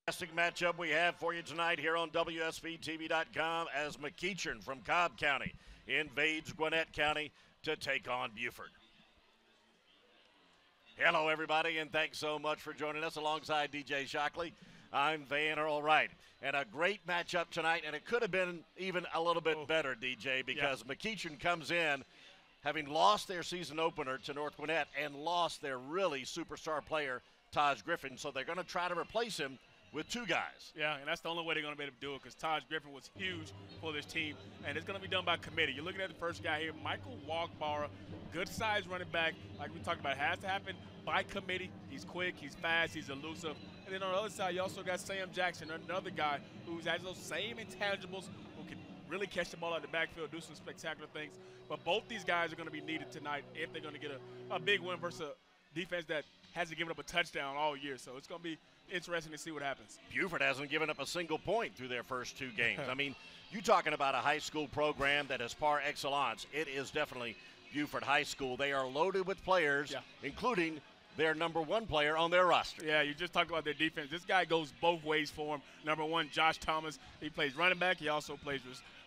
Fantastic matchup we have for you tonight here on WSBTV.com as McEachern from Cobb County invades Gwinnett County to take on Buford. Hello, everybody, and thanks so much for joining us alongside DJ Shockley. I'm Van Earl Wright, and a great matchup tonight, and it could have been even a little bit better, DJ, because McEachern comes in having lost their season opener to North Gwinnett and lost their really superstar player, Taj Griffin, so they're going to try to replace him with two guys. Yeah, and that's the only way they're going to be able to do it because Taj Griffin was huge for this team, and it's going to be done by committee. You're looking at the first guy here, Michael Walkbauer, good-sized running back, like we talked about. It has to happen by committee. He's quick, he's fast, he's elusive. And then on the other side, you also got Sam Jackson, another guy who has those same intangibles, who can really catch the ball out of the backfield, do some spectacular things. But both these guys are going to be needed tonight if they're going to get a big win versus a defense that hasn't given up a touchdown all year. So it's going to be interesting to see what happens. Buford hasn't given up a single point through their first two games. I mean, you're talking about a high school program that is par excellence. It is definitely Buford High School. They are loaded with players, including their number one player on their roster. Yeah, you just talked about their defense. This guy goes both ways for him. Number one, Josh Thomas. He plays running back. He also plays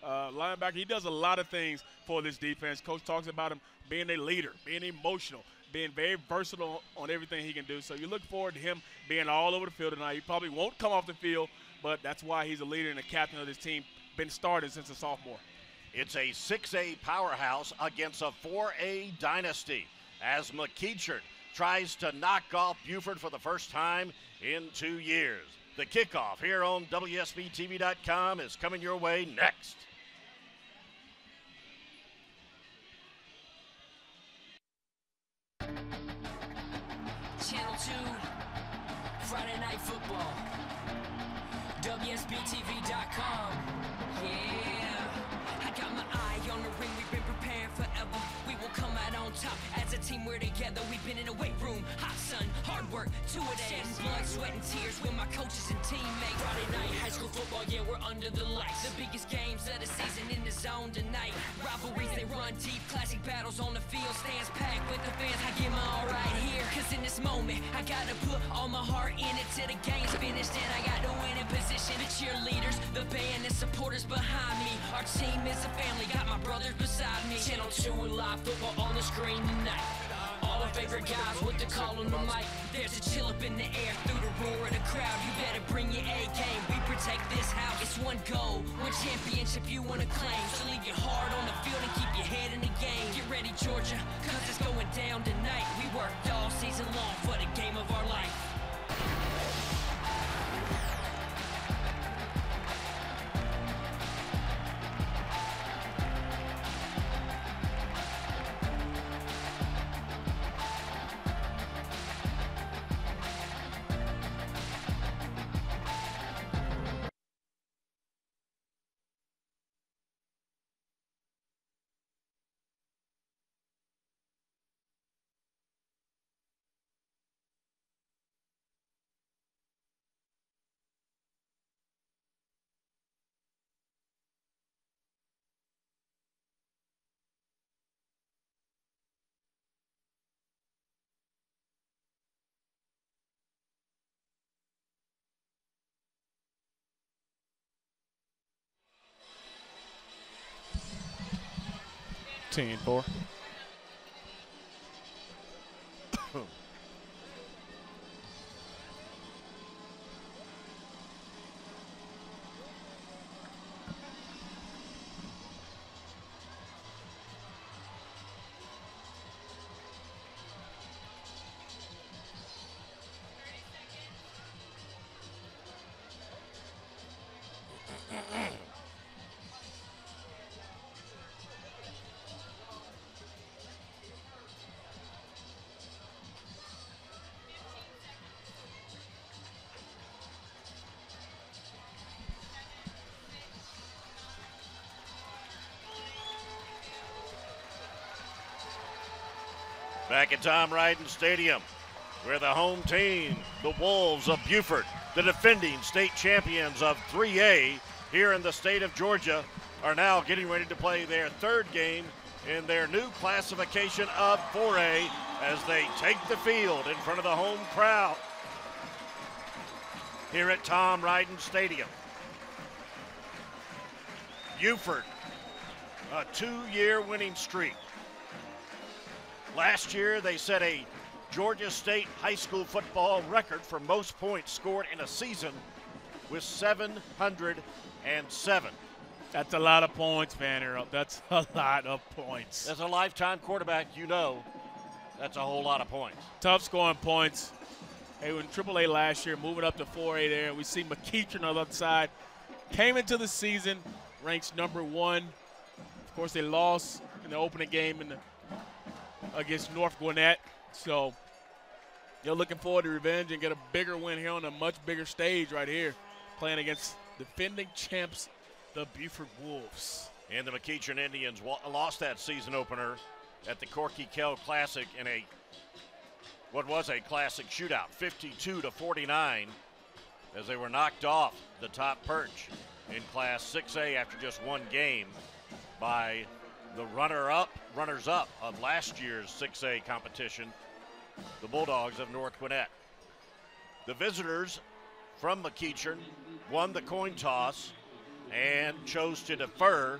linebacker. He does a lot of things for this defense. Coach talks about him being a leader, being emotional, being very versatile on everything he can do. So you look forward to him being all over the field tonight. He probably won't come off the field, but that's why he's a leader and a captain of this team, been started since a sophomore. It's a 6A powerhouse against a 4A dynasty as McEachern tries to knock off Buford for the first time in 2 years. The kickoff here on WSBTV.com is coming your way next. Channel 2, Friday Night Football, WSBTV.com. Yeah, I got my eye on the ring, we've been preparing forever. We will come out on top as a team, we're together. We've been in a weight room, hot sun, hard work, 2 a days, blood, sweat, and tears with my coaches and teammates. Friday night high school football, yeah, we're under the lights. The biggest games of the season in the zone tonight. Rivalries, they run deep, classic battles on the field, stands packed with the fans. I give my all right here, cause in this moment, I gotta put all my heart in it till the game's finished. And I got to win in position. The cheerleaders, the band, and supporters behind me. Our team is a family, got my brothers beside me. Channel 2 and live football on the screen tonight. All our favorite guys with the call on the mic. There's a chill up in the air through the roar of the crowd. You better bring your A game. We protect this house. It's one goal, one championship you wanna claim. So leave your heart on the field and keep your head in the game. Get ready, Georgia, cause it's going down tonight. We worked all season long for the game of our life. Team 4. Back at Tom Ryden Stadium, where the home team, the Wolves of Buford, the defending state champions of 3A here in the state of Georgia, are now getting ready to play their third game in their new classification of 4A as they take the field in front of the home crowd. here at Tom Ryden Stadium. Buford, a 2-year winning streak. Last year, they set a Georgia State high school football record for most points scored in a season with 707. That's a lot of points, Vanner. That's a lot of points. As a lifetime quarterback, you know that's a whole lot of points. Tough scoring points. They were in AAA last year, moving up to 4A there. We see McEachern on the other side. Came into the season, ranks number 1. Of course, they lost in the opening game against North Gwinnett. So they're looking forward to revenge and get a bigger win here on a much bigger stage right here, playing against defending champs, the Buford Wolves. And the McEachern Indians lost that season opener at the Corky Kell Classic in what was a classic shootout, 52-49, as they were knocked off the top perch in Class 6A after just one game by the runners-up of last year's 6A competition, the Bulldogs of North Gwinnett. The visitors from McEachern won the coin toss and chose to defer,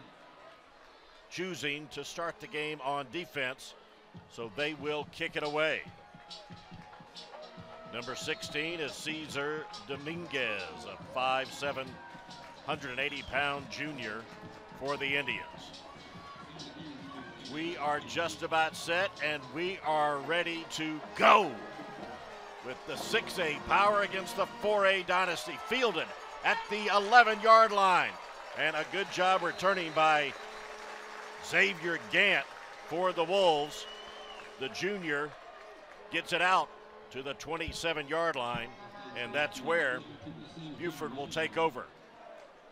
choosing to start the game on defense, so they will kick it away. Number 16 is Cesar Dominguez, a 5'7", 180-pound junior for the Indians. We are just about set, and we are ready to go with the 6A power against the 4A dynasty, fielded at the 11-yard line. And a good job returning by Xavier Gant for the Wolves. The junior gets it out to the 27-yard line, and that's where Buford will take over.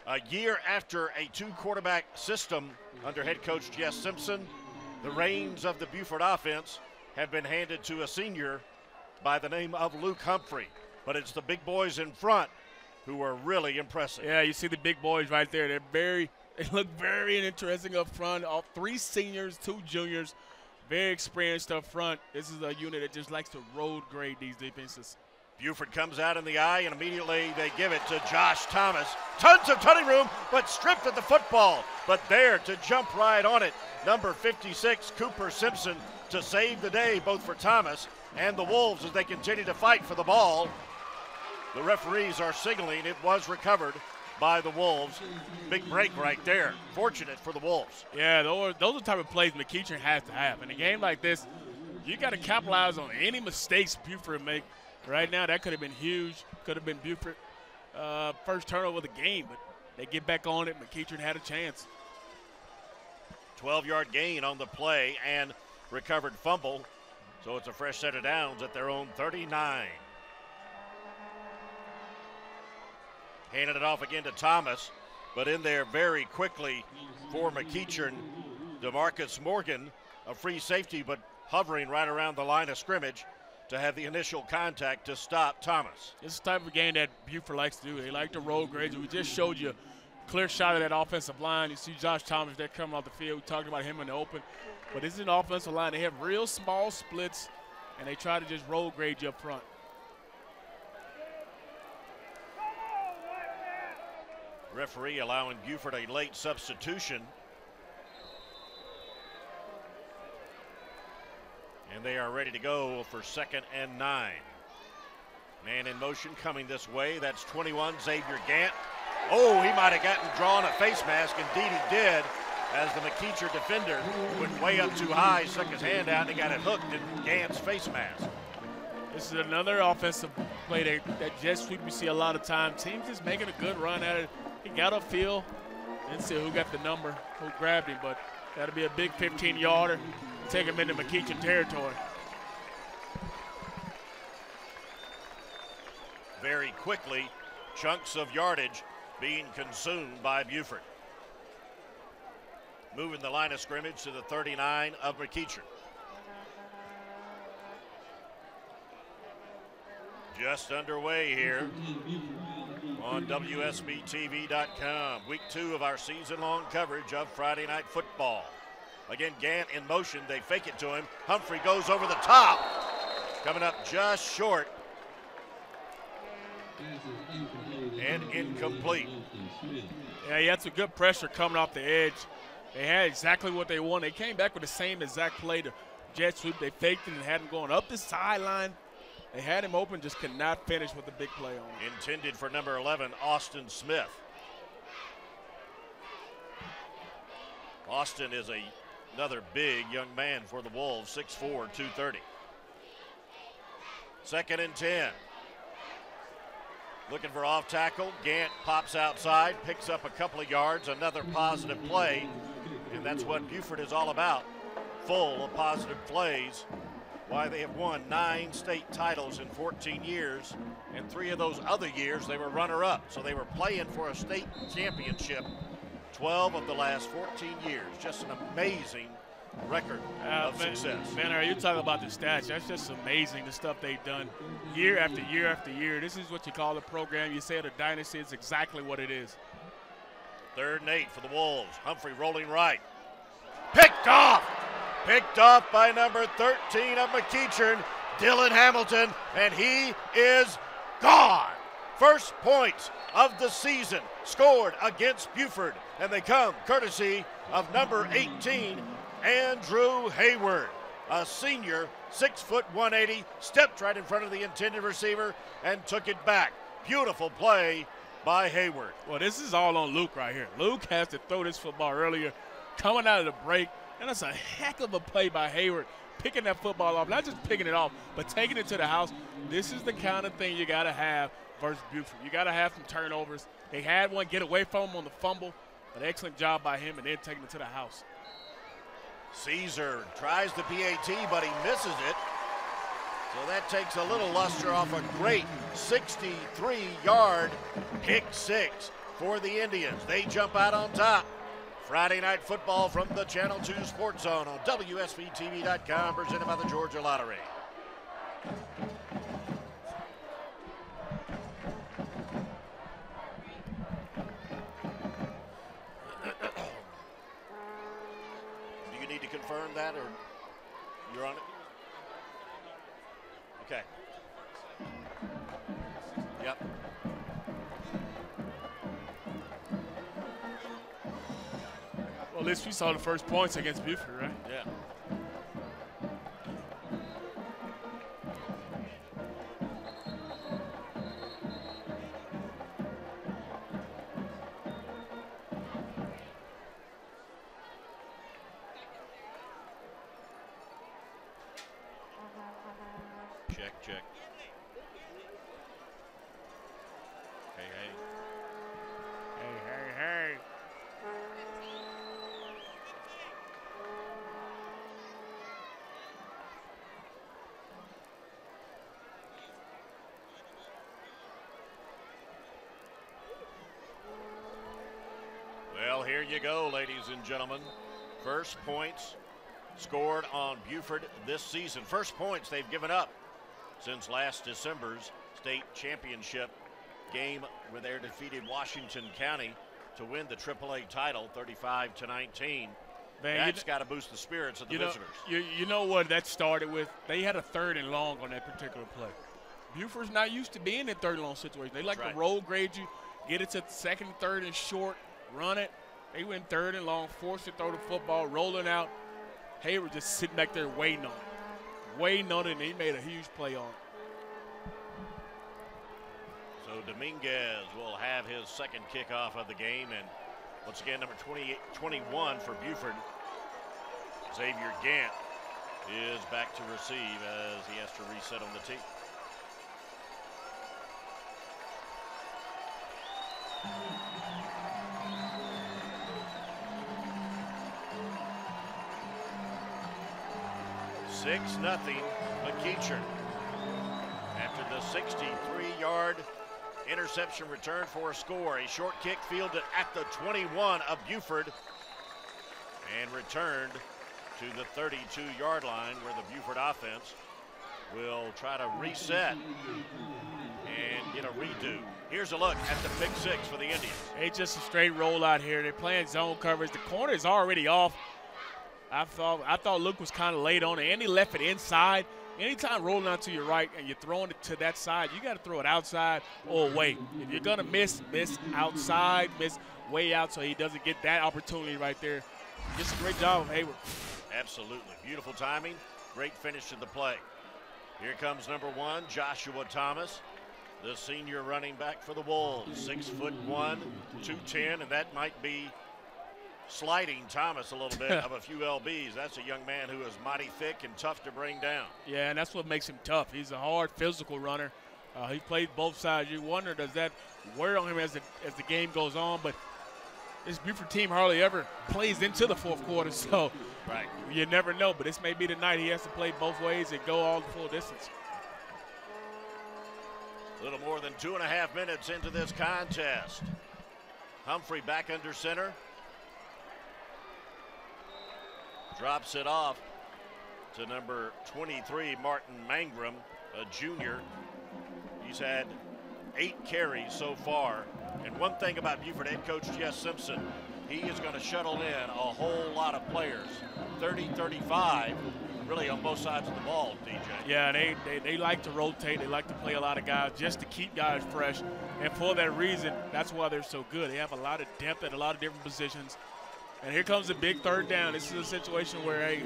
A year after a 2-quarterback system under head coach Jess Simpson, the reins of the Buford offense have been handed to a senior by the name of Luke Humphrey. But it's the big boys in front who are really impressive. Yeah, you see the big boys right there. They look very interesting up front. All 3 seniors, 2 juniors, very experienced up front. This is a unit that just likes to road grade these defenses. Buford comes out in the eye, and immediately they give it to Josh Thomas. Tons of running room, but stripped at the football. But there to jump right on it, number 56, Cooper Simpson, to save the day both for Thomas and the Wolves as they continue to fight for the ball. The referees are signaling it was recovered by the Wolves. Big break right there. Fortunate for the Wolves. Yeah, those are the type of plays McEachern has to have. In a game like this, you got to capitalize on any mistakes Buford make. Right now, that could have been huge. Could have been Buford first turnover of the game, but they get back on it. McEachern had a chance. 12-yard gain on the play and recovered fumble. So it's a fresh set of downs at their own 39. Handed it off again to Thomas, but in there very quickly for McEachern, DeMarcus Morgan, a free safety, but hovering right around the line of scrimmage to have the initial contact to stop Thomas. This is the type of game that Buford likes to do. They like to roll grades. We just showed you a clear shot of that offensive line. You see Josh Thomas there coming off the field. We talked about him in the open. But this is an offensive line. They have real small splits, and they try to just roll grade you up front. Referee allowing Buford a late substitution. And they are ready to go for 2nd and 9. Man in motion coming this way. That's 21, Xavier Gant. Oh, he might have gotten drawn a face mask. Indeed he did, as the McEachern defender went way up too high, stuck his hand out, and he got it hooked in Gant's face mask. This is another offensive play that jet sweep we see a lot of times. Teams just making a good run at it. He got upfield. Didn't see who got the number, who grabbed him, but that'll be a big 15-yarder. Take him into McEachern territory. Very quickly, chunks of yardage being consumed by Buford. Moving the line of scrimmage to the 39 of McEachern. Just underway here on WSBTV.com. Week 2 of our season-long coverage of Friday Night Football. Again, Gant in motion. They fake it to him. Humphrey goes over the top. Coming up just short And incomplete. Yeah, he had some good pressure coming off the edge. They had exactly what they wanted. They came back with the same exact play, the jet sweep. They faked it and had him going up the sideline. They had him open, just could not finish with the big play on him. Intended for number 11, Austin Smith. Austin is another big young man for the Wolves, 6'4", 230. 2nd and 10. Looking for off tackle. Gant pops outside, picks up a couple of yards, another positive play. And that's what Buford is all about. Full of positive plays. Why they have won 9 state titles in 14 years. And 3 of those other years they were runner-up. So they were playing for a state championship 12 of the last 14 years. Just an amazing record of success. Banner, you talk about the stats. That's just amazing, the stuff they've done year after year after year. This is what you call a program. You say it a dynasty. It's exactly what it is. 3rd and 8 for the Wolves. Humphrey rolling right. Picked off! Picked off by number 13 of McEachern, Dylan Hamilton, and he is gone. First points of the season scored against Buford, and they come courtesy of number 18, Andrew Hayward, a senior, 6', 180, stepped right in front of the intended receiver and took it back. Beautiful play by Hayward. Well, this is all on Luke right here. Luke has to throw this football earlier, coming out of the break, and that's a heck of a play by Hayward, picking that football off, not just picking it off, but taking it to the house. This is the kind of thing you got to have versus Buford. You got to have some turnovers. They had one get away from him on the fumble. An excellent job by him, and then taking it to the house. Caesar tries the PAT, but he misses it. So that takes a little luster off a great 63-yard pick 6 for the Indians. They jump out on top. Friday Night Football from the Channel 2 Sports Zone on WSVTV.com, presented by the Georgia Lottery. Do you need to confirm that, or you're on it? Okay. Yep. Well, at least we saw the first points against Buford, right? Yeah. Check. Hey. Hey. Well, here you go, ladies and gentlemen. First points scored on Buford this season. First points they've given up since last December's state championship game where they defeated Washington County to win the AAA title 35-19. That's got to boost the spirits of the visitors. You know what that started with? They had a 3rd and long on that particular play. Buford's not used to being in 3rd and long situations. They like to roll grade you, get it to 2nd, 3rd and short, run it. They went 3rd and long, forced to throw the football, rolling out. Hayward just sitting back there waiting on it, and he made a huge play on it. So Dominguez will have his second kickoff of the game, and once again, number 21 for Buford, Xavier Gant, is back to receive as he has to reset on the tee. Six nothing McEachern. After the 63-yard interception return for a score, a short kick fielded at the 21 of Buford and returned to the 32-yard line, where the Buford offense will try to reset and get a redo. Here's a look at the pick 6 for the Indians. It's just a straight rollout here. They're playing zone coverage. The corner is already off. I thought Luke was kind of late on it, and he left it inside. anytime rolling out to your right and you're throwing it to that side, you got to throw it outside or away. If you're going to miss outside, miss way out so he doesn't get that opportunity right there. Just a great job of Hayward. Absolutely. Beautiful timing. Great finish to the play. Here comes number 1, Joshua Thomas, the senior running back for the Wolves. 6'1", 210, and that might be sliding Thomas a little bit of a few lbs. That's a young man who is mighty thick and tough to bring down. Yeah, and that's what makes him tough. He's a hard physical runner. He played both sides. You wonder, does that wear on him as the game goes on? But this Buford team hardly ever plays into the fourth quarter, so right. You never know. But this may be the night he has to play both ways and go all the full distance. A little more than 2.5 minutes into this contest. Humphrey back under center. Drops it off to number 23, Martin Mangrum, a junior. He's had 8 carries so far. And one thing about Buford head coach Jess Simpson, he is going to shuttle in a whole lot of players. 30, 35, really on both sides of the ball, DJ. Yeah, they like to rotate. They like to play a lot of guys just to keep guys fresh. And for that reason, that's why they're so good. They have a lot of depth at a lot of different positions. And here comes a big third down. This is a situation where, hey,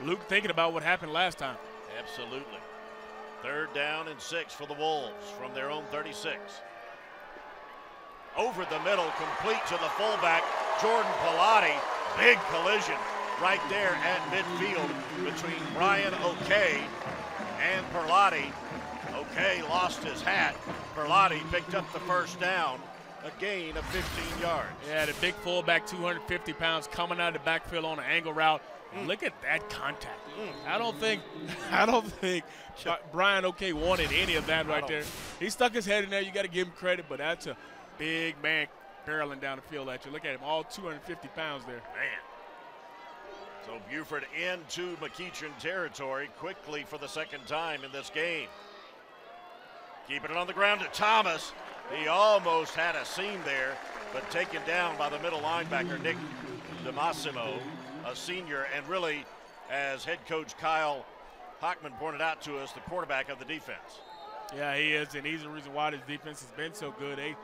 Luke thinking about what happened last time. Absolutely. 3rd down and 6 for the Wolves from their own 36. Over the middle, complete to the fullback, Jordan Pilati. Big collision right there at midfield between Brian O'Kay and Pilati. O'Kay lost his hat. Pilati picked up the first down, a gain of 15 yards. Yeah, the big fullback, 250 pounds, coming out of the backfield on an angle route. Look at that contact. I don't think Brian O'Kay wanted any of that right there. He stuck his head in there. You got to give him credit, but that's a big man barreling down the field at you. Look at him, all 250 pounds there. Man. So Buford into McEachern territory quickly for the second time in this game. Keeping it on the ground to Thomas. He almost had a seam there, but taken down by the middle linebacker, Nick DeMassimo, a senior, and really, as head coach Kyle Hockman pointed out to us, the quarterback of the defense. Yeah, he is, and he's the reason why this defense has been so good. They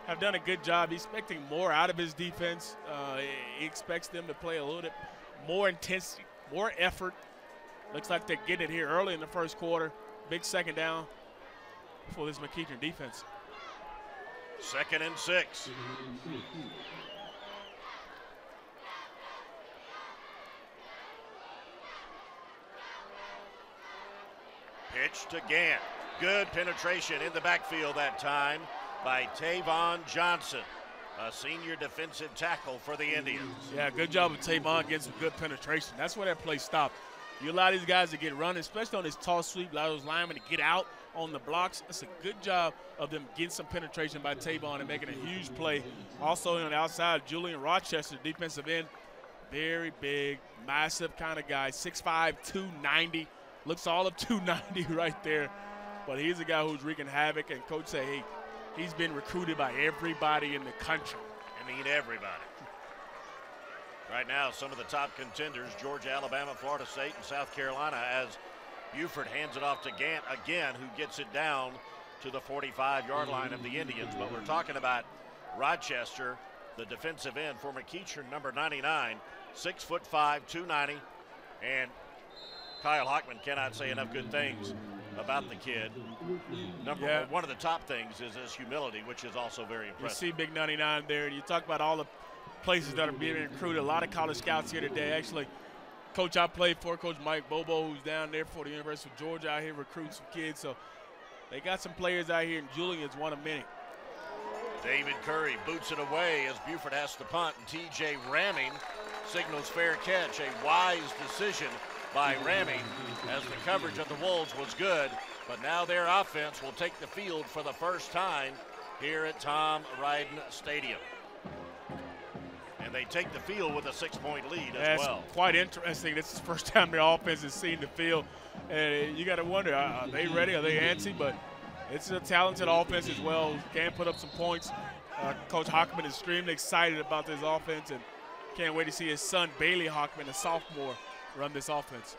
have done a good job. He's expecting more out of his defense. He expects them to play a little bit more intensity, more effort. Looks like they're getting it here early in the first quarter. Big second down for this McEachern defense. 2nd and 6. Pitch to Gant. Good penetration in the backfield that time by Tavon Johnson, a senior defensive tackle for the Indians. Yeah, good job of Tavon getting some good penetration. That's where that play stopped. You allow these guys to get running, especially on this toss sweep, allow those linemen to get out on the blocks. That's a good job of them getting some penetration by Tavon and making a huge play. Also on the outside, Julian Rochester, defensive end, very big, massive kind of guy, 6'5", 290. Looks all of 290 right there. But he's a guy who's wreaking havoc, and coach say, hey, he's been recruited by everybody in the country. I mean, everybody. Right now, some of the top contenders, Georgia, Alabama, Florida State, and South Carolina, as Buford hands it off to Gant again, who gets it down to the 45-yard line of the Indians. But we're talking about Rochester, the defensive end for McEachern, number 99, 6'5", 290. And Kyle Hockman cannot say enough good things about the kid. One of the top things is his humility, which is also very impressive. You see Big 99 there, and you talk about all the places that are being recruited. A lot of college scouts here today. Actually, coach I played for, Coach Mike Bobo, who's down there for the University of Georgia out here recruiting some kids. So they got some players out here, and Julian's one of many. David Curry boots it away as Buford has to punt, and T.J. Ramming signals fair catch. A wise decision by Ramming, as the coverage of the Wolves was good, but now their offense will take the field for the first time here at Tom Ryden Stadium. And they take the field with a 6-point lead as well. That's quite interesting. This is the first time their offense has seen the field. And you got to wonder, are they ready? Are they antsy? But it's a talented offense as well, who can put up some points. Coach Hockman is extremely excited about this offense and can't wait to see his son, Bailey Hockman, a sophomore, run this offense.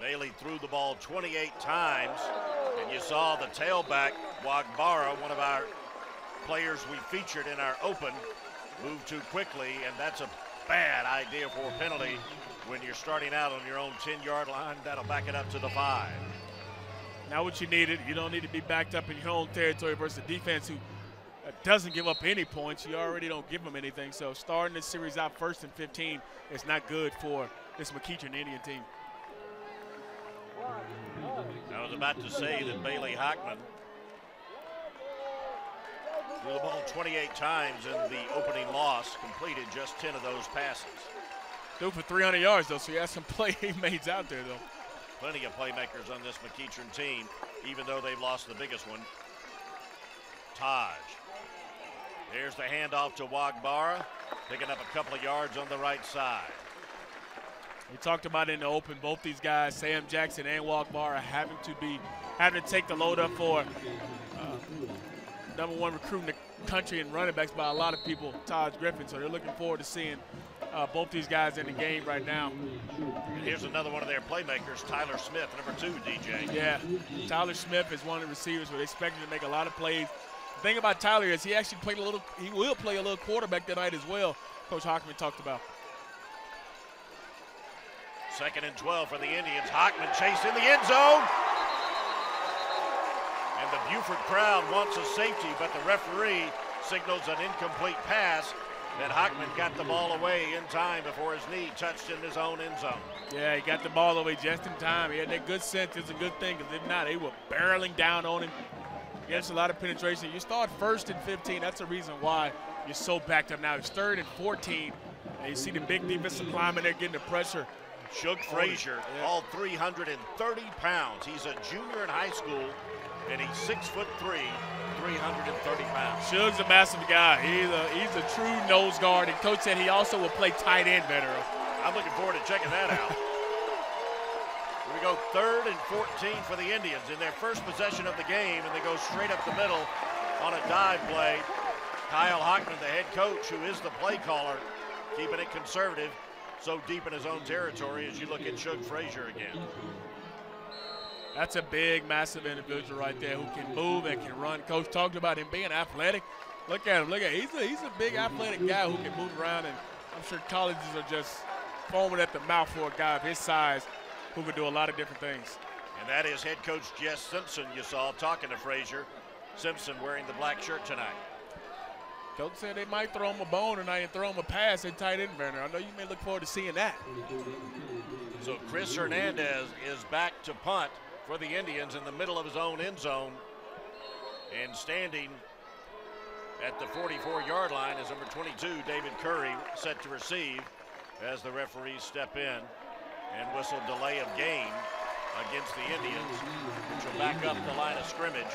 Bailey threw the ball 28 times, and you saw the tailback, Wagbara, one of our players we featured in our open, move too quickly, and that's a bad idea for a penalty when you're starting out on your own 10-yard line. That'll back it up to the 5. Now what you needed, you don't need to be backed up in your own territory versus a defense who doesn't give up any points. You already don't give them anything. So starting this series out 1st and 15 is not good for this McEachern Indian team. I was about to say that Bailey Hockman threw the ball 28 times in the opening loss, completed just 10 of those passes. Threw for 300 yards, though, so he has some playmates out there, though. Plenty of playmakers on this McEachern team, even though they've lost the biggest one. Taj. Here's the handoff to Wagbara, picking up a couple of yards on the right side. We talked about in the open, both these guys, Sam Jackson and Wagbara, having to take the load up for #1 recruit in the country and running backs by a lot of people, Taj Griffin. So they're looking forward to seeing both these guys in the game right now. And here's another one of their playmakers, Tyler Smith, number 2, DJ. Yeah, Tyler Smith is one of the receivers where they expect him to make a lot of plays. The thing about Tyler is he actually will play a little quarterback tonight as well, Coach Hockman talked about. 2nd and 12 for the Indians. Hockman chased in the end zone. And the Buford crowd wants a safety, but the referee signals an incomplete pass. And Hockman got the ball away in time before his knee touched in his own end zone. Yeah, he got the ball away just in time. He had that good sense. It's a good thing, because if not, they were barreling down on him. Gets a lot of penetration. You start 1st and 15. That's the reason why you're so backed up now. It's 3rd and 14. And you see the big defensive lineman there getting the pressure. Shug Frazier, all 330 pounds. He's a junior in high school, and he's 6'3", 330 pounds. Shug's a massive guy. He's a true nose guard, and Coach said he also will play tight end better. I'm looking forward to checking that out. Here we go, 3rd and 14 for the Indians in their first possession of the game, and they go straight up the middle on a dive play. Kyle Hockman, the head coach, who is the play caller, keeping it conservative, so deep in his own territory as you look at Shug Frazier again. That's a big, massive individual right there who can move and can run. Coach talked about him being athletic. Look at him. He's a big athletic guy who can move around, and I'm sure colleges are just foaming at the mouth for a guy of his size who can do a lot of different things. And that is head coach Jess Simpson you saw talking to Frazier. Simpson wearing the black shirt tonight. Coach said they might throw him a bone tonight and throw him a pass at tight end, Werner. I know you may look forward to seeing that. So Chris Hernandez is back to punt for the Indians in the middle of his own end zone. And standing at the 44-yard line is number 22, David Curry, set to receive as the referees step in and whistle delay of game against the Indians, which will back up the line of scrimmage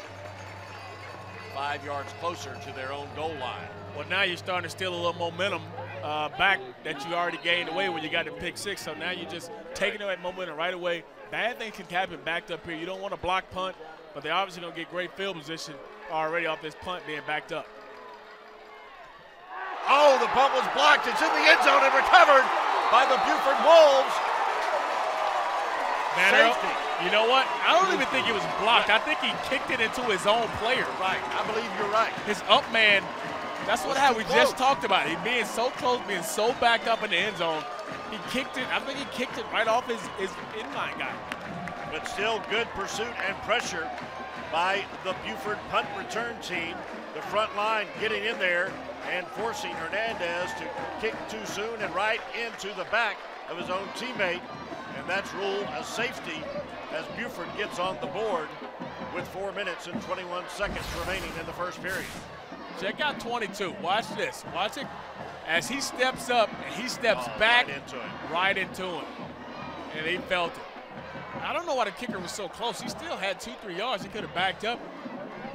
5 yards closer to their own goal line. Well, now you're starting to steal a little momentum back that you already gained away when you got the pick 6. So now you're just taking that momentum right away. Bad things can happen backed up here. You don't want to block punt, but they obviously don't get great field position already off this punt being backed up. Oh, the punt was blocked. It's in the end zone and recovered by the Buford Wolves. Safety. You know what? I don't even think it was blocked. I think he kicked it into his own player. Right. I believe you're right. His up man, that's what we just talked about. He being so close, being so backed up in the end zone. He kicked it. I think he kicked it right off his inline guy. But still good pursuit and pressure by the Buford punt return team. The front line getting in there and forcing Hernandez to kick too soon and right into the back of his own teammate. And that's ruled a safety as Buford gets on the board with 4 minutes and 21 seconds remaining in the first period. Check out 22. Watch this. Watch it. As he steps up, and he steps back right into him. And he felt it. I don't know why the kicker was so close. He still had 2-3 yards. He could have backed up.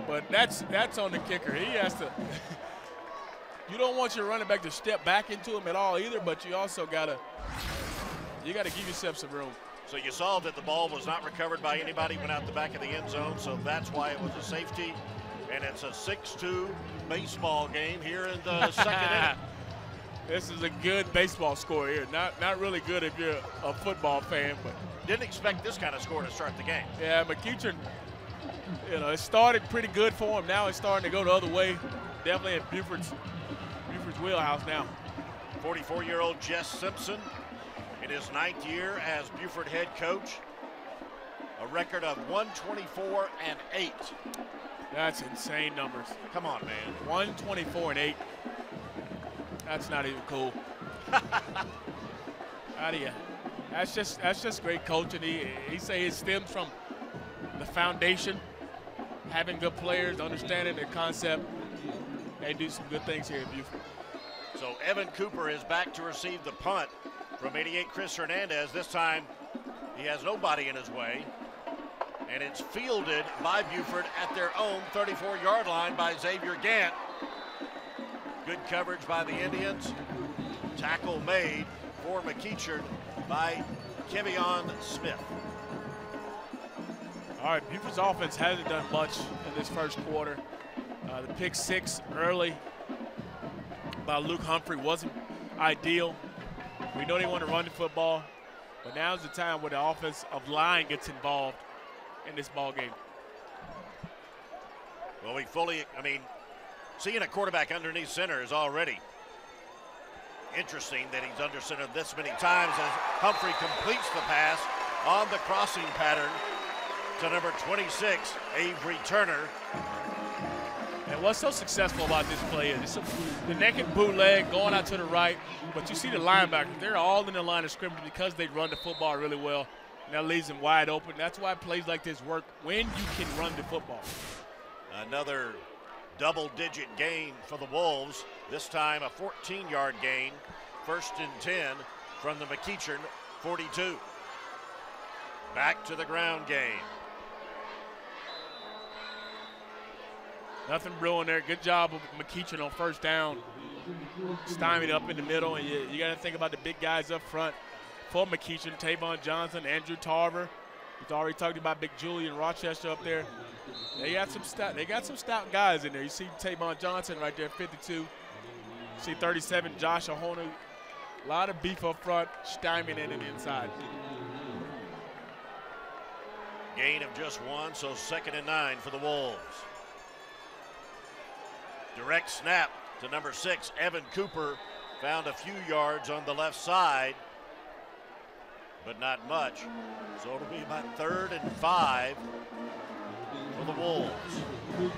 But that's on the kicker. He has to – you don't want your running back to step back into him at all either, but you also got to – you got to give yourself some room. So you saw that the ball was not recovered by anybody, went out the back of the end zone, so that's why it was a safety. And it's a 6-2 baseball game here in the second inning. This is a good baseball score here. Not really good if you're a football fan, but didn't expect this kind of score to start the game. Yeah, McEachern, it started pretty good for him. Now it's starting to go the other way. Definitely in Buford's wheelhouse now. 44-year-old Jess Simpson in his 9th year as Buford head coach. A record of 124-8. That's insane numbers. Come on, man. 124-8. That's not even cool. How do you? That's just great coaching. He say it stems from the foundation, having good players, understanding their concept, and do some good things here at Buford. So Evan Cooper is back to receive the punt from 88 Chris Hernandez. This time he has nobody in his way. And it's fielded by Buford at their own 34-yard line by Xavier Gant. Good coverage by the Indians. Tackle made for McEachern by Kevion Smith. All right, Buford's offense hasn't done much in this first quarter. The pick 6 early by Luke Humphrey wasn't ideal. We know they want to run the football, but now's the time where the offensive line gets involved in this ball game. Well, seeing a quarterback underneath center is already interesting that he's under center this many times as Humphrey completes the pass on the crossing pattern to number 26, Avery Turner. And what's so successful about this play is the naked bootleg going out to the right, but you see the linebackers, they're all in the line of scrimmage because they run the football really well. And that leaves them wide open. That's why plays like this work when you can run the football. Another double-digit gain for the Wolves. This time a 14-yard gain. 1st and 10 from the McEachern 42. Back to the ground game. Nothing brewing there. Good job of McEachern on 1st down. Stymied up in the middle, and you got to think about the big guys up front. For McEachern, Tavon Johnson, Andrew Tarver. We've already talked about Big Julian Rochester up there. They got some stout guys in there. You see Tavon Johnson right there, 52. You see 37, Josh Ahonu. A lot of beef up front, stymieing in the inside. Gain of just 1, so 2nd and 9 for the Wolves. Direct snap to number 6, Evan Cooper. Found a few yards on the left side, but not much. So it'll be about 3rd and 5 for the Wolves.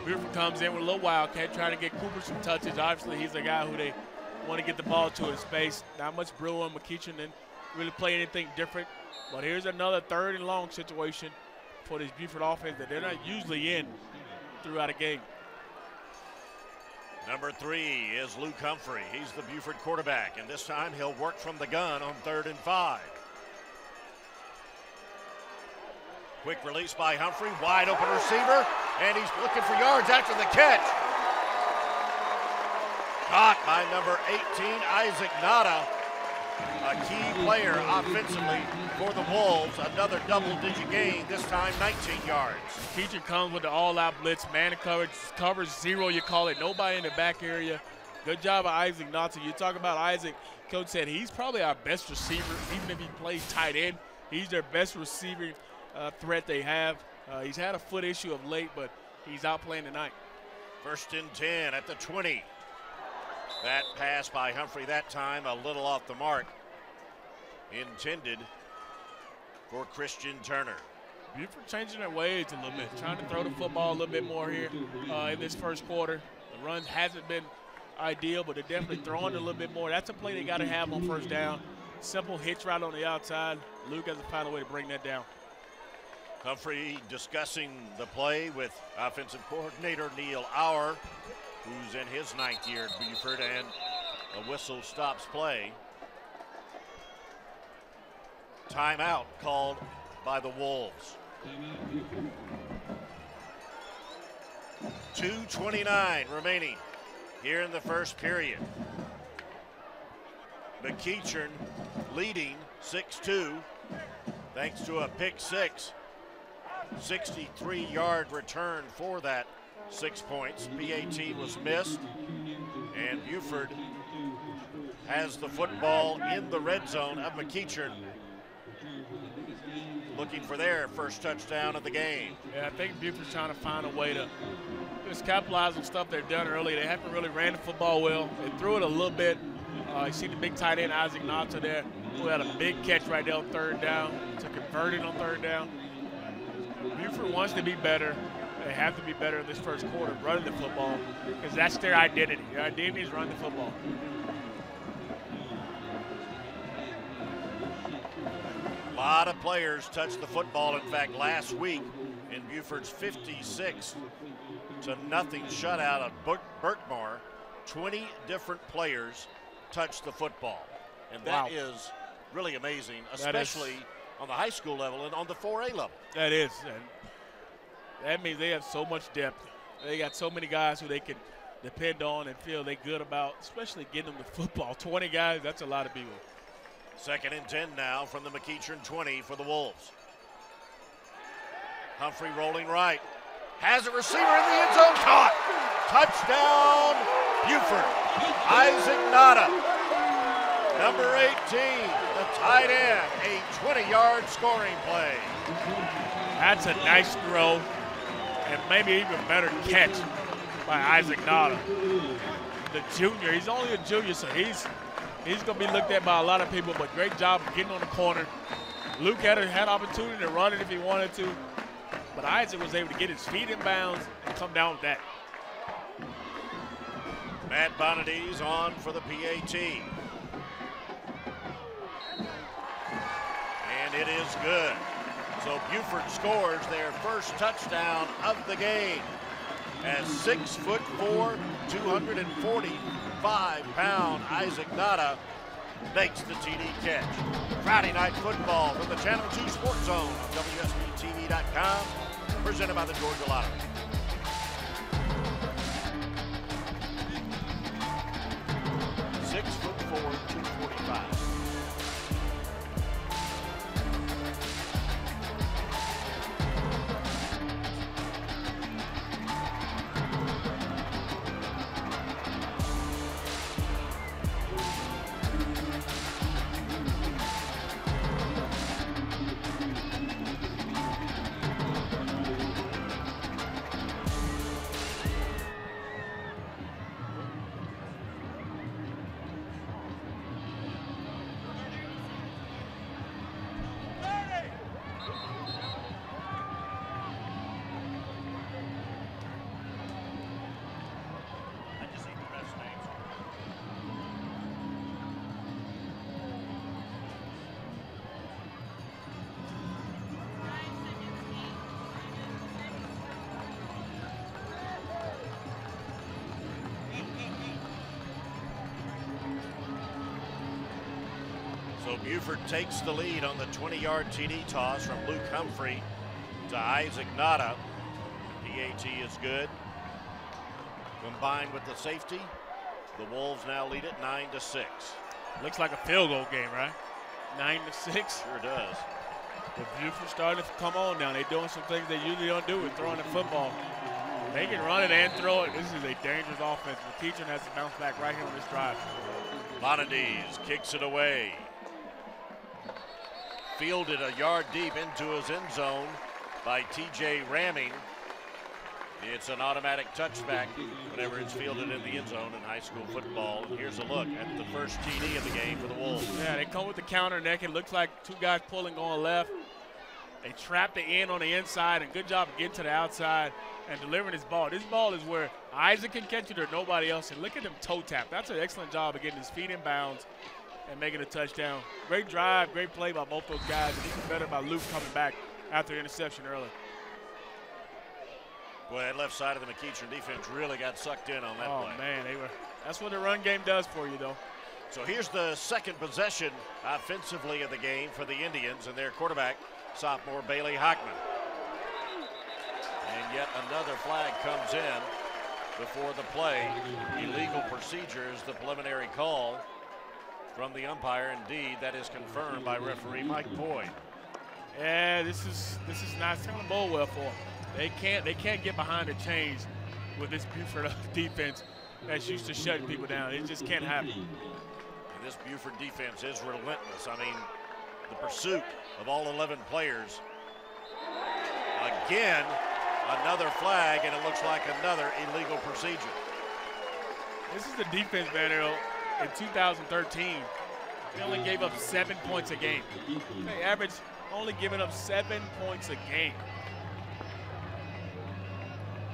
Buford comes in with a little wildcat, trying to get Cooper some touches. Obviously, he's a guy who they want to get the ball to in space. Not much brewing. McEachern didn't really play anything different. But here's another 3rd and long situation for this Buford offense that they're not usually in throughout a game. Number 3 is Luke Humphrey. He's the Buford quarterback, and this time he'll work from the gun on 3rd and 5. Quick release by Humphrey, wide open receiver, and he's looking for yards after the catch. Caught by number 18, Isaac Nada, a key player offensively for the Wolves. Another double-digit gain, this time 19 yards. McEachern comes with the all-out blitz, man coverage, covers 0, you call it, nobody in the back area. Good job of Isaac Nada. You talk about Isaac, Coach said he's probably our best receiver, even if he plays tight end. He's their best receiver threat they have. He's had a foot issue of late, but he's out playing tonight. 1st and 10 at the 20. That pass by Humphrey that time a little off the mark. Intended for Christian Turner. Buford changing their ways a little bit, trying to throw the football a little bit more here in this first quarter. The run hasn't been ideal, but they're definitely throwing a little bit more. That's a play they got to have on 1st down. Simple hitch right on the outside. Luke has to find a way to bring that down. Humphrey discussing the play with offensive coordinator Neil Auer, who's in his 9th year at Buford, and a whistle stops play. Timeout called by the Wolves. 2:29 remaining here in the first period. McEachern leading 6-2 thanks to a pick 6. 63-yard return for that 6 points. PAT was missed, and Buford has the football in the red zone of McEachern, looking for their first touchdown of the game. Yeah, I think Buford's trying to find a way to just capitalize on stuff they've done early. They haven't really ran the football well. They threw it a little bit. You see the big tight end, Isaac Nata there, who had a big catch right there on third down to convert it on third down. Buford wants to be better. They have to be better in this first quarter running the football because that's their identity. Their identity is running the football. A lot of players touched the football. In fact, last week in Buford's 56-0 shutout of Berkmar, 20 different players touched the football. And that is really amazing, especially on the high school level and on the 4A level. That is. And that means they have so much depth. They got so many guys who they can depend on and feel they good about, especially getting them the football. 20 guys, that's a lot of people. 2nd and 10 now from the McEachern 20 for the Wolves. Humphrey rolling right. Has a receiver in the end zone. Caught. Touchdown, Buford. Isaac Nata, number 18, the tight end, a 20-yard scoring play. That's a nice throw and maybe even better catch by Isaac Nata. The junior, he's only a junior, so he's going to be looked at by a lot of people, but great job of getting on the corner. Luke had opportunity to run it if he wanted to, but Isaac was able to get his feet in bounds and come down with that. Matt Bonadies on for the PAT. And it is good. So Buford scores their first touchdown of the game as 6'4", 245-pound Isaac Nata makes the TD catch. Friday night football from the Channel 2 Sports Zone on WSBTV.com, presented by the Georgia Lottery. .4", 245. So Buford takes the lead on the 20-yard TD toss from Luke Humphrey to Isaac Nata. PAT is good. Combined with the safety, the Wolves now lead it 9-6. Looks like a field goal game, right? 9-6. Sure does. The Buford starting to come on now. They're doing some things they usually don't do with throwing the football. They can run it and throw it. This is a dangerous offense. McEachern has to bounce back right here on this drive. Bonadies kicks it away. Fielded a yard deep into his end zone by TJ Ramming. It's an automatic touchback whenever it's fielded in the end zone in high school football. And here's a look at the first TD of the game for the Wolves. Yeah, they come with the counter neck. It looks like two guys pulling going left. They trap the end on the inside, and good job of getting to the outside and delivering this ball. This ball is where Isaac can catch it or nobody else. And look at him toe tap. That's an excellent job of getting his feet in bounds and making a touchdown. Great drive, great play by both those guys, and even better by Luke coming back after the interception early. Boy, that left side of the McEachern defense really got sucked in on that play. Oh, man, that's what the run game does for you, though. So here's the second possession offensively of the game for the Indians and their quarterback, sophomore Bailey Hockman. And yet another flag comes in before the play. Illegal procedure is the preliminary call from the umpire. Indeed, that is confirmed by referee Mike Boyd. Yeah, this is not going to bowl well for them. They can't get behind the chains with this Buford defense that's used to shutting people down. It just can't happen. And this Buford defense is relentless. I mean, the pursuit of all 11 players. Again, another flag, and it looks like another illegal procedure. This is the defense, man. In 2013, they only gave up 7 points a game. They averaged only giving up 7 points a game.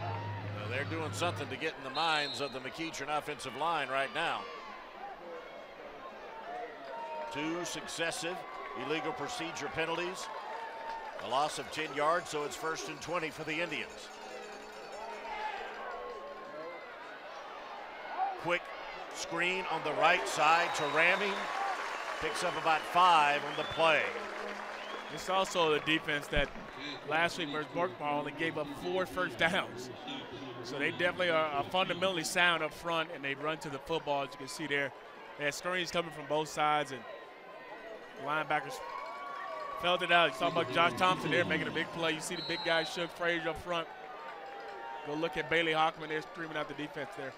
Now they're doing something to get in the minds of the McEachern offensive line right now. 2 successive illegal procedure penalties. A loss of 10 yards, so it's 1st and 20 for the Indians. Quick screen on the right side to Ramey. Picks up about 5 on the play. It's also the defense that last week versus Borkmar only gave up 4 first downs. So they definitely are fundamentally sound up front, and they run to the football, as you can see there. They had screens coming from both sides, and linebackers felt it out. You saw about Josh Thompson there making a big play. You see the big guy, Shook Frazier up front. Go look at Bailey Hockman there screaming out the defense there.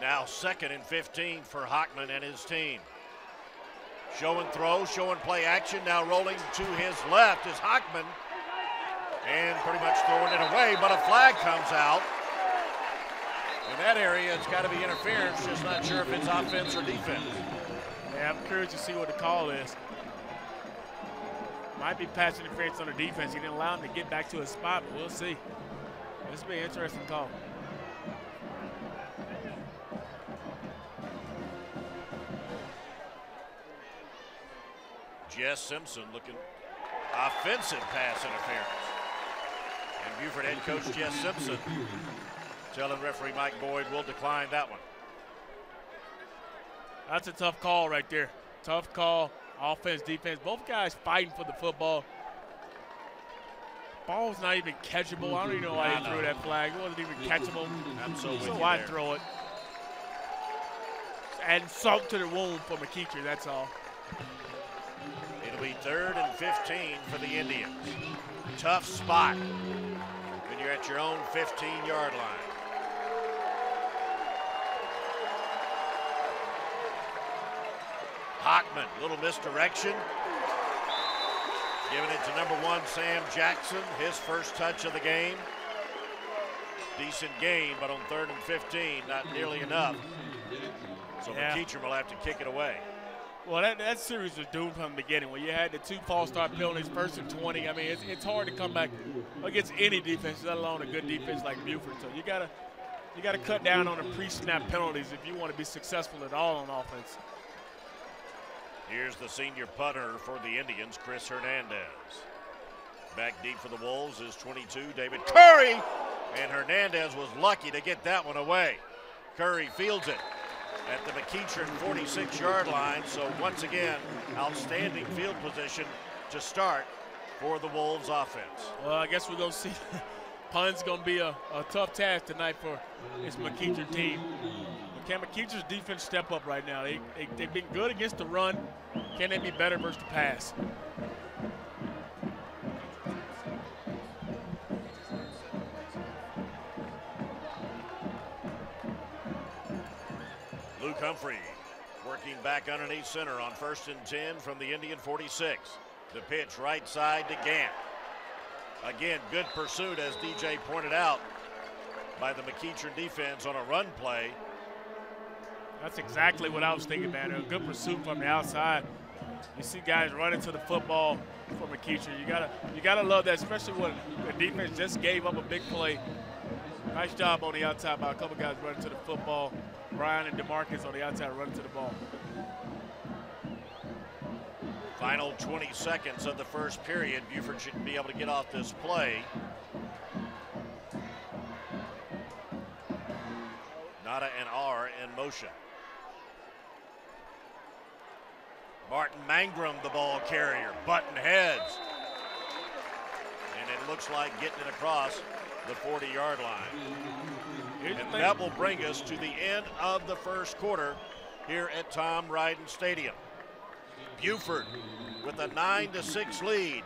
Now 2nd and 15 for Hockman and his team. Show and throw, show and play action. Now rolling to his left is Hockman. And pretty much throwing it away, but a flag comes out. In that area, it's got to be interference. Just not sure if it's offense or defense. Yeah, I'm curious to see what the call is. Might be pass interference on the defense. He didn't allow him to get back to his spot, but we'll see. This will be an interesting call. Jess Simpson looking offensive pass interference. And Buford head coach Jess Simpson telling referee Mike Boyd will decline that one. That's a tough call right there. Tough call, offense, defense. Both guys fighting for the football. Ball's not even catchable. I don't even know why he threw that flag. It wasn't even catchable. I'm so with you why there. Throw it. Adding salt to the wound for McEachern, that's all. It'll be 3rd and 15 for the Indians. Tough spot when you're at your own 15-yard line. Hockman, little misdirection. Giving it to number 1, Sam Jackson, his first touch of the game. Decent gain, but on 3rd and 15, not nearly enough. So McEachern will have to kick it away. Well, that series was doomed from the beginning. When you had the 2 false start penalties, 1st and 20. I mean, it's hard to come back against any defense, let alone a good defense like Buford. So you gotta cut down on the pre-snap penalties if you want to be successful at all on offense. Here's the senior punter for the Indians, Chris Hernandez. Back deep for the Wolves is 22, David Curry. And Hernandez was lucky to get that one away. Curry fields it at the McEachern 46-yard line. So once again, outstanding field position to start for the Wolves offense. Well, I guess we're going to see. Punt's going to be a tough task tonight for this McEachern team. Can McEachern's defense step up right now? They've been good against the run. Can they be better versus the pass? Luke Humphrey working back underneath center on 1st and 10 from the Indian 46. The pitch right side to Gant. Again, good pursuit, as DJ pointed out, by the McEachern defense on a run play. That's exactly what I was thinking, man. A good pursuit from the outside. You see guys running to the football for McEachern. You gotta love that, especially when the defense just gave up a big play. Nice job on the outside by a couple guys running to the football. Brian and DeMarcus on the outside running to the ball. Final 20 seconds of the first period. Buford should be able to get off this play. Nada and R in motion. Martin Mangrum, the ball carrier, button heads. And it looks like getting it across the 40-yard line. And that will bring us to the end of the first quarter here at Tom Ryden Stadium. Buford with a 9-6 lead.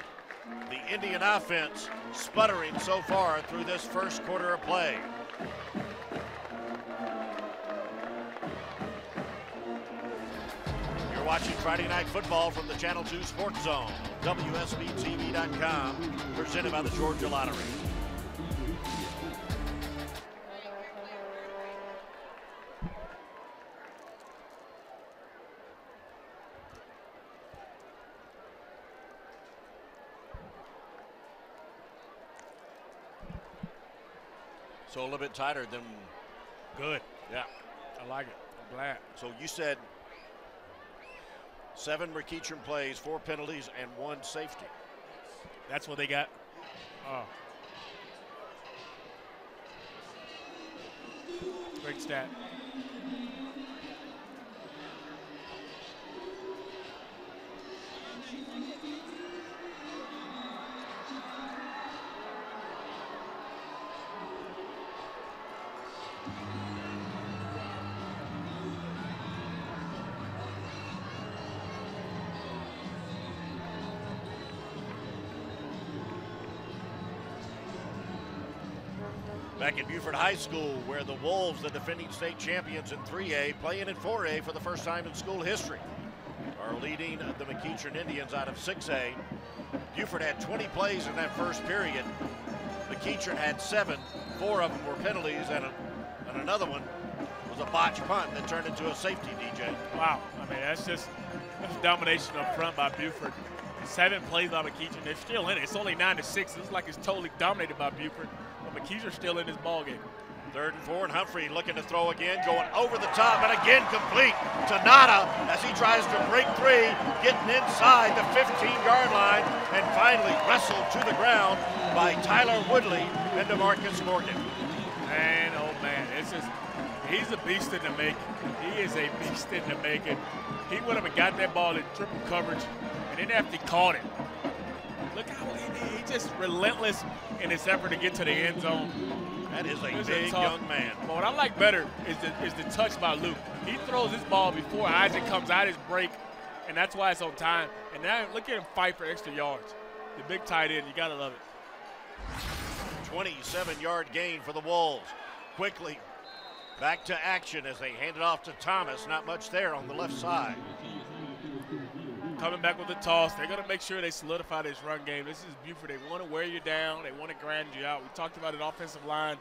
The Indian offense sputtering so far through this first quarter of play. You're watching Friday Night Football from the Channel 2 Sports Zone, WSBTV.com, presented by the Georgia Lottery. So a little bit tighter than. Good. Yeah. I like it. I'm glad. So you said 7 McEachern plays, 4 penalties, and 1 safety. That's what they got. Oh. Great stat. Back at Buford High School, where the Wolves, the defending state champions in 3A, playing in 4A for the first time in school history, are leading the McEachern Indians out of 6A. Buford had 20 plays in that first period. McEachern had 7. 4 of them were penalties, and another one was a botched punt that turned into a safety, DJ. Wow. I mean, that's domination up front by Buford. 7 plays by McEachern. They're still in it. It's only 9-6. It looks like it's totally dominated by Buford. McEachern's still in this ballgame. 3rd and 4, and Humphrey looking to throw again, going over the top, and again complete to Nada as he tries to break 3, getting inside the 15-yard line, and finally wrestled to the ground by Tyler Woodley and DeMarcus Morgan. Man, oh man, he's a beast in the making. He is a beast in the making. He went up and got that ball in triple coverage, and then after he caught it, look how he's just relentless in his effort to get to the end zone. That is a big young man. But what I like better is the touch by Luke. He throws his ball before Isaac comes out his break, and that's why it's on time. And now look at him fight for extra yards. The big tight end, you got to love it. 27-yard gain for the Wolves. Quickly back to action as they hand it off to Thomas. Not much there on the left side. Coming back with the toss. They're going to make sure they solidify this run game. This is Buford. They want to wear you down. They want to grind you out. We talked about an offensive line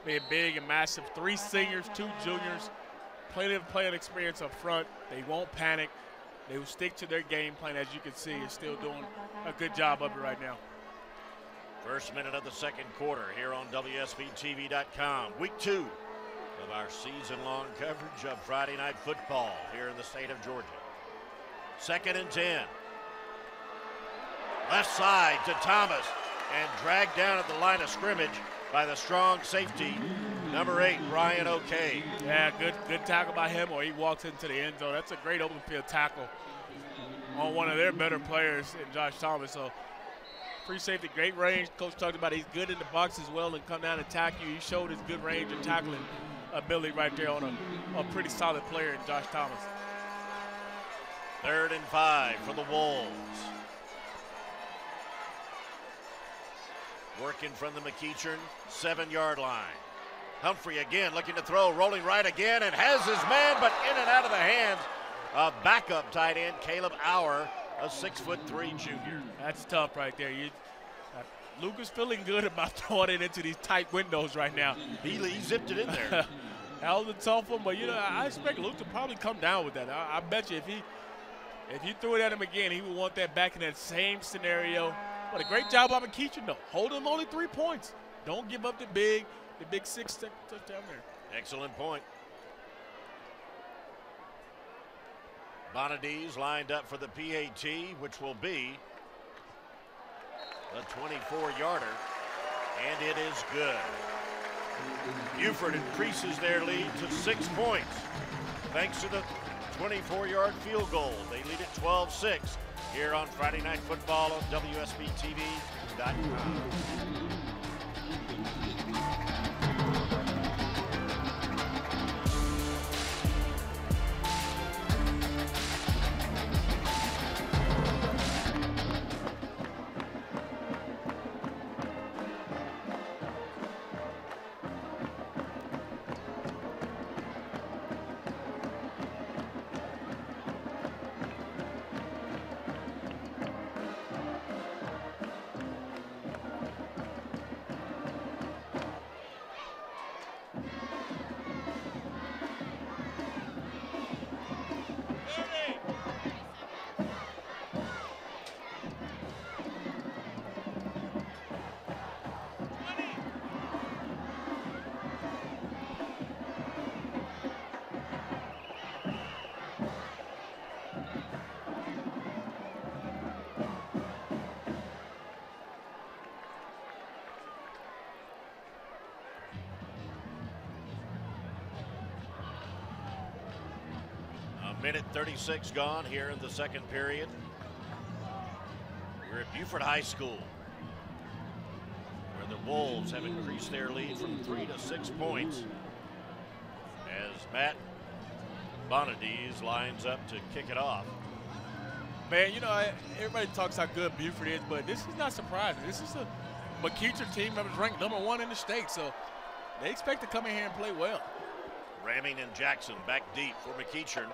being big and massive. 3 seniors, 2 juniors, plenty of playing experience up front. They won't panic. They will stick to their game plan, as you can see. Is still doing a good job of it right now. First minute of the second quarter here on WSBTV.com. Week 2 of our season-long coverage of Friday Night Football here in the state of Georgia. 2nd and 10. Left side to Thomas, and dragged down at the line of scrimmage by the strong safety, number 8, Ryan O'Kay. Yeah, good tackle by him, or he walks into the end zone. That's a great open field tackle on one of their better players in Josh Thomas. So free safety, great range. Coach talked about he's good in the box as well and come down and attack you. He showed his good range and tackling ability right there on a pretty solid player in Josh Thomas. 3rd and 5 for the Wolves. Working from the McEachern 7-yard line. Humphrey again looking to throw, rolling right again, and has his man, but in and out of the hands of backup tight end Caleb Auer, a 6'3" junior. That's tough right there. Luke is feeling good about throwing it into these tight windows right now. He zipped it in there. That was a tough one, but I expect Luke to probably come down with that. I bet you if you threw it at him again, he would want that back in that same scenario. But a great job by McEachern, though. Hold him only 3 points. Don't give up the big 6 touchdown there. Excellent point. Bonadise lined up for the PAT, which will be a 24-yarder, and it is good. Buford increases their lead to 6 points thanks to the 24-yard field goal. They lead at 12-6 here on Friday Night Football on WSBTV.com. Minute 36 gone here in the second period. We're at Buford High School, where the Wolves have increased their lead from 3 to 6 points as Matt Bonadies lines up to kick it off. Man, you know, everybody talks how good Buford is, but this is not surprising. This is a McEachern team that was ranked #1 in the state, so they expect to come in here and play well. Ramming and Jackson back deep for McEachern.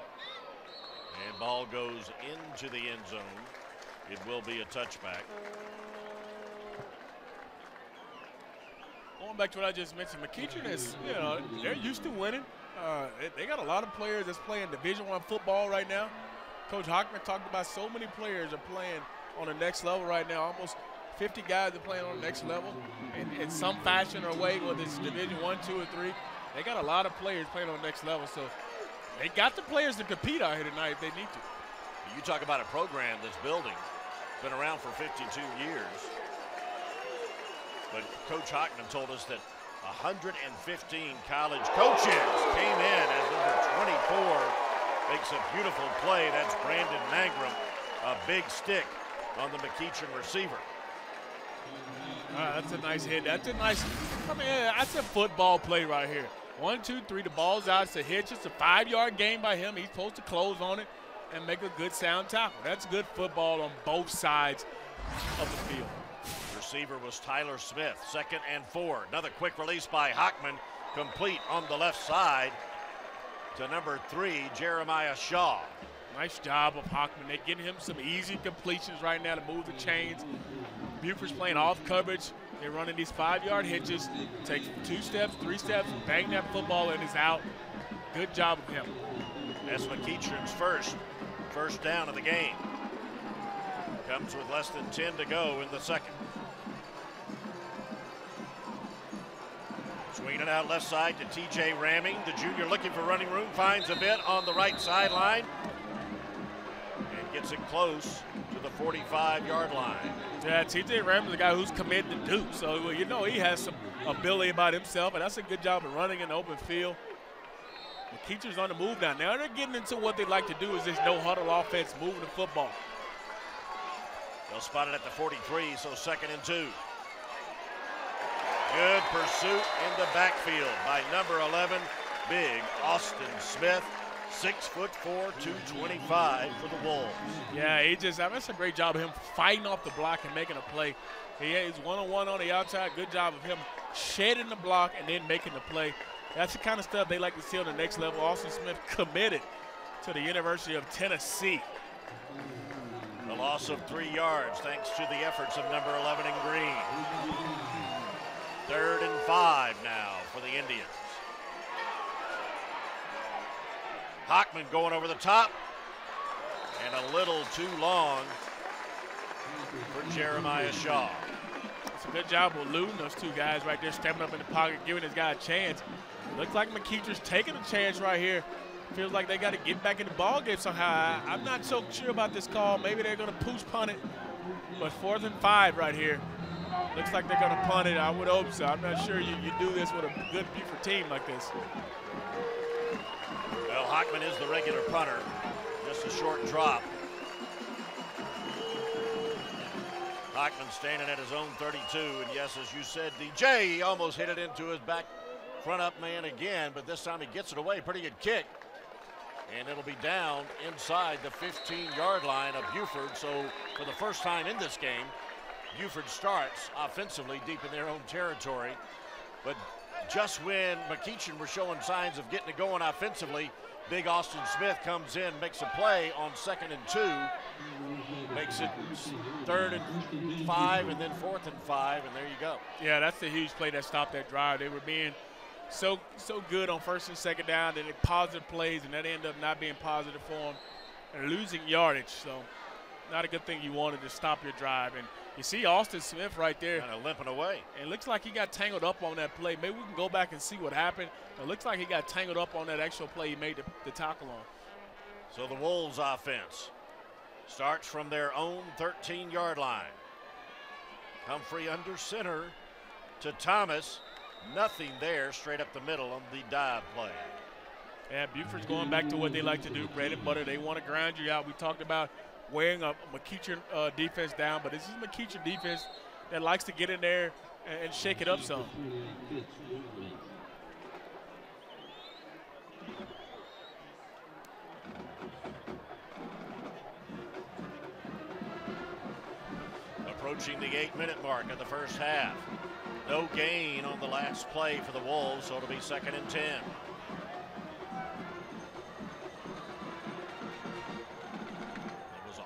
And ball goes into the end zone. It will be a touchback. Going back to what I just mentioned, McEachern is, you know, they're used to winning. They got a lot of players that's playing Division I football right now. Coach Hockman talked about so many players are playing on the next level right now. Almost 50 guys are playing on the next level in some fashion or way, whether it's Division I, II, or III. They got a lot of players playing on the next level, so they got the players to compete out here tonight if they need to. You talk about a program that's building, been around for 52 years. But Coach Hockman told us that 115 college coaches came in as number 24 makes a beautiful play. That's Brandon Mangrum, a big stick on the McEachern receiver. That's a nice hit. That's a nice, I mean, that's a football play right here. 1, 2, 3, the ball's out. It's a hitch. It's a 5-yard gain by him. He's supposed to close on it and make a good sound tackle. That's good football on both sides of the field. Receiver was Tyler Smith, 2nd and 4. Another quick release by Hockman, complete on the left side to number 3, Jeremiah Shaw. Nice job of Hockman. They're getting him some easy completions right now to move the chains. Buford's playing off coverage. They're running these 5-yard hitches. Takes 2 steps, 3 steps, bang that football and is out. Good job of him. That's McEachern's first down of the game. Comes with less than 10 to go in the second. Swinging it out left side to TJ Ramming. The junior looking for running room, finds a bit on the right sideline and gets it close to the 45-yard line. Yeah, TJ Ramming's the guy who's committed to do. So, you know, he has some ability about himself, and that's a good job of running in the open field. McEachern's on the move now. Now they're getting into what they like to do is this no-huddle offense, moving the football. They'll spot it at the 43, so 2nd and 2. Good pursuit in the backfield by number 11, big Austin Smith, 6'4", 225 for the Wolves. Yeah, that's a great job of him fighting off the block and making a play. He's one-on-one on the outside. Good job of him shedding the block and then making the play. That's the kind of stuff they like to see on the next level. Austin Smith committed to the University of Tennessee. The loss of 3 yards thanks to the efforts of number 11 in green. 3rd and 5 now for the Indians. Hockman going over the top and a little too long for Jeremiah Shaw. It's a good job of eluding those 2 guys right there, stepping up in the pocket, giving this guy a chance. Looks like McEachern's taking a chance right here. Feels like they got to get back in the ball game somehow. I'm not so sure about this call. Maybe they're going to push punt it, but 4th and 5 right here. Looks like they're going to punt it. I would hope so. I'm not sure you do this with a good Buford team like this. Well, Hockman is the regular punter. Just a short drop. Hockman standing at his own 32, and yes, as you said, DJ, he almost hit it into his back front up man again, but this time he gets it away. Pretty good kick. And it'll be down inside the 15-yard line of Buford. So for the first time in this game, Buford starts offensively deep in their own territory. But just when McEachern were showing signs of getting it going offensively, big Austin Smith comes in, makes a play on 2nd and 2, makes it 3rd and 5, and then 4th and 5, and there you go. Yeah, that's the huge play that stopped that drive. They were being so good on 1st and 2nd down, and positive plays, and that ended up not being positive for them and losing yardage. So not a good thing you wanted to stop your drive. And you see Austin Smith right there. Kind of limping away. And it looks like he got tangled up on that play. Maybe we can go back and see what happened. It looks like he got tangled up on that actual play he made the tackle on. So the Wolves offense starts from their own 13-yard line. Humphrey under center to Thomas. Nothing there, straight up the middle on the dive play. Yeah, Buford's going back to what they like to do, bread and butter. They want to grind you out. We talked about wearing a McEachern defense down, but this is McEachern defense that likes to get in there and shake it up some. Approaching the 8-minute mark of the first half. No gain on the last play for the Wolves, so it'll be 2nd and 10.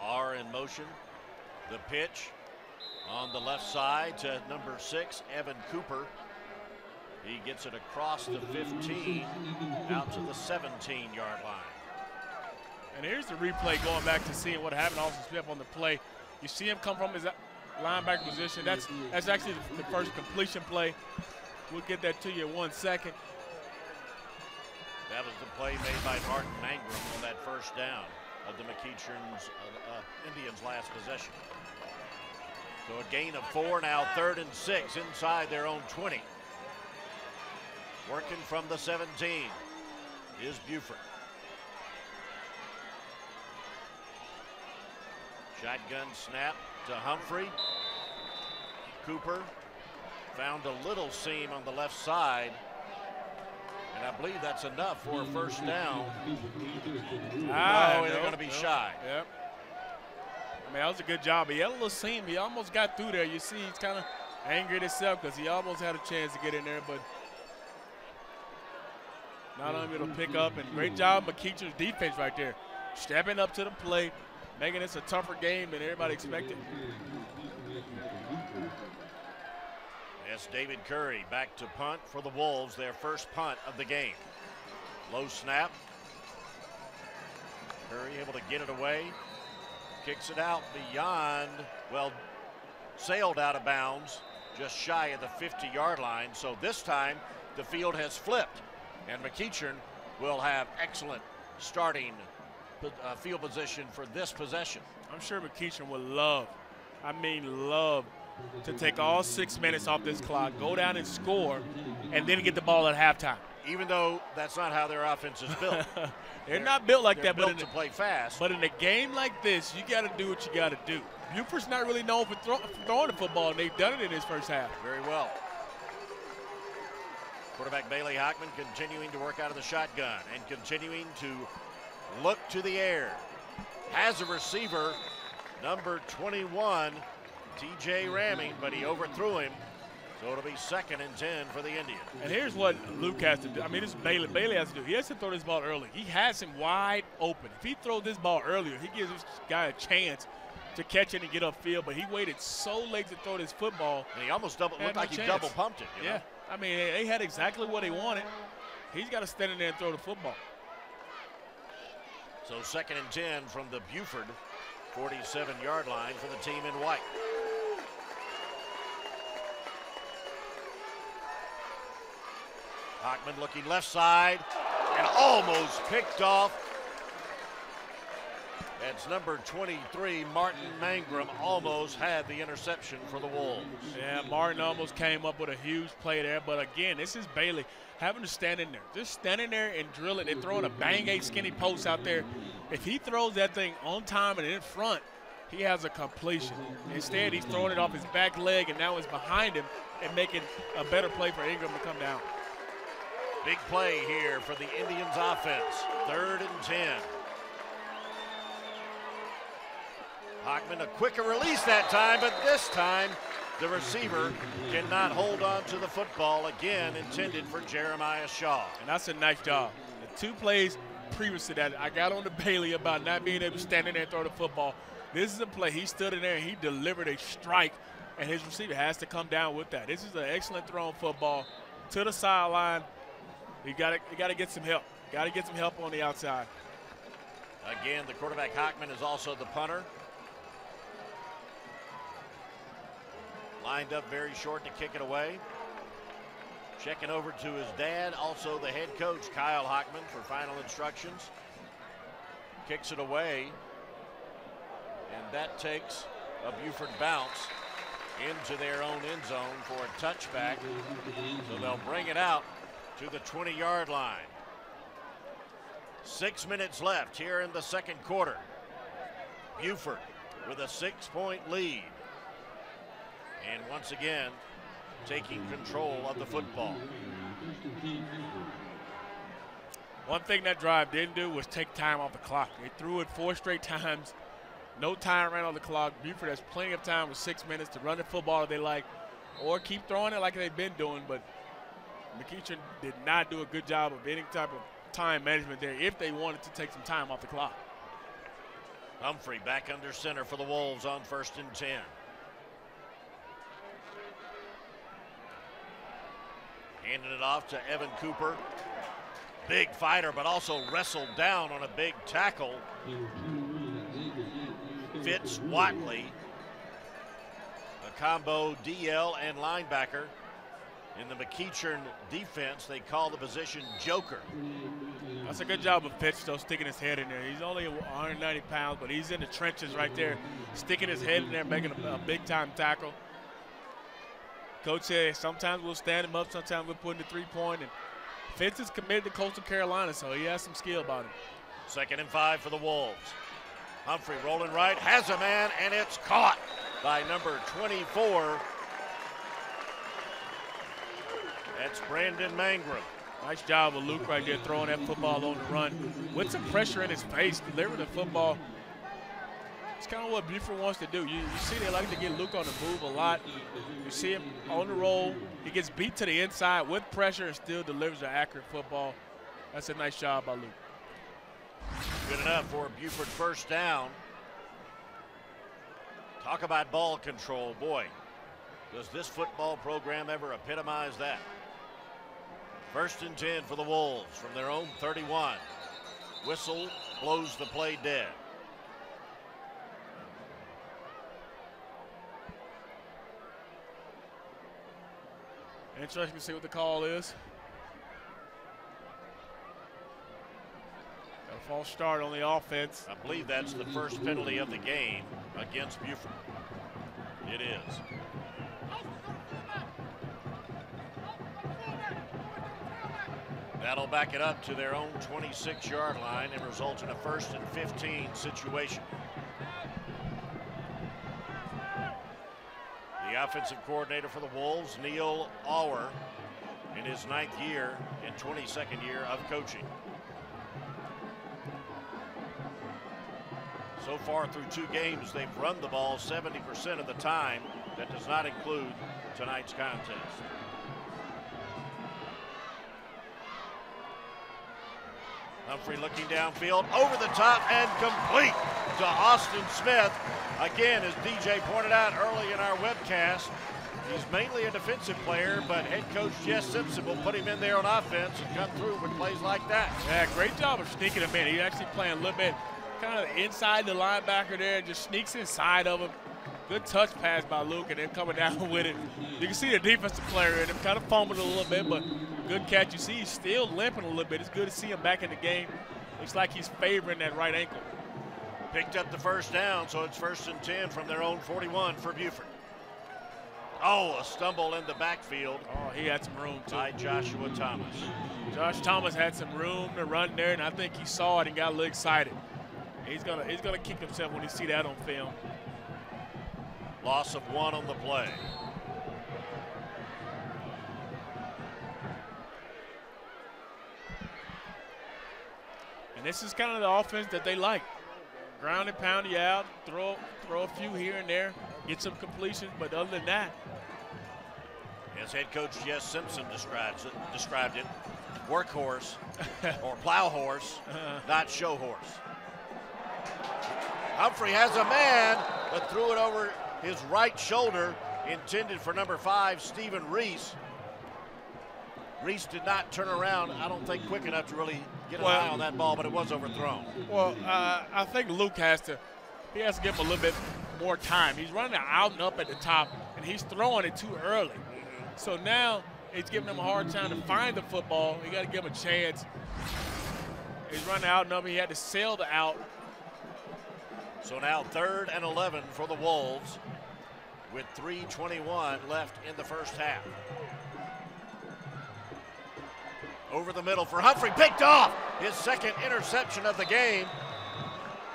Are in motion. The pitch on the left side to number 6, Evan Cooper. He gets it across the 15 out to the 17-yard line. And here's the replay going back to seeing what happened. Austin Smith on the play. You see him come from his linebacker position. That's actually the first completion play. We'll get that to you in 1 second. That was the play made by Martin Mangrum on that first down of the McEachern's Indians' last possession. So a gain of 4, now 3rd and 6 inside their own 20. Working from the 17 is Buford. Shotgun snap to Humphrey. Cooper found a little seam on the left side. And I believe that's enough for a first down. They're going to be shy. Yep. I mean, that was a good job. He had a little seam. He almost got through there. You see, he's kind of angry at himself because he almost had a chance to get in there, but not able to pick up. And great job, McEachern's defense right there, stepping up to the plate, making this a tougher game than everybody expected. Yes, David Curry back to punt for the Wolves, their first punt of the game. Low snap. Curry able to get it away. Kicks it out beyond, well, sailed out of bounds, just shy of the 50-yard line. So this time the field has flipped, and McEachern will have excellent starting field position for this possession. I'm sure McEachern would love, to take all 6 minutes off this clock, go down and score, and then get the ball at halftime. Even though that's not how their offense is built. they're not built like that. They're built to play fast. But in a game like this, you got to do what you got to do. Buford's not really known for throwing the football, and they've done it in this first half. Very well. Quarterback Bailey Hockman continuing to work out of the shotgun and continuing to look to the air. Has a receiver, number 21, T.J. Ramming, but he overthrew him. So it'll be 2nd and 10 for the Indians. And here's what Luke has to do. I mean, this is Bailey. Bailey has to do. He has to throw this ball early. He has him wide open. If he throws this ball earlier, he gives this guy a chance to catch it and get upfield. But he waited so late to throw this football. And he almost looked like he double pumped it. You know? I mean, they had exactly what they wanted. He's got to stand in there and throw the football. So 2nd and 10 from the Buford 47-yard line for the team in white. Hockman looking left side and almost picked off. That's number 23, Martin Mangrum, almost had the interception for the Wolves. Yeah, Martin almost came up with a huge play there. But again, this is Bailey having to stand in there. Just standing there and drill it. They're throwing a bang-aid skinny post out there. If he throws that thing on time and in front, he has a completion. Instead, he's throwing it off his back leg, and now it's behind him and making a better play for Ingram to come down. Big play here for the Indians offense. 3rd and 10. Hockman a quicker release that time, but this time the receiver cannot hold on to the football, again intended for Jeremiah Shaw. And that's a nice job. The 2 plays previous to that, I got on to Bailey about not being able to stand in there and throw the football. This is a play. He stood in there and he delivered a strike, and his receiver has to come down with that. This is an excellent thrown football to the sideline. You got to get some help. Got to get some help on the outside. Again, the quarterback Hockman is also the punter. Lined up very short to kick it away. Checking over to his dad, also the head coach, Kyle Hockman, for final instructions. Kicks it away, and that takes a Buford bounce into their own end zone for a touchback. So they'll bring it out to the 20-yard line. 6 minutes left here in the second quarter. Buford with a 6-point lead. And once again, taking control of the football. One thing that drive didn't do was take time off the clock. They threw it 4 straight times. No time ran on the clock. Buford has plenty of time with 6 minutes to run the football if they like, or keep throwing it like they've been doing. But McEachern did not do a good job of any type of time management there if they wanted to take some time off the clock. Humphrey back under center for the Wolves on 1st and 10. Handing it off to Evan Cooper. Big fighter, but also wrestled down on a big tackle. Fitz Watley, a combo DL and linebacker. In the McEachern defense, they call the position joker. That's a good job of Fitz, though, sticking his head in there. He's only 190 pounds, but he's in the trenches right there, sticking his head in there, making a big-time tackle. Coach said sometimes we'll stand him up, sometimes we'll put in the 3-point. And Fitz is committed to Coastal Carolina, so he has some skill about him. 2nd and 5 for the Wolves. Humphrey rolling right, has a man, and it's caught by number 24. That's Brandon Mangrum. Nice job of Luke right there throwing that football on the run. With some pressure in his face, delivering the football. It's kind of what Buford wants to do. You see they like to get Luke on the move a lot. You see him on the roll. He gets beat to the inside with pressure and still delivers an accurate football. That's a nice job by Luke. Good enough for Buford first down. Talk about ball control. Boy, does this football program ever epitomize that. 1st and 10 for the Wolves from their own 31. Whistle blows the play dead. Interesting to see what the call is. A false start on the offense. I believe that's the first penalty of the game against Buford. It is. That'll back it up to their own 26-yard line and result in a 1st and 15 situation. The offensive coordinator for the Wolves, Neil Auer, in his 9th year and 22nd year of coaching. So far through 2 games, they've run the ball 70% of the time. That does not include tonight's contest. Humphrey looking downfield, over the top and complete to Austin Smith. Again, as DJ pointed out early in our webcast, he's mainly a defensive player, but head coach Jess Simpson will put him in there on offense and come through with plays like that. Yeah, great job of sneaking him in. He's actually playing a little bit kind of inside the linebacker there, just sneaks inside of him. Good touch pass by Luke, and then coming down with it. You can see the defensive player in him, kind of fumbled a little bit, but good catch. You see he's still limping a little bit. It's good to see him back in the game. Looks like he's favoring that right ankle. Picked up the first down, so it's 1st and 10 from their own 41 for Buford. Oh, a stumble in the backfield. Oh, he had some room, too. By Joshua Thomas. Josh Thomas had some room to run there, and I think he saw it and got a little excited. He's gonna kick himself when he see that on film. Loss of 1 on the play. And this is kind of the offense that they like. Ground and pound you out, throw a few here and there, get some completions, but other than that. As head coach Jess Simpson described it, workhorse or plow horse, not show horse. Humphrey has a man, but threw it over his right shoulder, intended for number 5, Stephen Reese. Reese did not turn around, I don't think, quick enough to really get an eye on that ball, but it was overthrown. Well, I think Luke has to give him a little bit more time. He's running out and up at the top, and he's throwing it too early. So now it's giving him a hard time to find the football. You got to give him a chance. He's running out and up. He had to sail the out. So now 3rd and 11 for the Wolves with 3:21 left in the first half. Over the middle for Humphrey, picked off. His second interception of the game.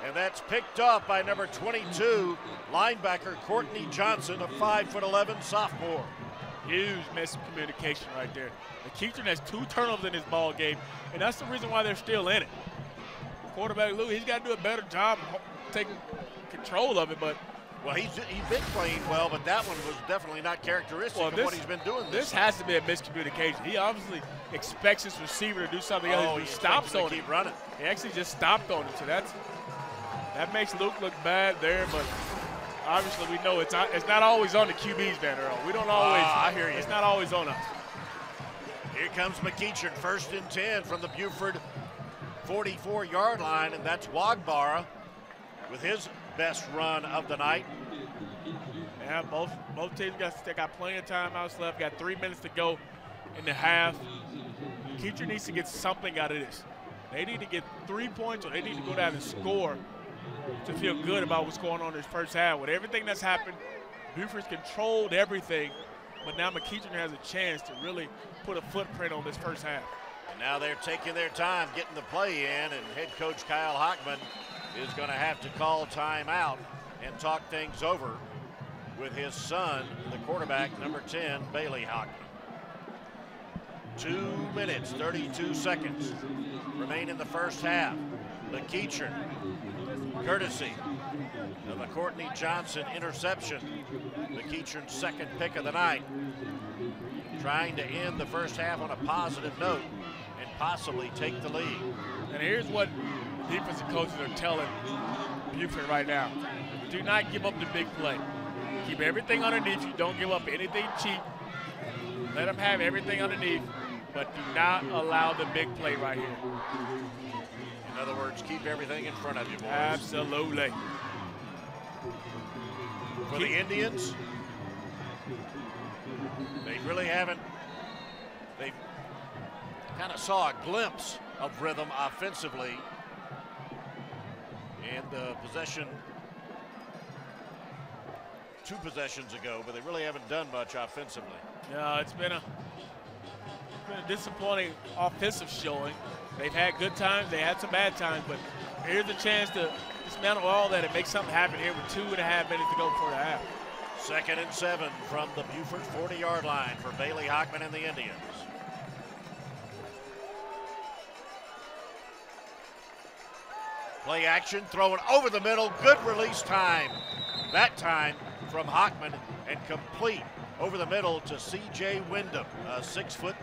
And that's picked off by number 22, linebacker Courtney Johnson, a 5'11" sophomore. Huge miscommunication right there. McEachern has 2 turnovers in this ball game, and that's the reason why they're still in it. Quarterback Lou, he's got to do a better job taking control of it, but well, he's been playing well, but that one was definitely not characteristic of what he's been doing. This has to be a miscommunication. He obviously expects his receiver to do something else. He stops on him. Keep running. He actually just stopped on him, so that makes Luke look bad there, but obviously we know it's not always on the QBs, Van Earl. We don't always. I hear you. It's not always on us. Here comes McEachern, 1st and 10 from the Buford 44-yard line, and that's Wagbara with his best run of the night. Yeah, both teams got plenty of timeouts left. Got 3 minutes to go in the half. McEachern needs to get something out of this. They need to get 3 points, or they need to go down and score to feel good about what's going on in this first half. With everything that's happened, Buford's controlled everything, but now McEachern has a chance to really put a footprint on this first half. And now they're taking their time getting the play in, and head coach Kyle Hockman is going to have to call timeout and talk things over with his son, the quarterback, number 10, Bailey Hockman. 2 minutes, 32 seconds remain in the first half. McEachern, courtesy of a Courtney Johnson interception, McEachern's second pick of the night, trying to end the first half on a positive note and possibly take the lead. And here's what the defensive coaches are telling Buford right now. Do not give up the big play. Keep everything underneath you. Don't give up anything cheap. Let them have everything underneath, but do not allow the big play right here. In other words, keep everything in front of you, boys. Absolutely. For the Indians, they really haven't. They kind of saw a glimpse of rhythm offensively. And possession 2 possessions ago, but they really haven't done much offensively. Yeah, it's been a disappointing offensive showing. They've had good times, they had some bad times, but here's a chance to dismantle all that and make something happen here with 2.5 minutes to go before the half. 2nd and 7 from the Buford 40-yard line for Bailey Hockman and the Indians. Play action, throwing over the middle, good release time. That time from Hockman and complete over the middle to C.J. Wyndham, a 6'3",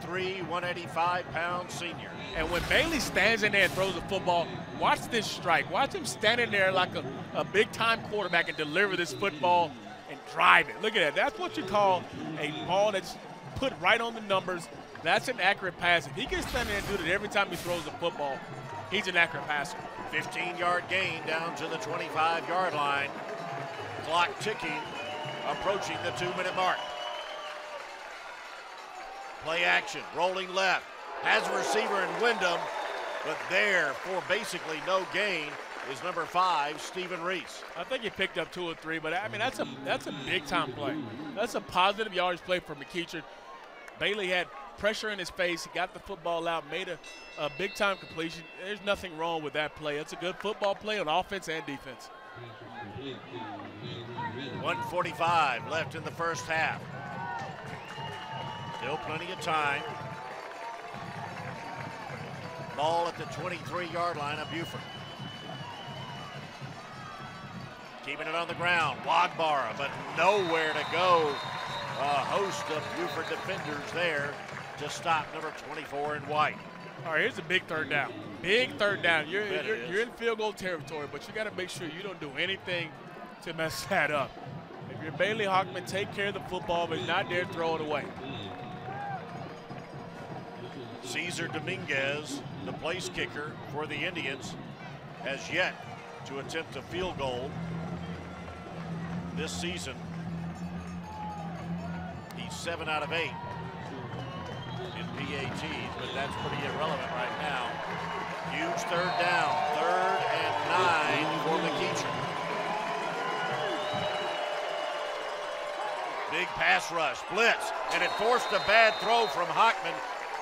185-pound senior. And when Bailey stands in there and throws the football, watch this strike. Watch him standing there like a big-time quarterback and deliver this football and drive it. Look at that. That's what you call a ball that's put right on the numbers. That's an accurate pass. If he can stand there and do that every time he throws the football, he's an accurate passer. 15-yard gain down to the 25-yard line. Clock ticking, approaching the 2-minute mark. Play action, rolling left, has a receiver in Wyndham, but there for basically no gain is number 5, Stephen Reese. I think he picked up 2 or 3, but I mean that's a big-time play. That's a positive yardage play for McEachern. Bailey had pressure in his face. He got the football out, made a big-time completion. There's nothing wrong with that play. It's a good football play on offense and defense. 1:45 left in the first half. Still plenty of time. Ball at the 23-yard line of Buford. Keeping it on the ground, Wagbara, but nowhere to go. A host of Buford defenders there to stop number 24 in white. All right, here's a big third down. Big third down. You're in field goal territory, but you got to make sure you don't do anything to mess that up. If you're Bailey Hockman, take care of the football, but not there, throw it away. Cesar Dominguez, the place kicker for the Indians, has yet to attempt a field goal this season. He's 7 out of 8 in PATs, but that's pretty irrelevant right now. Huge third down, 3rd and 9 for McEachern. Big pass rush, blitz, and it forced a bad throw from Hockman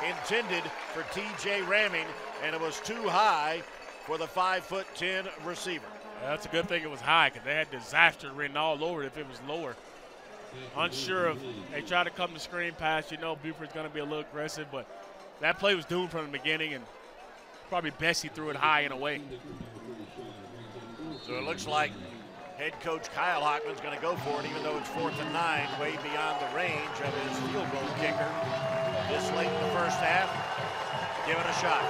intended for T.J. Ramming, and it was too high for the 5'10" receiver. That's a good thing it was high because they had disaster written all over it if it was lower. Unsure if they try to come to screen pass. You know Buford's going to be a little aggressive, but that play was doomed from the beginning, and probably best he threw it high and away. So it looks like head coach Kyle Hockman's going to go for it, even though it's 4th and 9, way beyond the range of his field goal kicker this late in the first half. Give it a shot.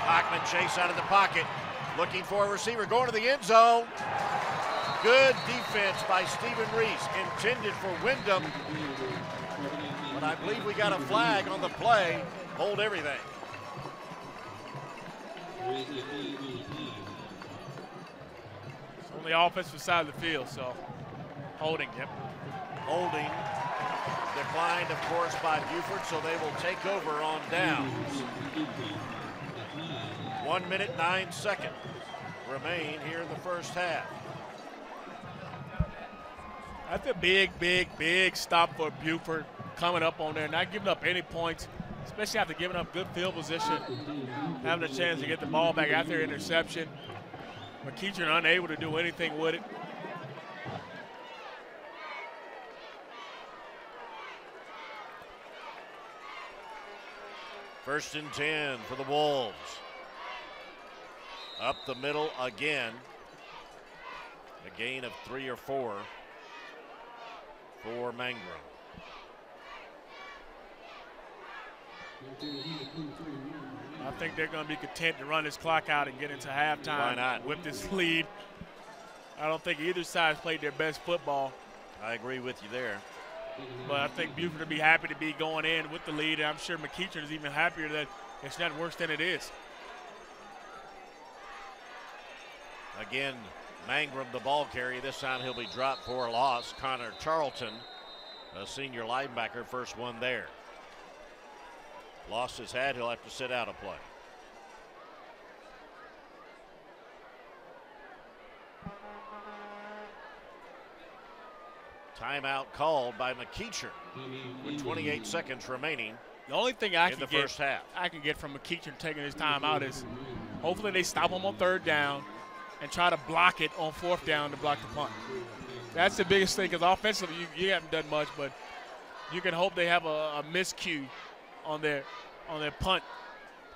Hockman chase out of the pocket, looking for a receiver, going to the end zone. Good defense by Stephen Reese, intended for Wyndham. But I believe we got a flag on the play. Hold everything. It's on the offensive side of the field, so holding, yep. Holding declined, of course, by Buford, so they will take over on downs. 1 minute, 9 seconds remain here in the first half. That's a big, big, big stop for Buford coming up on there, not giving up any points, especially after giving up good field position, having a chance to get the ball back after interception. McEachern unable to do anything with it. First and 10 for the Wolves. Up the middle again. A gain of 3 or 4 for Mangrum. I think they're going to be content to run this clock out and get into halftime. Why not? With this lead. I don't think either side's played their best football. I agree with you there. But I think Buford will be happy to be going in with the lead, and I'm sure McEachern is even happier that it's not worse than it is. Again, Mangrum, the ball carrier. This time he'll be dropped for a loss. Connor Charlton, a senior linebacker, first one there. Lost his hat. He'll have to sit out a play. Timeout called by McEachern with 28 seconds remaining. The only thing I in the first half I can get from McEachern taking his time out is hopefully they stop him on 3rd down and try to block it on 4th down to block the punt. That's the biggest thing, because offensively you haven't done much, but you can hope they have a miscue on their punt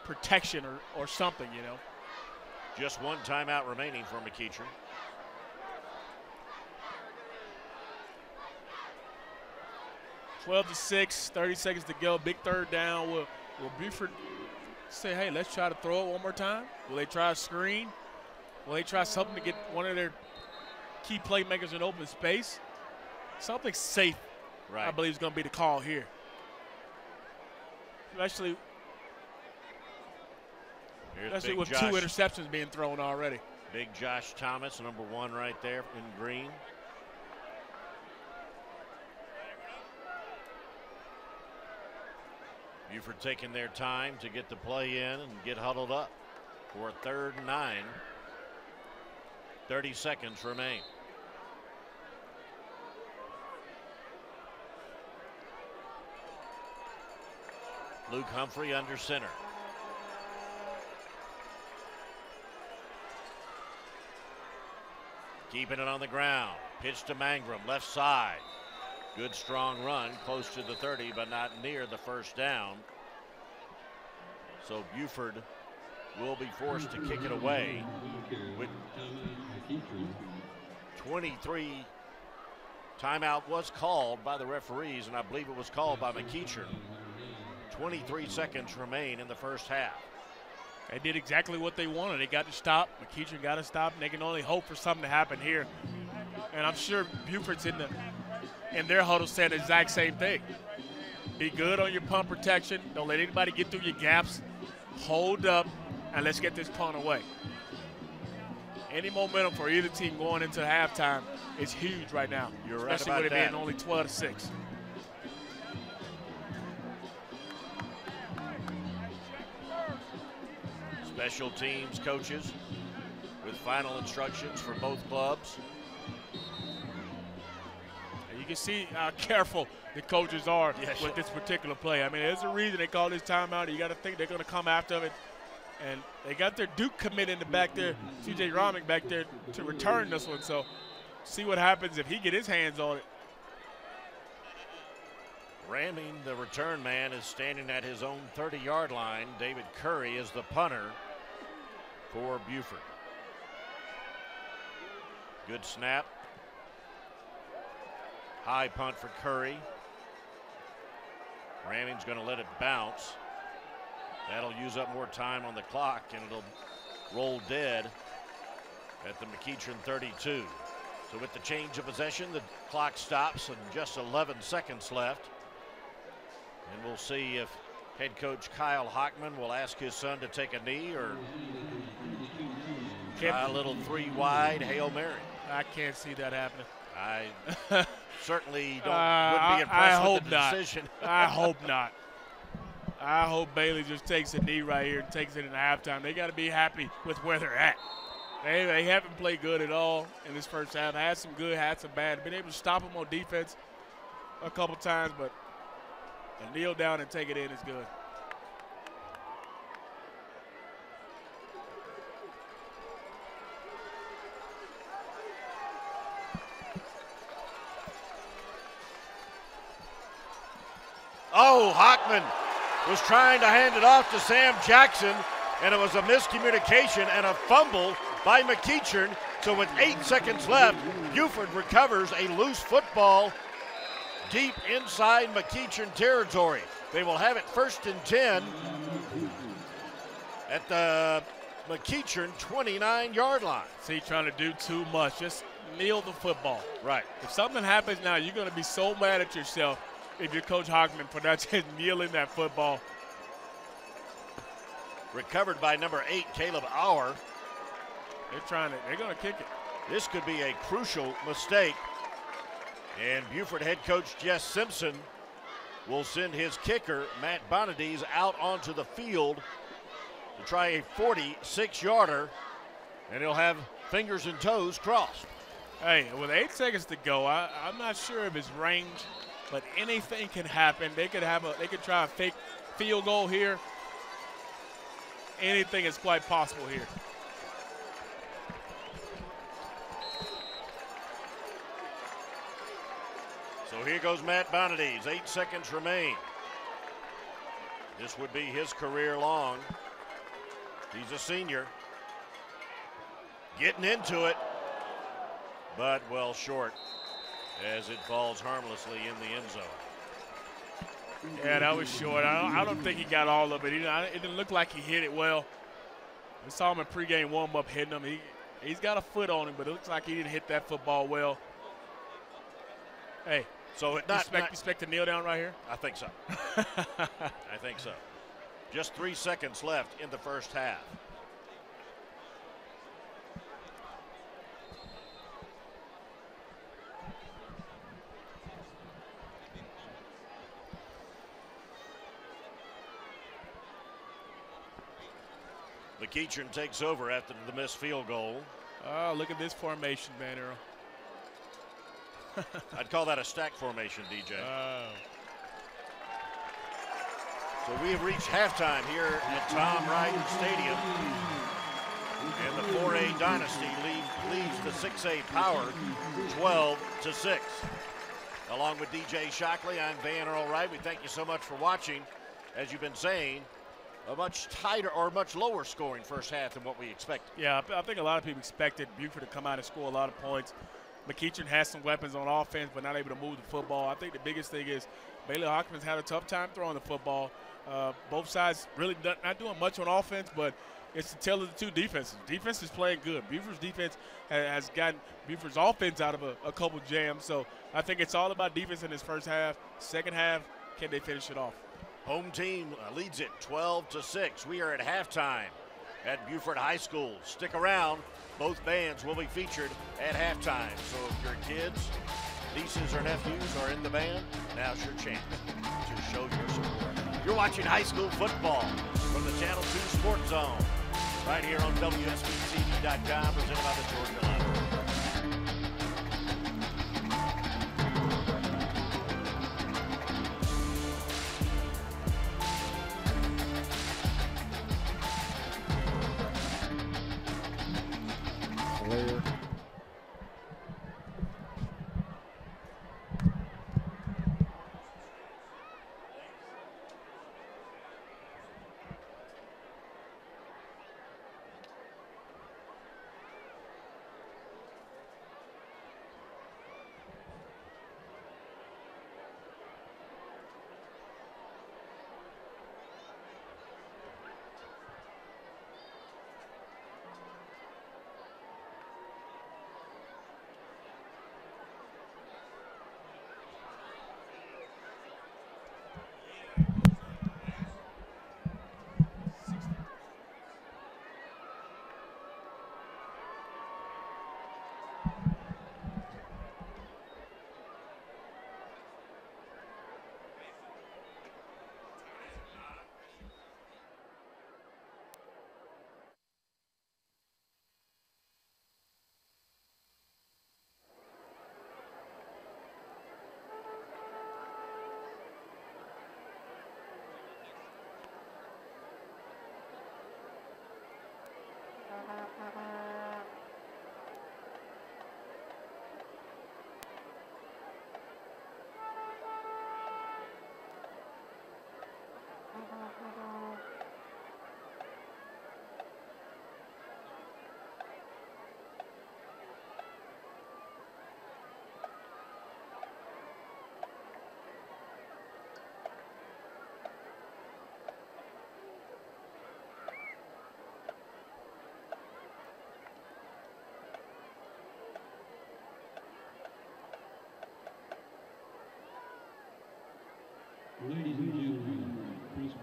protection or something, you know. Just one timeout remaining for McEachern. (12-6), 30 seconds to go. Big 3rd down. Will Buford say, hey, let's try to throw it one more time? Will they try a screen? Will they try something to get one of their key playmakers in open space? Something safe, right, I believe, is going to be the call here. Especially with Josh, 2 interceptions being thrown already. Big Josh Thomas, number 1 right there in green. Buford taking their time to get the play in and get huddled up for a 3rd and 9. 30 seconds remain. Luke Humphrey under center. Keeping it on the ground. Pitch to Mangrum, left side. Good strong run, close to the 30, but not near the first down. So Buford will be forced to kick it away with 23. Timeout was called by the referees, and I believe it was called by McEachern. 23 seconds remain in the first half. They did exactly what they wanted. They got to stop. McEachern got to stop, and they can only hope for something to happen here. And I'm sure Buford's in their huddle saying the exact same thing. Be good on your punt protection. Don't let anybody get through your gaps. Hold up, and let's get this punt away. Any momentum for either team going into halftime is huge right now. You're right about that. Especially with it being only 12-6. Special teams coaches with final instructions for both clubs. You can see how careful the coaches are with this particular play. I mean, there's a reason they call this timeout. You got to think they're going to come after it. And they got their Duke commit in the back there, C.J. Romick back there to return this one. So see what happens if he get his hands on it. Ramming the return man is standing at his own 30-yard line. David Curry is the punter for Buford. Good snap. High punt for Curry. Ramming's going to let it bounce. That'll use up more time on the clock, and it'll roll dead at the McEachern 32. So with the change of possession, the clock stops and just 11 seconds left. And we'll see if head coach Kyle Hockman will ask his son to take a knee or try a little 3-wide Hail Mary. I can't see that happening. I certainly wouldn't be impressed with the decision. I hope not. I hope Bailey just takes a knee right here and takes it in halftime. They got to be happy with where they're at. They haven't played good at all in this first half. Had some good, had some bad. Been able to stop them on defense a couple times, but to kneel down and take it in is good. Oh, Hockman was trying to hand it off to Sam Jackson, and it was a miscommunication and a fumble by McEachern. So with 8 seconds left, Buford recovers a loose football deep inside McEachern territory. They will have it 1st and 10 at the McEachern 29-yard line. See, trying to do too much. Just kneel the football. Right. If something happens now, you're going to be so mad at yourself if you're Coach Hockman for not just kneeling that football. Recovered by number 8, Caleb Auer. They're going to kick it. This could be a crucial mistake. And Buford head coach Jess Simpson will send his kicker, Matt Bonadies, out onto the field to try a 46-yarder, and he'll have fingers and toes crossed. Hey, with 8 seconds to go, I'm not sure of his range, but anything can happen. They could try a fake field goal here. Anything is quite possible here. So here goes Matt Bonadies. 8 seconds remain. This would be his career long. He's a senior. Getting into it, but well short as it falls harmlessly in the end zone. Yeah, that was short. I don't think he got all of it. It didn't look like he hit it well. We saw him in pregame warm-up hitting him. He's got a foot on him, but it looks like he didn't hit that football well. Hey, so expect to kneel down right here? I think so. I think so. Just 3 seconds left in the first half. McEachern takes over after the missed field goal. Oh, look at this formation, Van Earl. I'd call that a stack formation, DJ. So we have reached halftime here at Tom Ryden Stadium. And the 4A dynasty leads the 6A power 12-6. Along with DJ Shockley, I'm Van Earl Wright. We thank you so much for watching. As you've been saying, a much tighter or much lower scoring first half than what we expected. Yeah, I think a lot of people expected Buford to come out and score a lot of points. McEachern has some weapons on offense, but not able to move the football. I think the biggest thing is Bailey Hockman's had a tough time throwing the football. Both sides really not doing much on offense, but it's the tale of the two defenses. Defense is playing good. Buford's defense has gotten Buford's offense out of a couple jams. So I think it's all about defense in this first half. Second half, can they finish it off? Home team leads it 12-6. We are at halftime at Buford High School. Stick around. Both bands will be featured at halftime. So if your kids, nieces, or nephews are in the band, now's your chance to show your support. You're watching high school football from the Channel 2 Sports Zone right here on WSBTV.com, presented by the Georgia Line.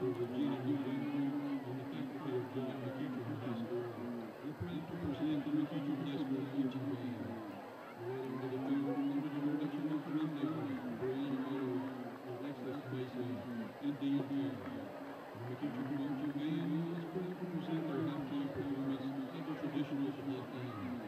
for Virginia Union and the faculty of McEachern High School, we're proud to present the McEachern High School Marching Band. Right under the field, under the direction of commendation, Brian O. Alexis Mason, and Dean Carey. The McEachern Marching Band is proud to present their halftime performance at the traditional Hawk Inn.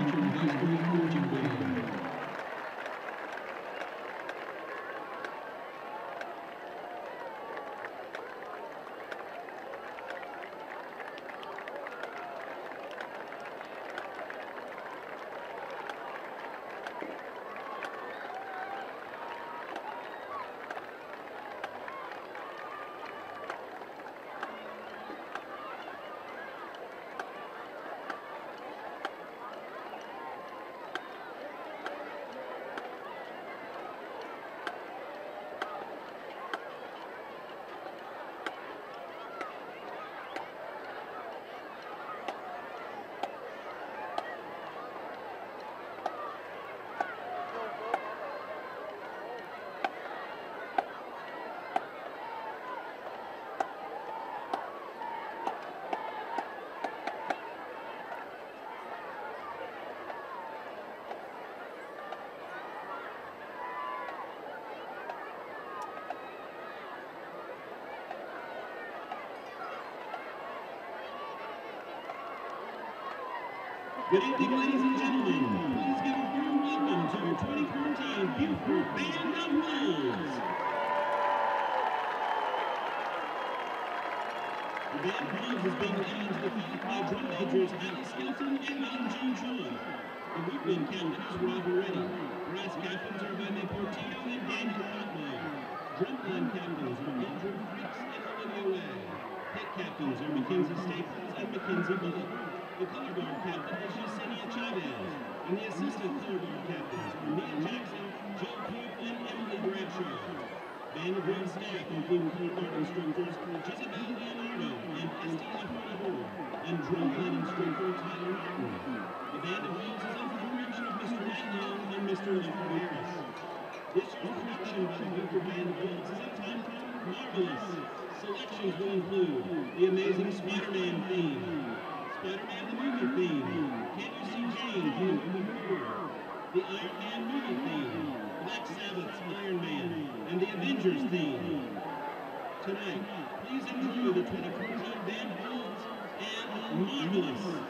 McEachern High School Marching Band. Good evening, ladies and gentlemen. Please give a warm welcome to your 2014 Buford Band of Wolves. The Band of Wolves is being led into the field by drum majors Alice Skelton and Eugene Choi. The woodwind captains Robert Reddy. Brass captains are Jaime Portillo and Dan Carotmeyer. Drumline captains are Andrew Fricks and Olivia Way. Pit captains are Mackenzie Staples and Mackenzie Bullock. The color guard captain is Yesenia Chavez, and the assistant color guard captains are Mia Jackson, Joe Coop, and Emily Bradshaw. Band of Wolves staff include color guard instructors Jezebel Leonardo and Esty Lafreniere, and drumline instructor Tyler Martin. The Band of Wolves is under the direction of Mr. Lightlow and Mr. Lafreniere. This year's production by the Buford Band of Wolves is entitled Marvelous. Selections will include the amazing Spider-Man theme, Spider-Man the movie theme, Can You See Jane from the movie Buford, the Iron Man movie theme, Black Sabbath's Iron Man, and the Avengers theme. Tonight, please enjoy the 2014 Band Wolves and Marvelous.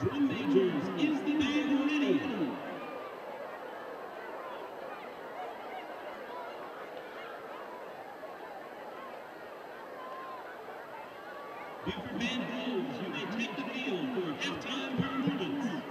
Drum majors, is the band ready? Buford Band Wolves, you may take the field for halftime performance.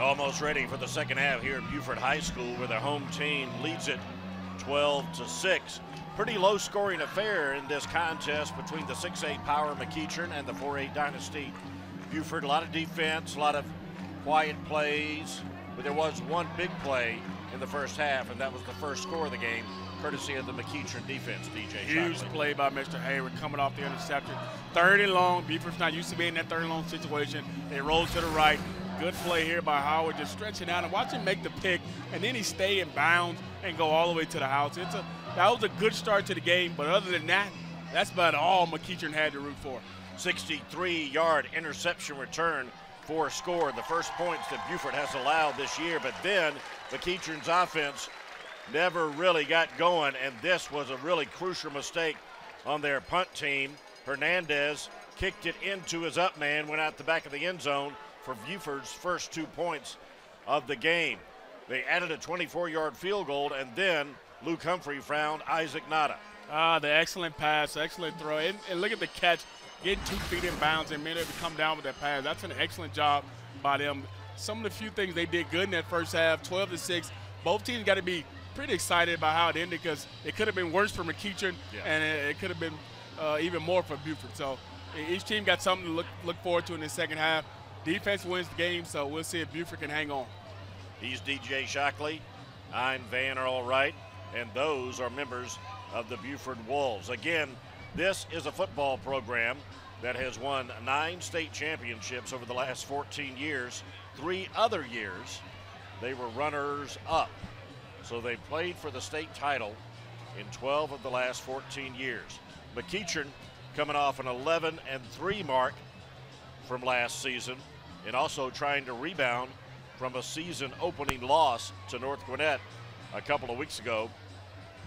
Almost ready for the second half here at Buford High School, where the home team leads it 12-6. Pretty low-scoring affair in this contest between the 6A Power McEachern and the 4A Dynasty Buford. A lot of defense, a lot of quiet plays, but there was one big play in the first half, and that was the first score of the game, courtesy of the McEachern defense, DJ. Huge Shockley. play by Mr. Hayward coming off the interception. Third and long. Buford's not used to being in that third and long situation. They roll to the right. Good play here by Howard, just stretching out and watch him make the pick, and then he stay in bounds and go all the way to the house. That was a good start to the game, but other than that, that's about all McEachern had to root for. 63-yard interception return for a score, the first points that Buford has allowed this year, but then McEachern's offense never really got going, and this was a really crucial mistake on their punt team. Hernandez kicked it into his up man, went out the back of the end zone for Buford's first 2 points of the game. They added a 24-yard field goal, and then Luke Humphrey found Isaac Nada. The excellent pass, excellent throw, and look at the catch, getting 2 feet in bounds and being able to come down with that pass. That's an excellent job by them. Some of the few things they did good in that first half, 12-6. Both teams got to be pretty excited about how it ended, because it could have been worse for McEachern, and it could have been even more for Buford. So each team got something to look forward to in the second half. Defense wins the game, so we'll see if Buford can hang on. He's DJ Shockley. I'm Van Earl Wright, and those are members of the Buford Wolves. Again, this is a football program that has won 9 state championships over the last 14 years. 3 other years, they were runners-up. So they played for the state title in 12 of the last 14 years. McEachern coming off an 11-3 mark from last season, and also trying to rebound from a season opening loss to North Gwinnett a couple of weeks ago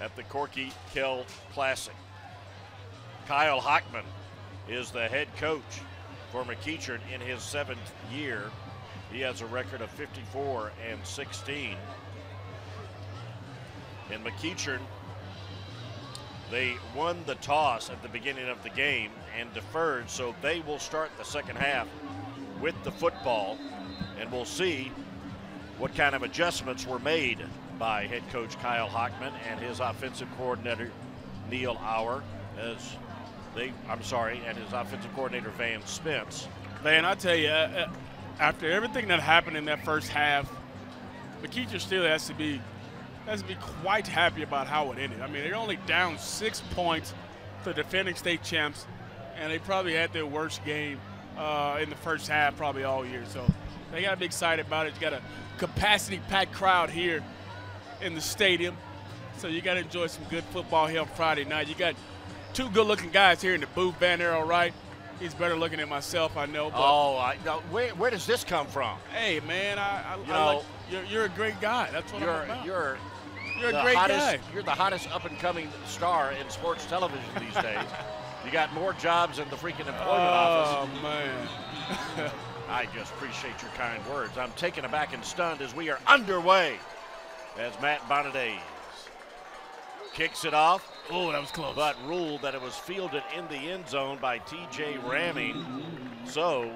at the Corky Kell Classic. Kyle Hockman is the head coach for McEachern in his 7th year. He has a record of 54-16. In McEachern, they won the toss at the beginning of the game and deferred, so they will start the second half with the football, and we'll see what kind of adjustments were made by head coach Kyle Hockman and his offensive coordinator Neil Auer and his offensive coordinator Van Spence. Man, I tell you, after everything that happened in that first half, McEachern still has to be quite happy about how it ended. I mean, they're only down 6 points to defending state champs, and they probably had their worst game in the first half probably all year. So they got to be excited about it. You got a capacity-packed crowd here in the stadium, so you got to enjoy some good football here on Friday night. You got 2 good-looking guys here in the booth. Van Earl Wright, he's better looking than myself, I know. But where does this come from? Hey, man, you're a great guy. That's what I'm about. You're a great guy. You're the hottest up-and-coming star in sports television these days. You got more jobs in the freaking employment office. Oh, man. I just appreciate your kind words. I'm taken aback and stunned as we are underway as Matt Bonadays kicks it off. Oh, that was close. But ruled that it was fielded in the end zone by T.J. Ramming. So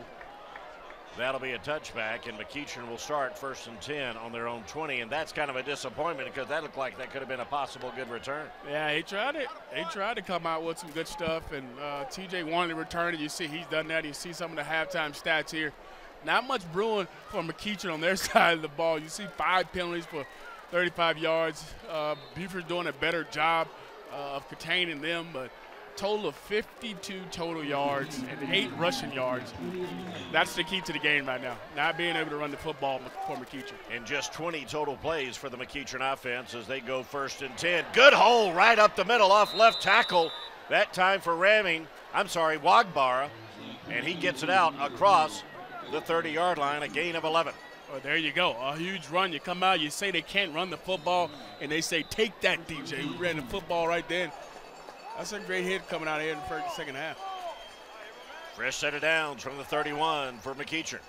that'll be a touchback, and McEachern will start 1st and 10 on their own 20, and that's kind of a disappointment because that looked like that could have been a possible good return. Yeah, he tried it. He tried to come out with some good stuff, and T.J. wanted to return it. You see he's done that. You see some of the halftime stats here. Not much brewing for McEachern on their side of the ball. You see 5 penalties for 35 yards. Buford's doing a better job of containing them, but total of 52 total yards and 8 rushing yards. That's the key to the game right now, not being able to run the football for McEachern. And just 20 total plays for the McEachern offense as they go 1st and 10. Good hole right up the middle off left tackle. That time for Wagbara, and he gets it out across the 30-yard line, a gain of 11. Well, there you go, a huge run. You come out, you say they can't run the football, and they say, take that, DJ. We ran the football right then. That's a great hit coming out here in the second half. Fresh set of downs from the 31 for McEachern.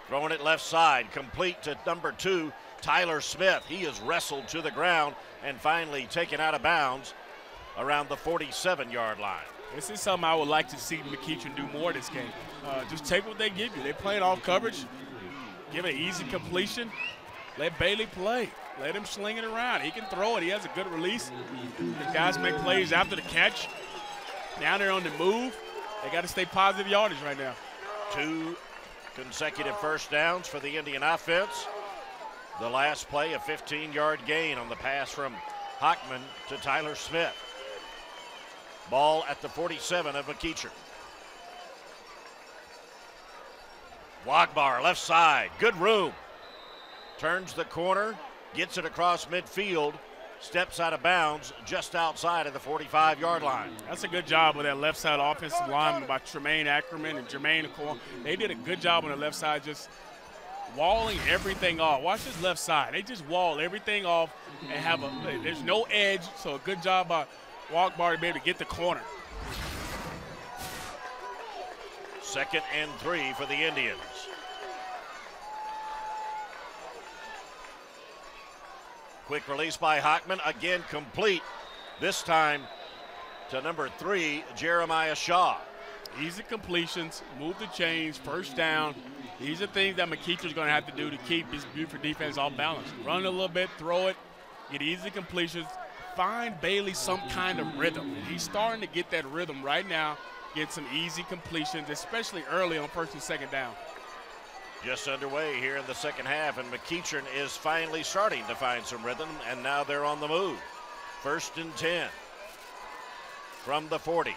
Throwing it left side, complete to number 2, Tyler Smith. He is wrestled to the ground and finally taken out of bounds around the 47-yard line. This is something I would like to see McEachern do more this game. Just take what they give you. They're playing off coverage. Give an easy completion. Let Bailey play. Let him sling it around. He can throw it. He has a good release. The guys make plays after the catch. Now they're on the move. They got to stay positive yardage right now. 2 consecutive first downs for the Indian offense. The last play, a 15-yard gain on the pass from Hockman to Tyler Smith. Ball at the 47 of McEachern. Wagbauer, left side, good room. Turns the corner, gets it across midfield, steps out of bounds just outside of the 45-yard line. That's a good job with that left side offensive line by Tremaine Ackerman and Jermaine Acor. They did a good job on the left side, just walling everything off. Watch this left side. They just wall everything off and there's no edge, so a good job by Wagbauer to be able to get the corner. 2nd and 3 for the Indians. Quick release by Hockman, again complete, this time to number 3, Jeremiah Shaw. Easy completions, move the chains, first down. These are things that McEachern's going to have to do to keep his Buford defense off balance. Run a little bit, throw it, get easy completions, find Bailey some kind of rhythm. He's starting to get that rhythm right now, get some easy completions, especially early on 1st and 2nd down. Just underway here in the second half, and McEachern is finally starting to find some rhythm, and now they're on the move. 1st and 10 from the 40.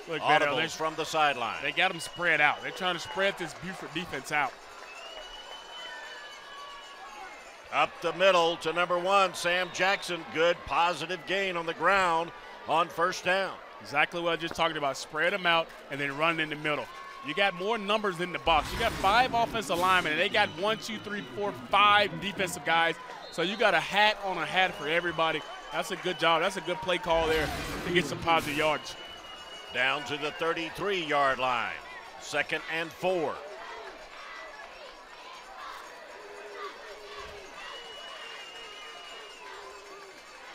Look, Audibles from the sideline. They got them spread out. They're trying to spread this Buford defense out. Up the middle to number 1, Sam Jackson. Good positive gain on the ground on 1st down. Exactly what I just talked about. Spread them out and then run in the middle. You got more numbers in the box. You got 5 offensive linemen, and they got 1, 2, 3, 4, 5 defensive guys. So you got a hat on a hat for everybody. That's a good job. That's a good play call there to get some positive yards. Down to the 33-yard line. 2nd and 4.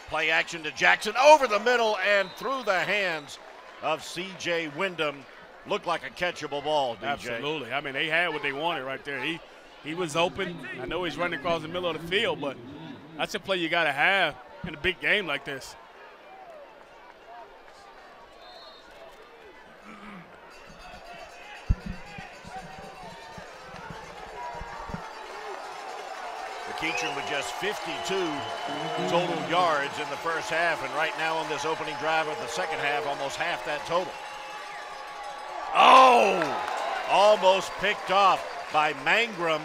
Play action to Jackson over the middle and through the hands of C.J. Wyndham. Looked like a catchable ball, DJ. Absolutely. I mean, they had what they wanted right there. He was open. I know he's running across the middle of the field, but that's a play you got to have in a big game like this. McEachern with just 52 total yards in the first half, and right now on this opening drive of the second half, almost half that total. Oh! Almost picked off by Mangrum.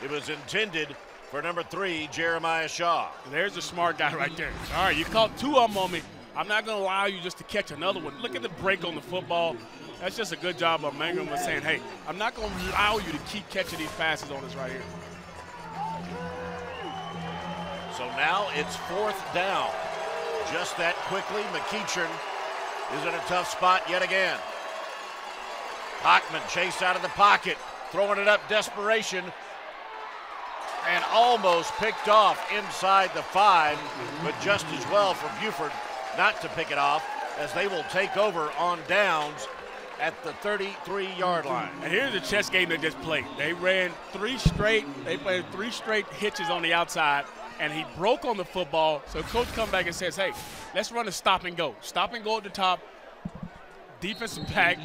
It was intended for number 3, Jeremiah Shaw. There's a smart guy right there. All right, you caught 2 of them on me. I'm not going to allow you just to catch another one. Look at the break on the football. That's just a good job of Mangrum of saying, hey, I'm not going to allow you to keep catching these passes on us right here. So now it's 4th down. Just that quickly, McEachern is in a tough spot yet again. Hockman chased out of the pocket, throwing it up, desperation, and almost picked off inside the 5, but just as well for Buford not to pick it off, as they will take over on downs at the 33-yard line. And here's the chess game they just played. They ran 3 straight, they played 3 straight hitches on the outside, and he broke on the football. So coach come back and says, hey, let's run a stop and go. Stop and go at the top. Defensive back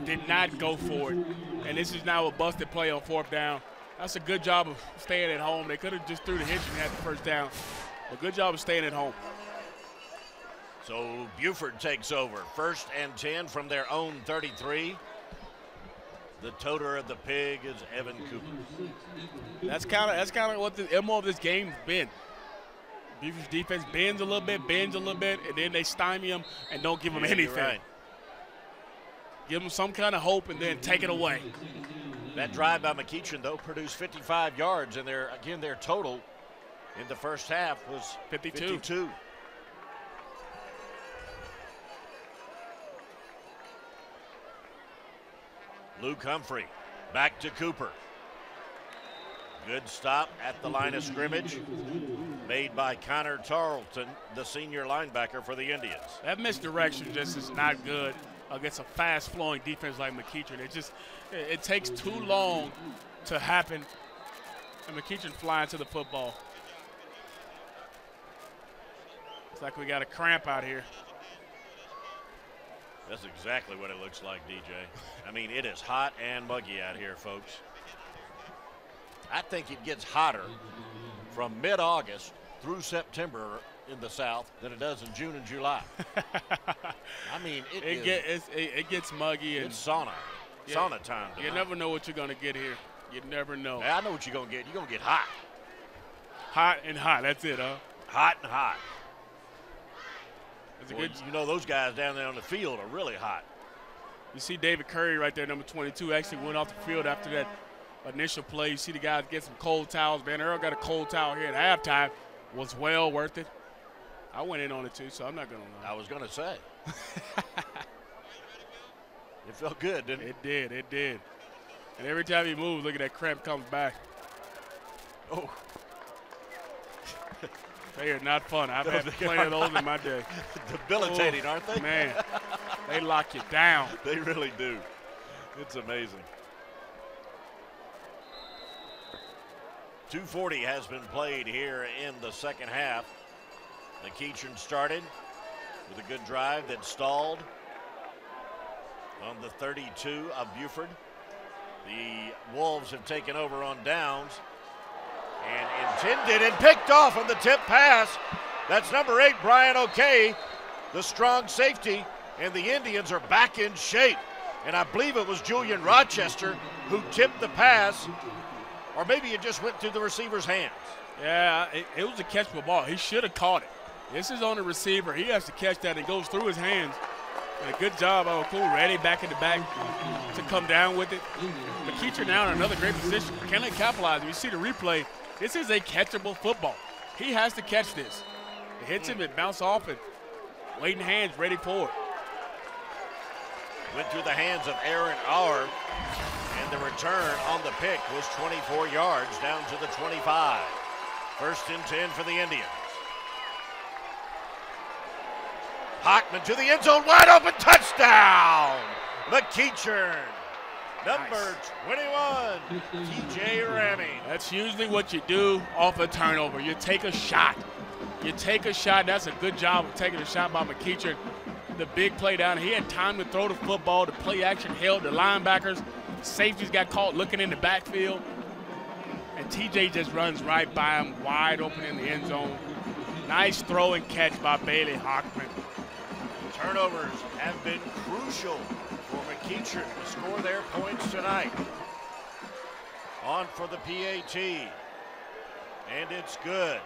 did not go for it. And this is now a busted play on 4th down. That's a good job of staying at home. They could have just threw the hitch and had the 1st down. A good job of staying at home. So Buford takes over. 1st and 10 from their own 33. The toter of the pig is Evan Cooper. That's kind of what the MO of this game's been. Buford's defense bends a little bit, and then they stymie him and don't give him anything. Right. Give them some kind of hope and then take it away. That drive by McEachern, though, produced 55 yards, and their total in the first half was 52. Luke Humphrey back to Cooper. Good stop at the line of scrimmage made by Connor Tarleton, the senior linebacker for the Indians. That misdirection just is not good against a fast-flowing defense like McEachern. It takes too long to happen, and McEachern flying to the football. It's like we got a cramp out here. That's exactly what it looks like, DJ. I mean, it is hot and muggy out here, folks. I think it gets hotter from mid-August through September in the South than it does in June and July. I mean, it gets muggy. And it's sauna time tonight. You never know what you're going to get here. You never know. Hey, I know what you're going to get. You're going to get hot. Hot and hot. That's it, huh? Hot and hot. Well, you know those guys down there on the field are really hot. You see David Curry right there, number 22, actually went off the field after that initial play. You see the guys get some cold towels. Van Earl got a cold towel here at halftime. Was well worth it. I went in on it too, so I'm not going to lie. I was going to say. It felt good, didn't it? It did. And every time he moves, look at that cramp comes back. Oh. They are not fun. I've had plenty of those in my day. Debilitating, aren't they? Man, they lock you down. They really do. It's amazing. 2:40 has been played here in the second half. McEachern started with a good drive that stalled on the 32 of Buford. The Wolves have taken over on downs and intended and picked off on the tip pass. That's number 8, Brian O'Kay, the strong safety, and the Indians are back in shape. And I believe it was Julian Rochester who tipped the pass, or maybe it just went through the receiver's hands. Yeah, it was a catchable ball. He should have caught it. This is on the receiver. He has to catch that. It goes through his hands. And a good job, cool, ready back in the back to come down with it. McEachern now in another great position. Can they capitalize? You see the replay. This is a catchable football. He has to catch this. It hits him, it bounces off, and waiting hands ready for it. Went through the hands of Aaron Auer, and the return on the pick was 24 yards down to the 25. 1st and 10 for the Indians. Hockman to the end zone, wide open, touchdown! McEachern, number 21, T.J. Ramey. That's usually what you do off a turnover. You take a shot. You take a shot. That's a good job of taking a shot by McEachern. The big play down. He had time to throw the football. The play action held the linebackers. Safeties got caught looking in the backfield. And T.J. just runs right by him, wide open in the end zone. Nice throw and catch by Bailey Hockman. Turnovers have been crucial for McEachern to score their points tonight. On for the PAT. And it's good.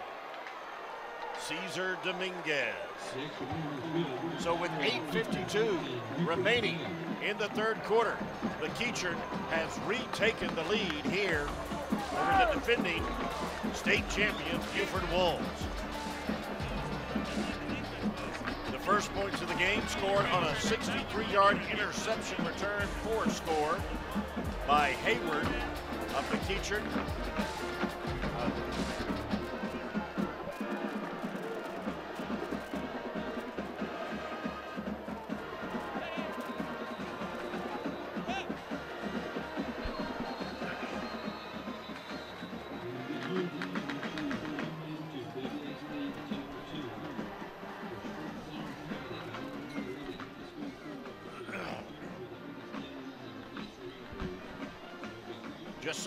Cesar Dominguez. So with 8:52 remaining in the 3rd quarter, McEachern has retaken the lead here over the defending state champion Buford Wolves. The first points of the game scored on a 63-yard interception return for score by Hayward of McEachern. Just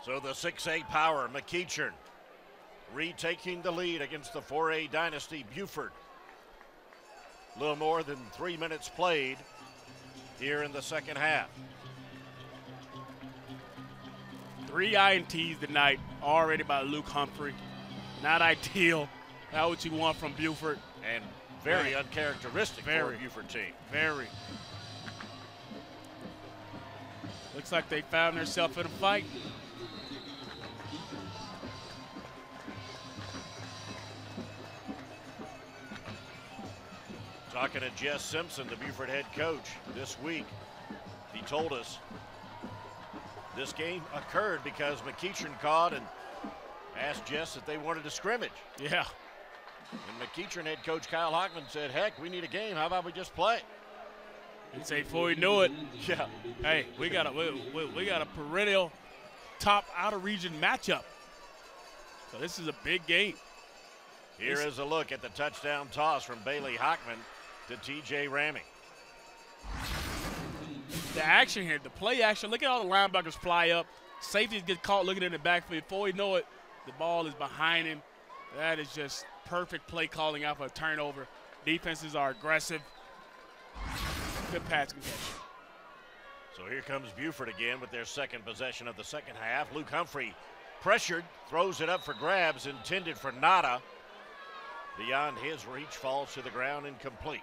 so the 6A power, McEachern, retaking the lead against the 4A dynasty, Buford. A little more than 3 minutes played here in the second half. 3 INTs tonight already by Luke Humphrey. Not ideal. Not what you want from Buford. And very uncharacteristic for a Buford team. Very. Looks like they found themselves in a fight. Talking to Jess Simpson, the Buford head coach, this week, he told us this game occurred because McEachern called and asked Jess if they wanted to scrimmage. Yeah. And McEachern head coach Kyle Hockman said, heck, we need a game. How about we just play? And say before we knew it, yeah. Hey, we got a perennial top outer region matchup. So this is a big game. Here is a look at the touchdown toss from Bailey Hockman to T.J. Ramey. The action here, the play action. Look at all the linebackers fly up. Safeties get caught looking in the backfield. Before we know it, the ball is behind him. That is just perfect play calling out for a turnover. Defenses are aggressive. Good pass connection. So here comes Buford again with their second possession of the second half. Luke Humphrey pressured, throws it up for grabs, intended for nada. Beyond his reach, falls to the ground, incomplete.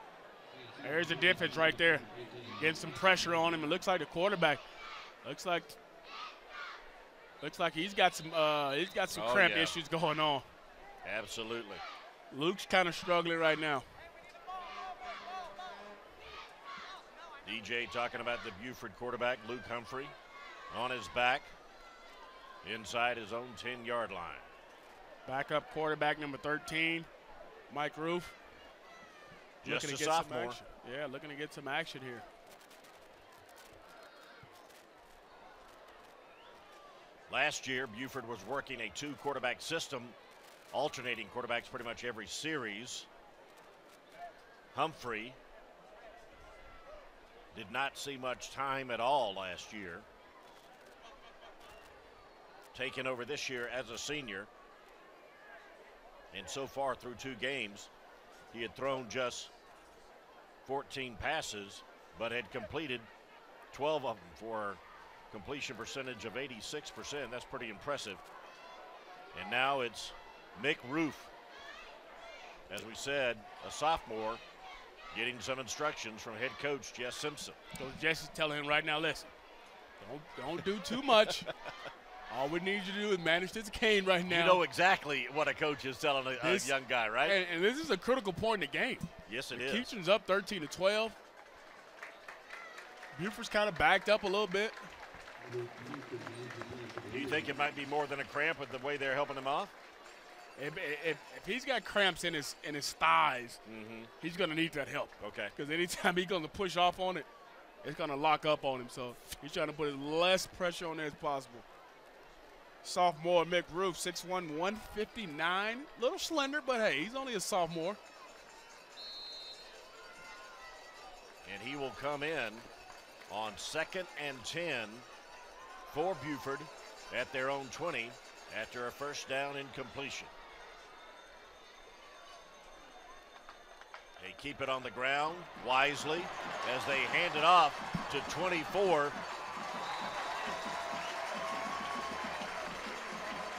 There's the difference right there. Getting some pressure on him. It looks like the quarterback looks like he's got some cramp issues going on. Absolutely. Luke's kind of struggling right now. DJ talking about the Buford quarterback, Luke Humphrey. on his back inside his own 10-yard line. Backup quarterback number 13, Mike Roof. Just looking a to get sophomore. some action. Yeah, looking to get some action here. Last year, Buford was working a 2-quarterback system, alternating quarterbacks pretty much every series. Humphrey did not see much time at all last year. Taking over this year as a senior. And so far through 2 games, he had thrown just 14 passes, but had completed 12 of them for a completion percentage of 86%. That's pretty impressive. And now it's Mick Roof, as we said, a sophomore, getting some instructions from head coach Jess Simpson. So Jesse's telling him right now, listen, don't do too much. All we need you to do is manage this game right now. You know exactly what a coach is telling a young guy, right? And this is a critical point in the game. Yes, it is. McEachern's up 13-12. Buford's kind of backed up a little bit. Do you think it might be more than a cramp with the way they're helping him off? If he's got cramps in his thighs, he's going to need that help. Okay. Because anytime he's going to push off on it, it's going to lock up on him. So he's trying to put as less pressure on there as possible. Sophomore Mick Roof, 6'1", 159. Little slender, but hey, he's only a sophomore. And he will come in on 2nd and 10 for Buford at their own 20 after a first down incompletion. They keep it on the ground wisely as they hand it off to 24.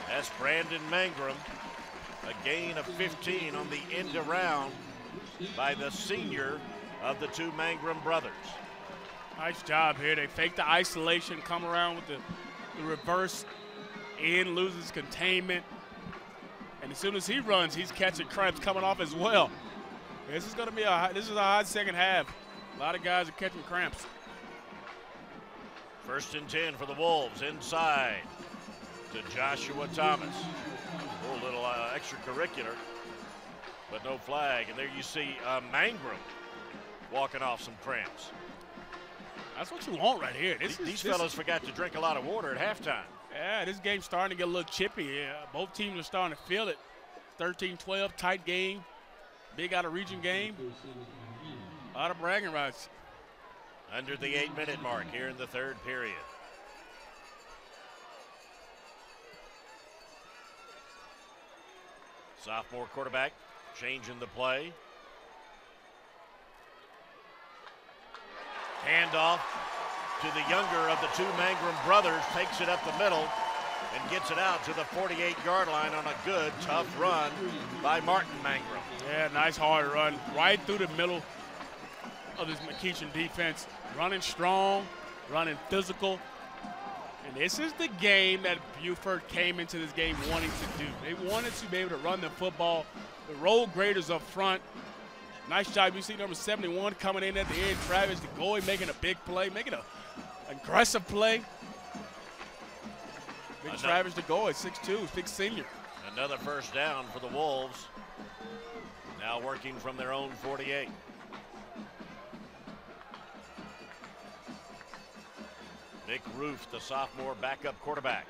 That's Brandon Mangrum. A gain of 15 on the end around by the senior of the 2 Mangrum brothers. Nice job here. They fake the isolation, come around with the reverse in, loses containment. And as soon as he runs, he's catching cramps coming off as well. This is going to be a hot second half. A lot of guys are catching cramps. 1st and 10 for the Wolves inside to Joshua Thomas. A little extracurricular, but no flag. And there you see Mangrum walking off some cramps. That's what you want right here. These fellas forgot to drink a lot of water at halftime. Yeah, this game's starting to get a little chippy. Yeah, both teams are starting to feel it. 13-12, tight game. Big out-of-region game. A lot of bragging rights. Under the 8-minute mark here in the 3rd period. Sophomore quarterback changing the play. Handoff to the younger of the 2 Mangrum brothers, takes it up the middle and gets it out to the 48-yard line on a good, tough run by Martin Mangrum. Yeah, nice hard run right through the middle of this McEachern defense. Running strong, running physical. And this is the game that Buford came into this game wanting to do. They wanted to be able to run the football. The roll graders up front. Nice job. You see number 71 coming in at the end. Travis DeGoey making a big play, making an aggressive play. Big Travis DeGoey, 6'2", big senior. Another first down for the Wolves. Now working from their own 48. Mick Roof, the sophomore backup quarterback.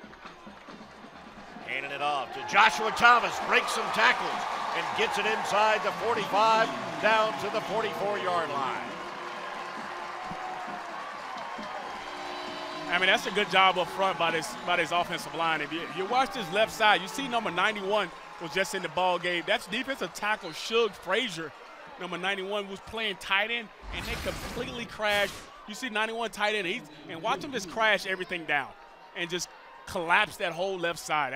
Handing it off to Joshua Thomas, breaks some tackles and gets it inside the 45 down to the 44-yard line. I mean, that's a good job up front by this offensive line. If you watch this left side, you see number 91 was just in the ball game. That's defensive tackle Shug Frazier. Number 91 was playing tight end, and they completely crashed. You see 91 tight end, and watch him just crash everything down and just collapse that whole left side.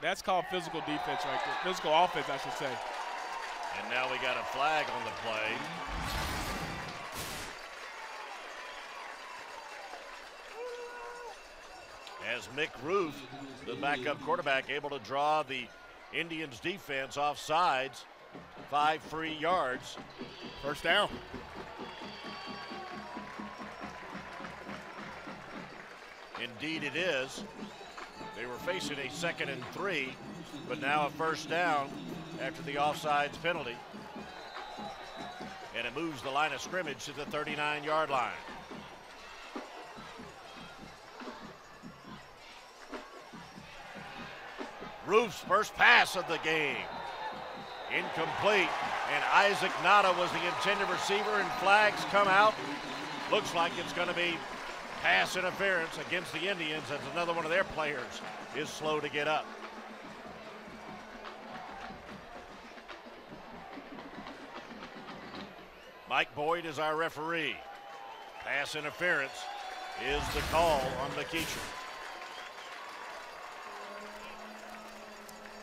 That's called physical defense right there. Physical offense, I should say. And now we got a flag on the play. As Mick Roof, the backup quarterback, able to draw the Indians defense off sides, 5 free yards. First down. Indeed it is. They were facing a 2nd and 3, but now a first down after the offsides penalty. And it moves the line of scrimmage to the 39-yard line. Roof's first pass of the game. Incomplete, and Isaac Nada was the intended receiver, and flags come out. Looks like it's going to be pass interference against the Indians as another one of their players is slow to get up. Mike Boyd is our referee. Pass interference is the call on McEachern.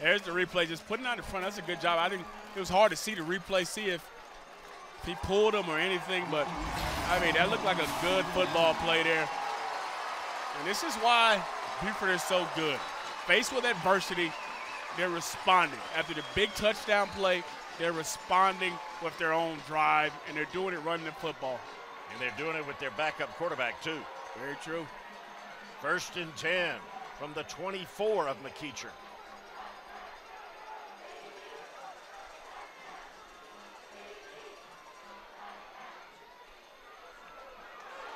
There's the replay, just putting out in front. That's a good job. I think it was hard to see the replay, see if he pulled him or anything, but I mean, that looked like a good football play there. And this is why Buford is so good. Faced with adversity, they're responding. After the big touchdown play, they're responding with their own drive, and they're doing it running the football. And they're doing it with their backup quarterback, too. Very true. 1st and 10 from the 24 of McEachern.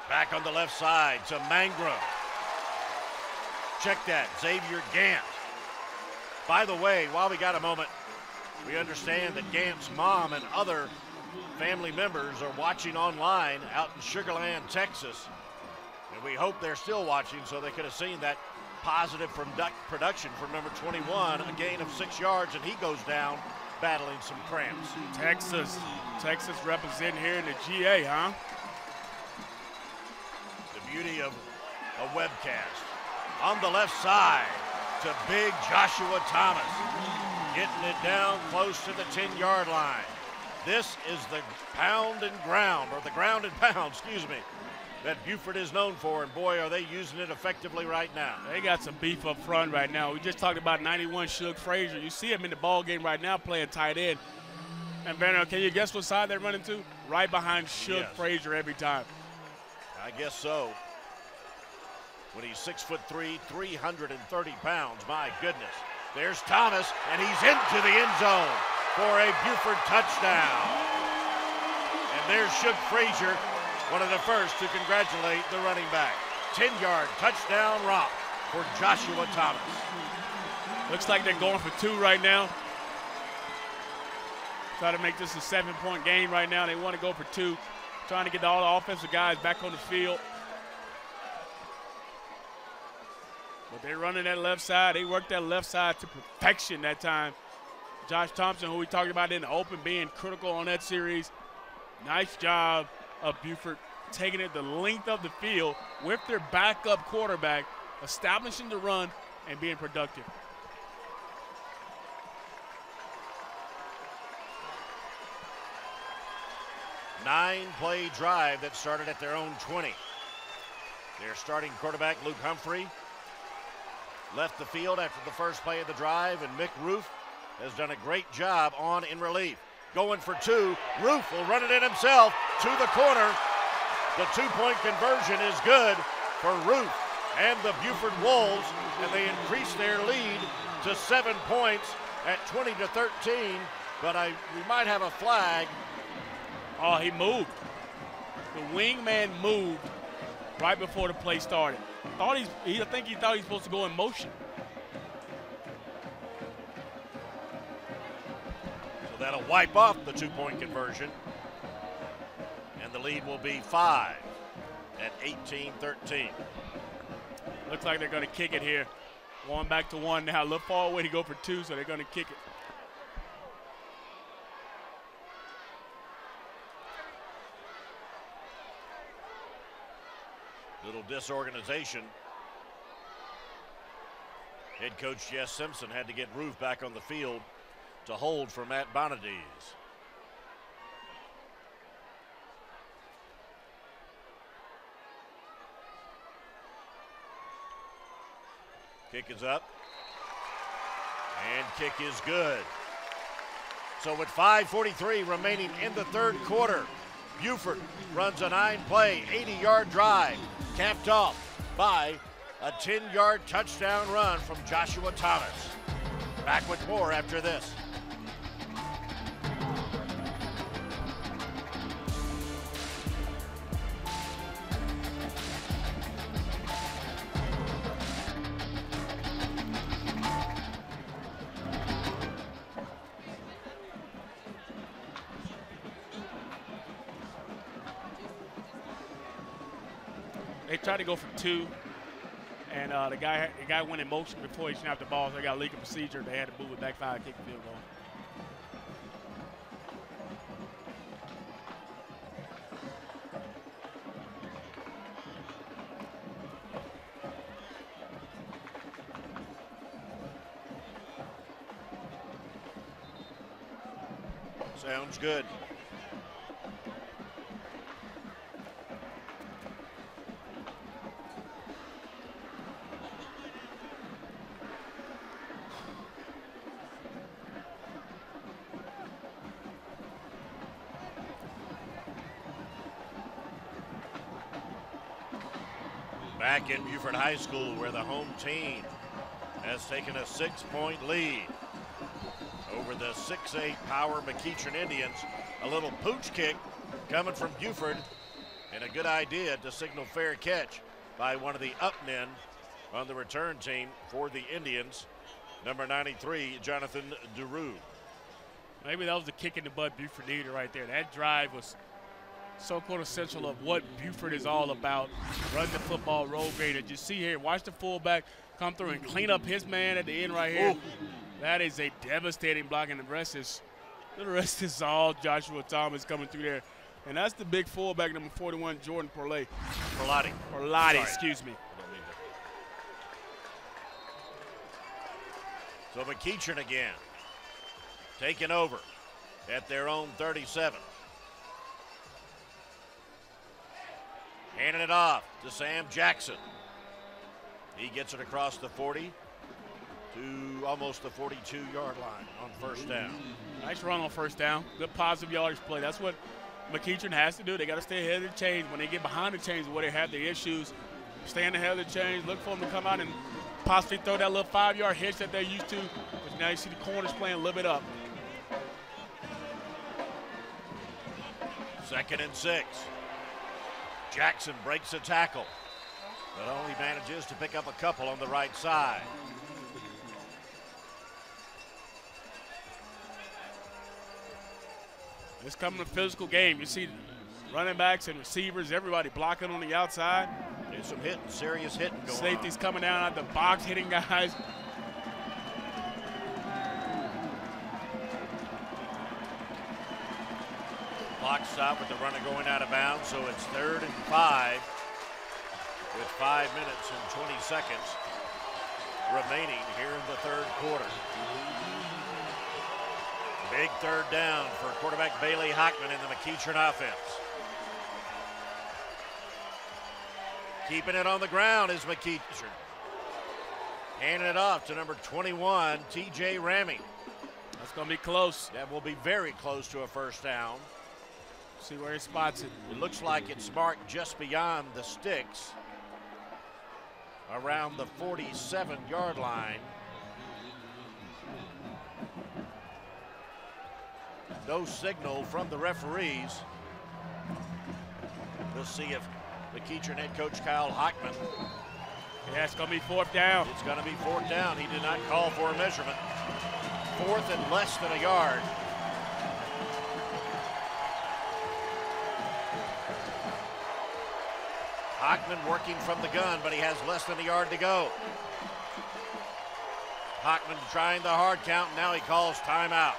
Back on the left side to Mangrum. Check that, Xavier Gant. By the way, while we got a moment, we understand that Gant's mom and other family members are watching online out in Sugar Land, Texas. And we hope they're still watching so they could have seen that positive from production from number 21, a gain of 6 yards, and he goes down battling some cramps. Texas representing here in the GA, huh? Beauty of a webcast. On the left side to big Joshua Thomas. Getting it down close to the 10-yard line. This is the pound and ground, or the ground and pound, excuse me, that Buford is known for, and boy, are they using it effectively right now. They got some beef up front right now. We just talked about 91 Shug Frazier. You see him in the ball game right now playing tight end. And Vanner, can you guess what side they're running to? Right behind Shug Frazier every time. I guess so. When he's 6'3", 330 pounds, my goodness. There's Thomas, and he's into the end zone for a Buford touchdown. And there's Shug Frazier, one of the first to congratulate the running back. 10-yard touchdown romp for Joshua Thomas. Looks like they're going for 2 right now. Try to make this a 7-point game right now. They want to go for 2. Trying to get all the offensive guys back on the field. But they're running that left side. They worked that left side to perfection that time. Josh Thompson, who we talked about in the open, being critical on that series. Nice job of Buford taking it the length of the field with their backup quarterback, establishing the run and being productive. Nine-play drive that started at their own 20. Their starting quarterback, Luke Humphrey, left the field after the first play of the drive, and Mick Roof has done a great job on in relief. Going for 2, Roof will run it in himself to the corner. The 2-point conversion is good for Roof and the Buford Wolves, and they increase their lead to 7 points at 20-13, but we might have a flag. Oh, he moved. The wingman moved right before the play started. I think he thought he was supposed to go in motion. So that'll wipe off the 2-point conversion. And the lead will be 5 at 18-13. Looks like they're going to kick it here. Going back to 1 now. A little far away to go for 2, so they're going to kick it. Little disorganization. Head coach Jess Simpson had to get Roof back on the field to hold for Matt Bonadies. Kick is up. And kick is good. So with 5:43 remaining in the third quarter, Buford runs a 9-play, 80-yard drive, capped off by A 10-yard touchdown run from Joshua Thomas. Back with more after this. They tried to go for 2, and the guy went in motion before he snapped the ball, so they got a legal procedure. They had to move it back 5, kick the field goal. Sounds good. Back in Buford High School, where the home team has taken a 6-point lead over the 6'8" power McEachern Indians. A little pooch kick coming from Buford, and a good idea to signal fair catch by one of the up men on the return team for the Indians, number 93, Jonathan DeRue. Maybe that was the kick in the butt Buford needed right there. That drive was so quintessential of what Buford is all about. Run the football, roll great. As you see here, watch the fullback come through and clean up his man at the end right here. Ooh. That is a devastating block, and the rest is all Joshua Thomas coming through there. And that's the big fullback, number 41, Jordan Perlotti, excuse me. So McEachern again, taking over at their own 37. Handing it off to Sam Jackson. He gets it across the 40 to almost the 42-yard line on first down. Nice run on first down. Good positive yardage play. That's what McEachern has to do. They got to stay ahead of the chains. When they get behind the chains, where they have the issues, stand ahead of the chains, look for them to come out and possibly throw that little 5-yard hitch that they're used to. But now you see the corners playing a little bit up. 2nd and 6. Jackson breaks a tackle, but only manages to pick up a couple on the right side. It's coming a physical game. You see running backs and receivers, everybody blocking on the outside. There's some hitting, serious hitting going on. Safety's coming down out the box, hitting guys. Clock stop with the runner going out of bounds, so it's 3rd and 5 with 5 minutes and 20 seconds remaining here in the 3rd quarter. Big 3rd down for quarterback Bailey Hockman in the McEachern offense. Keeping it on the ground is McEachern. Handing it off to number 21, TJ Ramey. That's going to be close. That will be very close to a first down. See where he spots it. It looks like it's marked just beyond the sticks, around the 47-yard line. No signal from the referees. We'll see if McEachern head coach Kyle Hockman. Yeah, it's going to be 4th down. It's going to be 4th down. He did not call for a measurement. 4th and less than a yard. Hockman working from the gun, but he has less than a yard to go. Hockman trying the hard count. Now he calls timeout.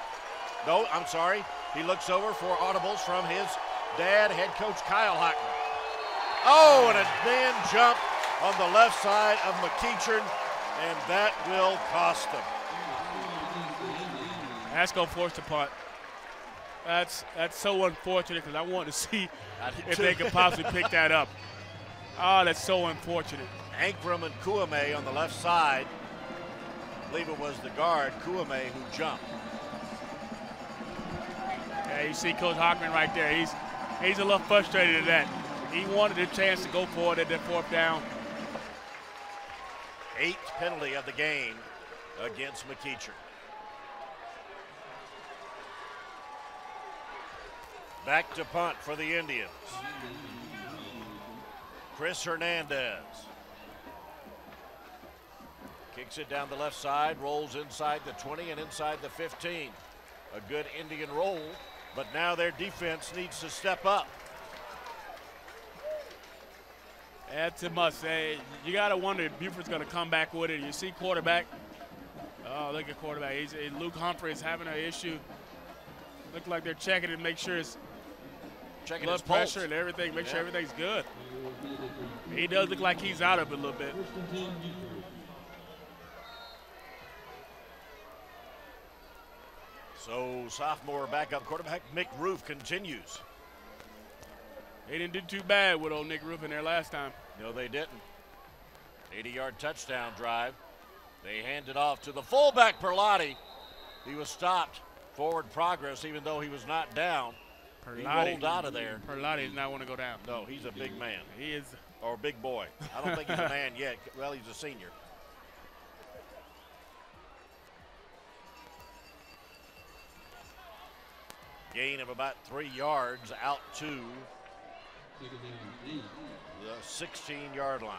No, I'm sorry. He looks over for audibles from his dad, head coach Kyle Hockman. Oh, and a man jump on the left side of McEachern, and that will cost them. That's going to force the punt. That's so unfortunate because I want to see if they could possibly pick that up. Oh, that's so unfortunate. Ankrum and Kouame on the left side. I believe it was the guard, Kouame, who jumped. Yeah, you see Coach Hockman right there. He's a little frustrated at that. He wanted a chance to go for it at that 4th down. 8th penalty of the game against McEachern. Back to punt for the Indians. Chris Hernandez. Kicks it down the left side, rolls inside the 20 and inside the 15. A good Indian roll, but now their defense needs to step up. That's a must. You got to wonder if Buford's going to come back with it. You see quarterback. Oh, look at quarterback. Luke Humphrey is having an issue. Look like they're checking to make sure it's checking blood his pulse pressure and everything. Make sure everything's good. He does look like he's out of it a little bit. So sophomore backup quarterback Mick Roof continues. They didn't do too bad with old Nick Roof in there last time. No, they didn't. 80-yard touchdown drive. They hand it off to the fullback, Perlotti. He was stopped. Forward progress, even though he was not down. He rolled out of there. Perlotti does not want to go down. No, he's a big man. He is. Or a big boy. I don't think he's a man yet. Well, he's a senior. Gain of about 3 yards out to the 16-yard line.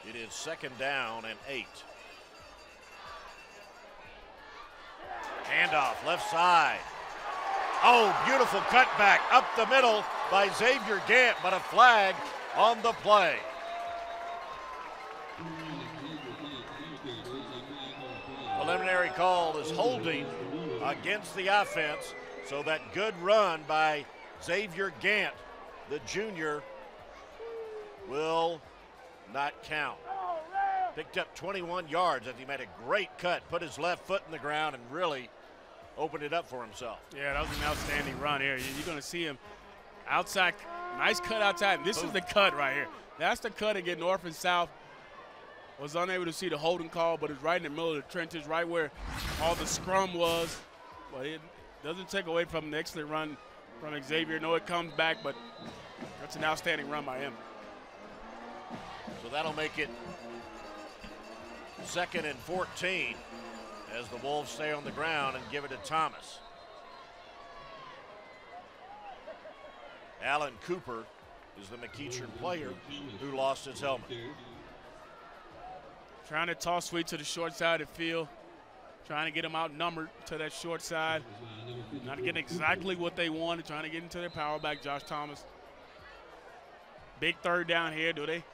It is 2nd down and 8. Handoff, left side. Oh, beautiful cutback up the middle by Xavier Gant, but a flag on the play. Preliminary call is holding against the offense, so that good run by Xavier Gant, the junior, will not count. Picked up 21 yards as he made a great cut, put his left foot in the ground, and really opened it up for himself. Yeah, that was an outstanding run here. You're going to see him outside. Nice cut outside. This is the cut right here. That's the cut to get north and south. Was unable to see the holding call, but it's right in the middle of the trenches, right where all the scrum was. But it doesn't take away from the excellent run from Xavier. No, it comes back, but that's an outstanding run by him. So that'll make it 2nd and 14 as the Wolves stay on the ground and give it to Thomas. Alan Cooper is the McEachern player who lost his helmet. Trying to toss sweet to the short side of the field. Trying to get them outnumbered to that short side. Not getting exactly what they wanted. Trying to get into their power back, Josh Thomas. Big 3rd down here. Do they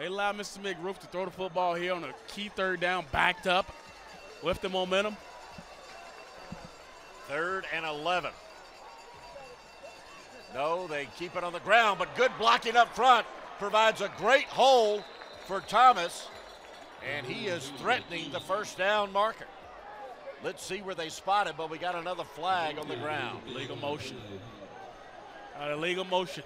allow Mr. McRoof to throw the football here on a key 3rd down, backed up with the momentum? 3rd and 11. No, they keep it on the ground, but good blocking up front provides a great hole for Thomas, and he is threatening the 1st down marker. Let's see where they spot it, but we got another flag on the ground. Illegal motion. Illegal motion.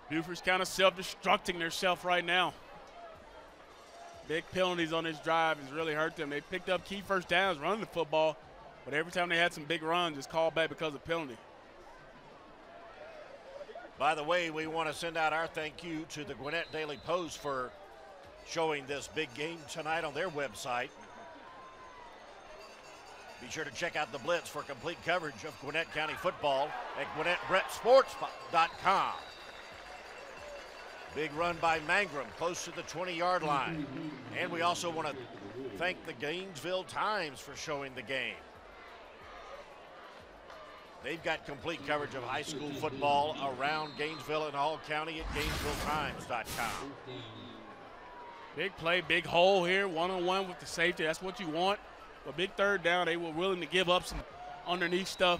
Buford's kind of self-destructing themselves right now. Big penalties on this drive has really hurt them. They picked up key 1st downs running the football, but every time they had some big runs, it's called back because of penalty. By the way, we want to send out our thank you to the Gwinnett Daily Post for showing this big game tonight on their website. Be sure to check out the Blitz for complete coverage of Gwinnett County football at GwinnettBrettSports.com. Big run by Mangrum, close to the 20-yard line. And we also want to thank the Gainesville Times for showing the game. They've got complete coverage of high school football around Gainesville and Hall County at GainesvilleTimes.com. Big play, big hole here, one-on-one with the safety. That's what you want. But big 3rd down, they were willing to give up some underneath stuff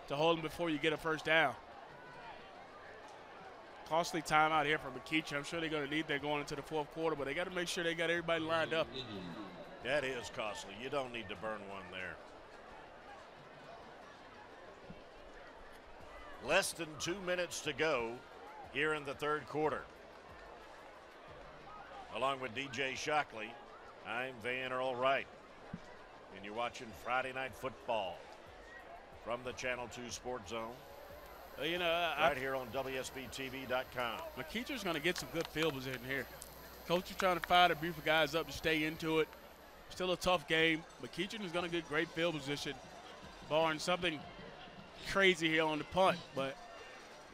to hold them before you get a 1st down. Costly timeout here for McEachern. I'm sure they're going to need that going into the 4th quarter, but they got to make sure they got everybody lined up. That is costly. You don't need to burn one there. Less than 2 minutes to go here in the 3rd quarter. Along with DJ Shockley, I'm Van Earl Wright. And you're watching Friday Night Football from the Channel 2 Sports Zone. You know, right here on WSBTV.com. McEachern's going to get some good field position here. Coach is trying to fire the Buford guys up to stay into it. Still a tough game. McEachern is going to get great field position, barring something crazy here on the punt. But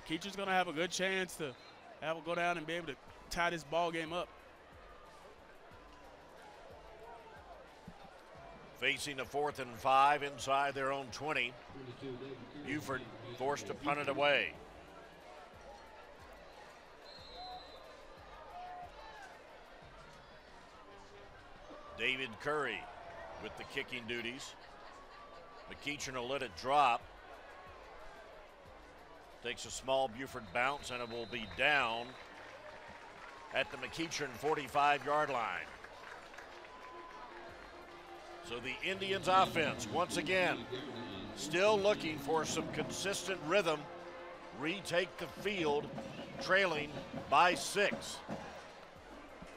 McEachern's going to have a good chance to go down and be able to tie this ball game up. Facing a 4th and 5 inside their own 20. Buford forced to punt it away. David Curry with the kicking duties. McEachern will let it drop. Takes a small Buford bounce, and it will be down at the McEachern 45-yard line. So the Indians offense, once again, still looking for some consistent rhythm, retake the field, trailing by 6.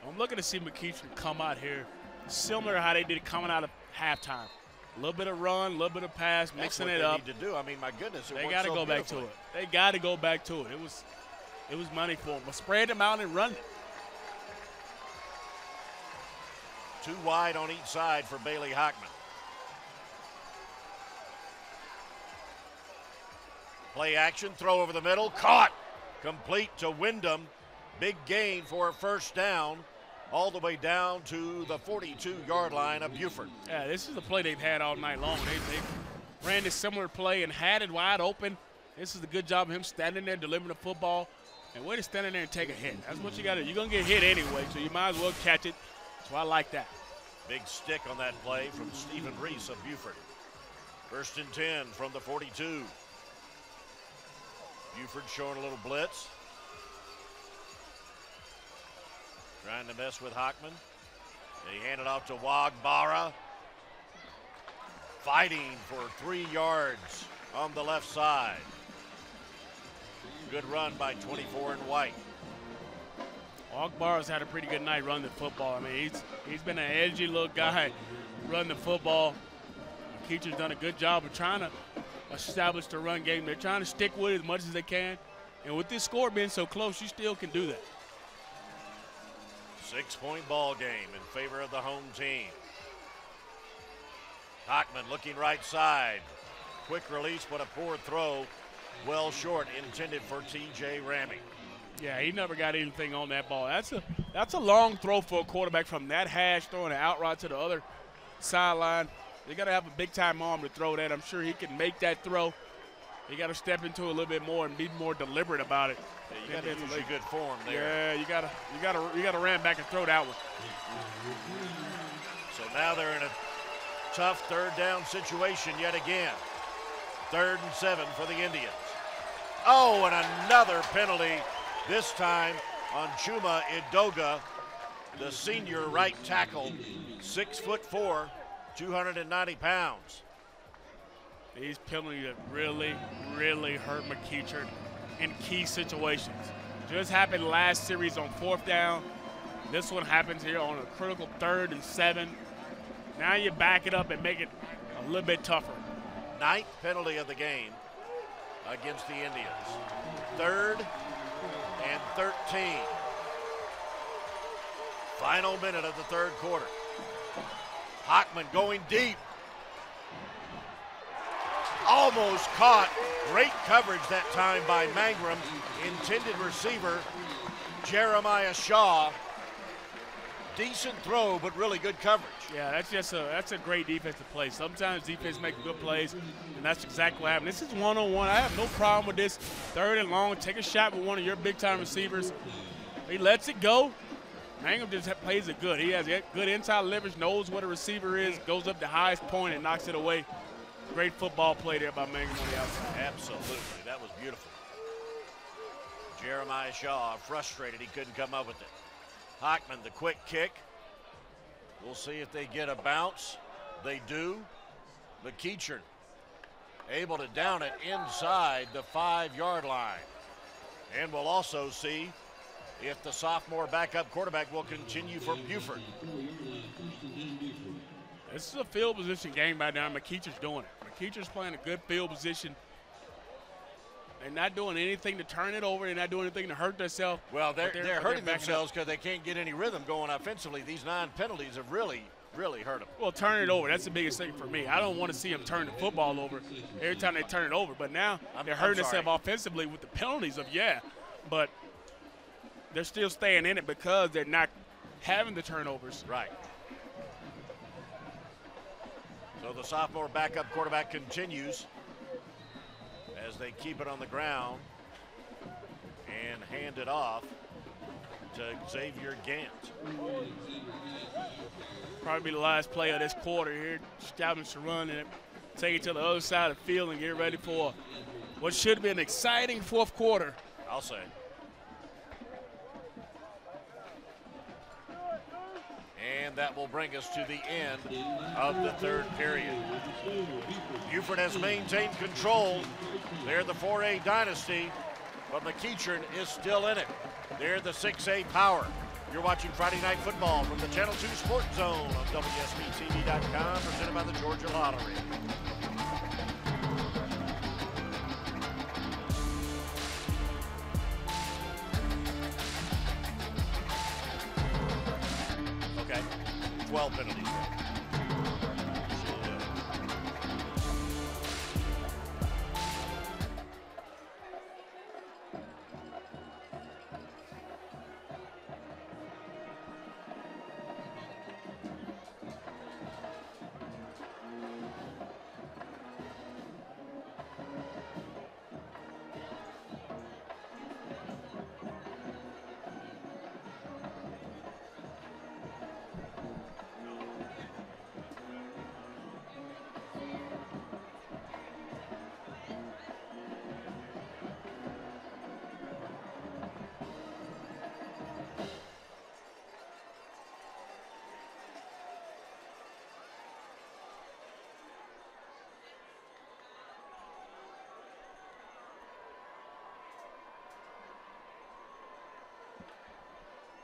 I'm looking to see McEachern come out here similar to how they did coming out of halftime. A little bit of run, a little bit of pass, mixing it up. That's what they need to do. I mean, my goodness, they got to go back to it. They got to go back to it. It was money for them. But spread them out and run it. 2 wide on each side for Bailey Hockman. Play action, throw over the middle, caught. Complete to Wyndham. Big gain for a first down, all the way down to the 42-yard line of Buford. Yeah, this is the play they've had all night long. They ran this similar play and had it wide open. This is a good job of him standing there, delivering the football, and way to stand in there and take a hit. That's what you got to do. You're going to get hit anyway, so you might as well catch it. So I like that. Big stick on that play from Stephen Reese of Buford. 1st and 10 from the 42. Buford showing a little blitz. Trying to mess with Hockman. They hand it off to Wagbara. Fighting for 3 yards on the left side. Good run by 24 and White. Wagbara's had a pretty good night running the football. I mean, he's been an edgy little guy running the football. McEachern's done a good job of trying to establish the run game. They're trying to stick with it as much as they can. And with this score being so close, you still can do that. 6-point ball game in favor of the home team. Hockman looking right side. Quick release, but a poor throw. Well short, intended for T.J. Ramey. Yeah, he never got anything on that ball. That's a long throw for a quarterback from that hash, throwing it out right to the other sideline. You got to have a big-time arm to throw that. I'm sure he can make that throw. You got to step into it a little bit more and be more deliberate about it. Yeah, you got to use your good form there. Yeah, you got to ram back and throw that one. So now they're in a tough 3rd down situation yet again. 3rd and 7 for the Indians. Oh, and another penalty. This time on Chuma Idoga, the senior right tackle, 6'4", 290 pounds. These penalties that really, really hurt McEachern in key situations. Just happened last series on 4th down. This one happens here on a critical 3rd and 7. Now you back it up and make it a little bit tougher. 9th penalty of the game against the Indians. 3rd and 13. Final minute of the 3rd quarter. Hockman going deep. Almost caught. Great coverage that time by Mangrum. Intended receiver, Jeremiah Shaw. Decent throw, but really good coverage. Yeah, that's a great defensive play. Sometimes defense makes good plays, and that's exactly what happened. This is one-on-one. I have no problem with this 3rd and long. Take a shot with one of your big-time receivers. He lets it go. Mangum just plays it good. He has good inside leverage, knows what a receiver is, goes up the highest point and knocks it away. Great football play there by Mangum on the outside. Absolutely. That was beautiful. Jeremiah Shaw frustrated he couldn't come up with it. Hockman, the quick kick. We'll see if they get a bounce. They do. McEachern able to down it inside the 5-yard line. And we'll also see if the sophomore backup quarterback will continue for Buford. This is a field position game right now. McEachern's doing it. McEachern's playing a good field position. They're not doing anything to turn it over. They're not doing anything to hurt themselves. Well, they're hurting themselves because they can't get any rhythm going offensively. These 9 penalties have really hurt them. Well, turn it over. That's the biggest thing for me. I don't want to see them turn the football over every time they turn it over. But now they're hurting themselves offensively with the penalties but they're still staying in it because they're not having the turnovers. Right. So the sophomore backup quarterback continues as they keep it on the ground and hand it off to Xavier Gant. Probably the last play of this quarter here. Establish a run and take it to the other side of the field and get ready for what should be an exciting fourth quarter. I'll say. And that will bring us to the end of the third period. Buford has maintained control. They're the 4A dynasty, but McEachern is still in it. They're the 6A power. You're watching Friday Night Football from the Channel 2 Sports Zone on WSBTV.com, presented by the Georgia Lottery. Okay, 12 penalties.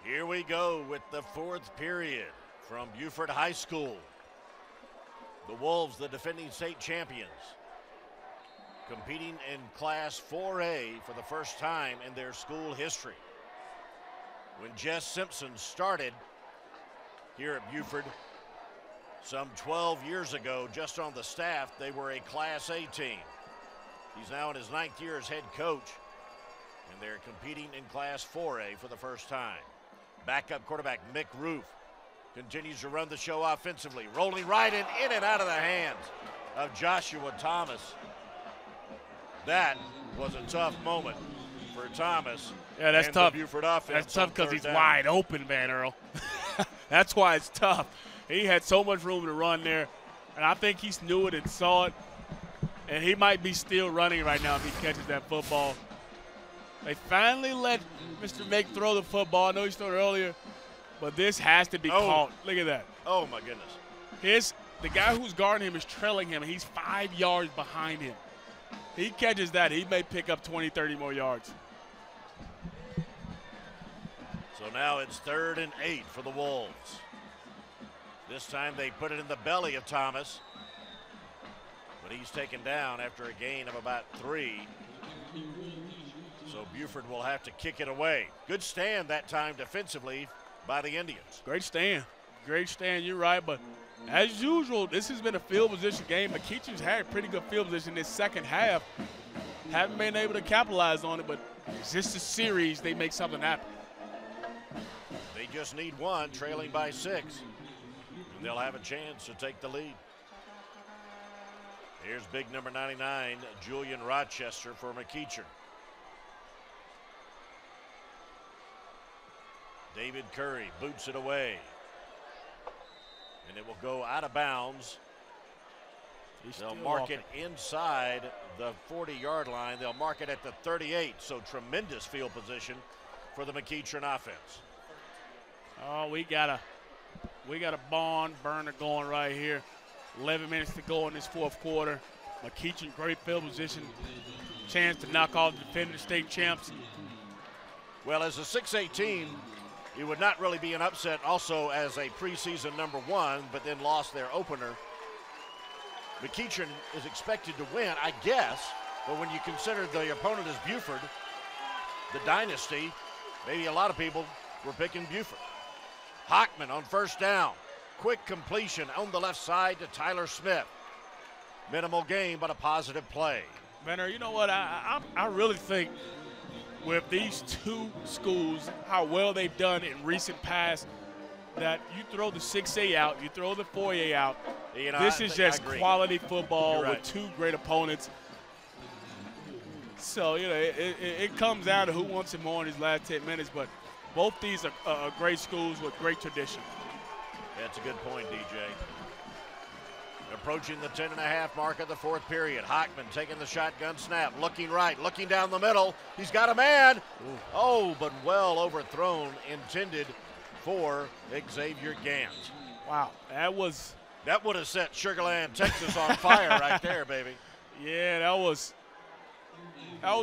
Here we go with the fourth period from Buford High School. The Wolves, the defending state champions, competing in Class 4A for the first time in their school history. When Jess Simpson started here at Buford some 12 years ago, just on the staff, they were a Class A team. He's now in his 9th year as head coach, and they're competing in Class 4A for the first time. Backup quarterback Mick Roof continues to run the show offensively, rolling right in and out of the hands of Joshua Thomas. That was a tough moment for Thomas. Yeah, that's and tough. The Buford offense. That's tough because he's down. wide open, Van Earl. That's why it's tough. He had so much room to run there, and I think he knew it and saw it, and he might be still running right now if he catches that football. They finally let Mr. Mick throw the football. I know he started earlier, but this has to be caught. Look at that. Oh, my goodness. The guy who's guarding him is trailing him, and he's 5 yards behind him. He catches that, he may pick up 20, 30 more yards. So now it's 3rd and 8 for the Wolves. This time they put it in the belly of Thomas, but he's taken down after a gain of about 3. So Buford will have to kick it away. Good stand that time defensively by the Indians. Great stand. Great stand, you're right. But as usual, this has been a field position game. McEachern's had pretty good field position this second half. Haven't been able to capitalize on it, but it's just a series. They make something happen. They just need one, trailing by 6. And they'll have a chance to take the lead. Here's big number 99, Julian Rochester for McEachern. David Curry boots it away. And it will go out of bounds. They'll mark it inside the 40-yard line. They'll mark it at the 38. So tremendous field position for the McEachern offense. Oh, we got a barn burner going right here. 11 minutes to go in this fourth quarter. McEachern, great field position. Chance to knock off the defending state champs. Well, as a 6A team, it would not really be an upset also as a preseason #1, but then lost their opener. McEachern is expected to win, I guess, but when you consider the opponent is Buford, the dynasty, maybe a lot of people were picking Buford. Hockman on first down. Quick completion on the left side to Tyler Smith. Minimal gain, but a positive play. Benner, you know what? I really think with these two schools, how well they've done in recent past, that you throw the 6A out, you throw the 4A out. You know, this is just quality football with two great opponents. So, you know, it comes down to who wants it more in these last 10 minutes, but both these are great schools with great tradition. That's a good point, DJ. Approaching the 10.5 mark of the fourth period. Hockman taking the shotgun snap, looking right, looking down the middle. He's got a man. Ooh. Oh, but well overthrown, intended for Xavier Gant. Wow, that would have set Sugar Land, Texas on fire right there, baby. Yeah, that was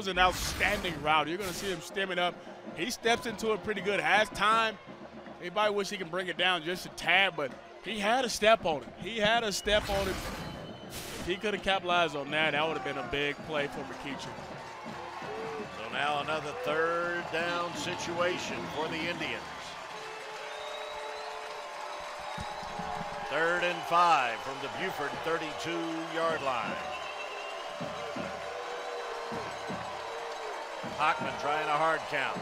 an outstanding route. You're going to see him stemming up. He steps into it pretty good. Has time. Everybody wish he can bring it down just a tad, but he had a step on it. If he could have capitalized on that, that would have been a big play for McEachern. So now another third down situation for the Indians. 3rd and 5 from the Buford 32-yard line. Hockman trying a hard count.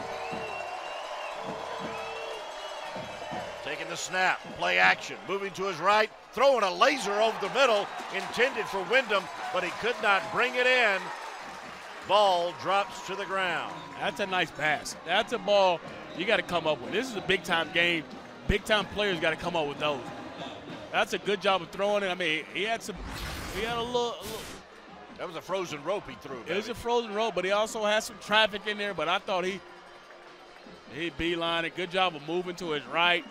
Taking the snap, play action, moving to his right, throwing a laser over the middle, intended for Wyndham, but he could not bring it in. Ball drops to the ground. That's a nice pass. That's a ball you got to come up with. This is a big-time game. Big-time players got to come up with those. That's a good job of throwing it. I mean, he had a little. That was a frozen rope he threw. It was a frozen rope, but he also had some traffic in there. But I thought he beelined it. Good job of moving to his right.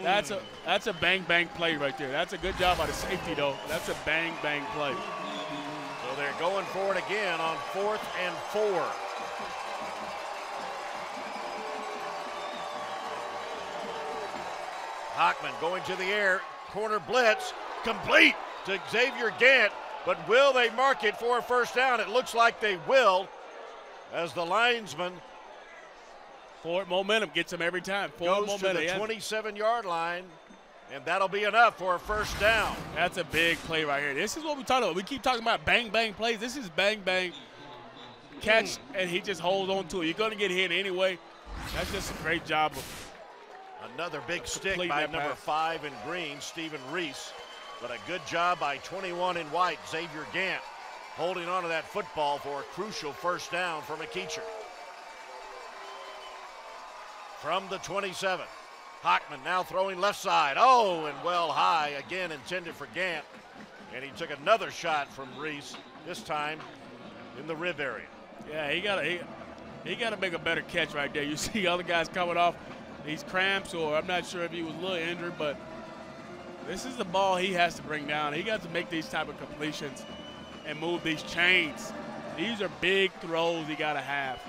That's a bang-bang play right there. That's a good job by the safety, though. That's a bang-bang play. So they're going for it again on 4th and 4. Hockman going to the air. Corner blitz. Complete to Xavier Gant. But will they mark it for a first down? It looks like they will, as the linesman forward momentum gets him every time. Forward goes momentum. To the 27-yard line, and that'll be enough for a first down. That's a big play right here. This is what we talk about. We keep talking about bang-bang plays. This is bang-bang catch, and he just holds on to it. You're going to get hit anyway. That's just a great job of another big stick by number 5 in green, Stephen Reese. But a good job by 21 in white, Xavier Gant, holding on to that football for a crucial first down for McEachern. From the 27, Hockman now throwing left side. Oh, and well high, again intended for Gant. And he took another shot from Reese, this time in the rib area. Yeah, he got to make a better catch right there. You see other guys coming off these cramps, or I'm not sure if he was a little injured, but this is the ball he has to bring down. He got to make these type of completions and move these chains. These are big throws he got to have.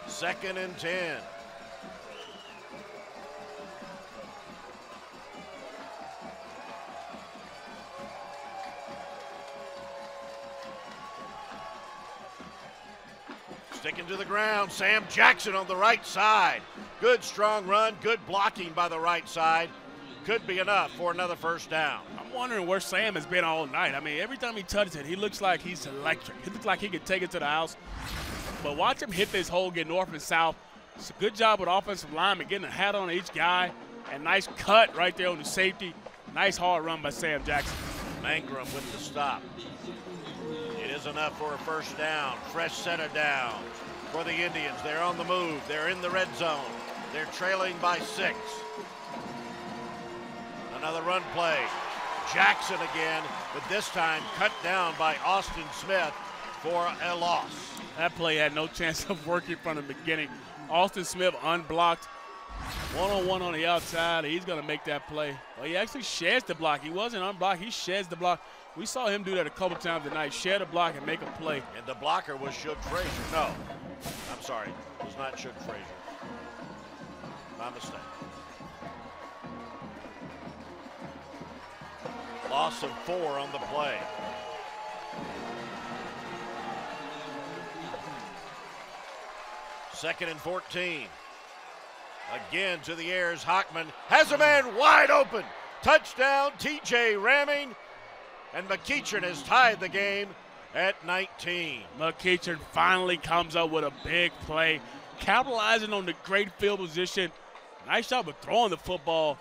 2nd and 10. Sticking to the ground, Sam Jackson on the right side. Good strong run, good blocking by the right side. Could be enough for another first down. I'm wondering where Sam has been all night. I mean, every time he touches it, he looks like he's electric. He looks like he could take it to the house. But watch him hit this hole, get north and south. It's a good job with offensive linemen, getting a hat on each guy. And nice cut right there on the safety. Nice hard run by Sam Jackson. Mangrum with the stop. It is enough for a first down. Fresh set of down for the Indians. They're on the move. They're in the red zone. They're trailing by 6. Another run play. Jackson again, but this time cut down by Austin Smith for a loss. That play had no chance of working from the beginning. Austin Smith unblocked. One-on-one on the outside. He's going to make that play. Well, he actually sheds the block. He wasn't unblocked. He sheds the block. We saw him do that a couple times tonight, shed a block and make a play. And the blocker was Shug Frazier. No, I'm sorry. It was not Shug Frazier. My mistake. Loss of 4 on the play. Second and 14. Again to the airs. Hockman has a man wide open. Touchdown, TJ Ramming. And McEachern has tied the game at 19. McEachern finally comes up with a big play, capitalizing on the great field position. Nice job of throwing the football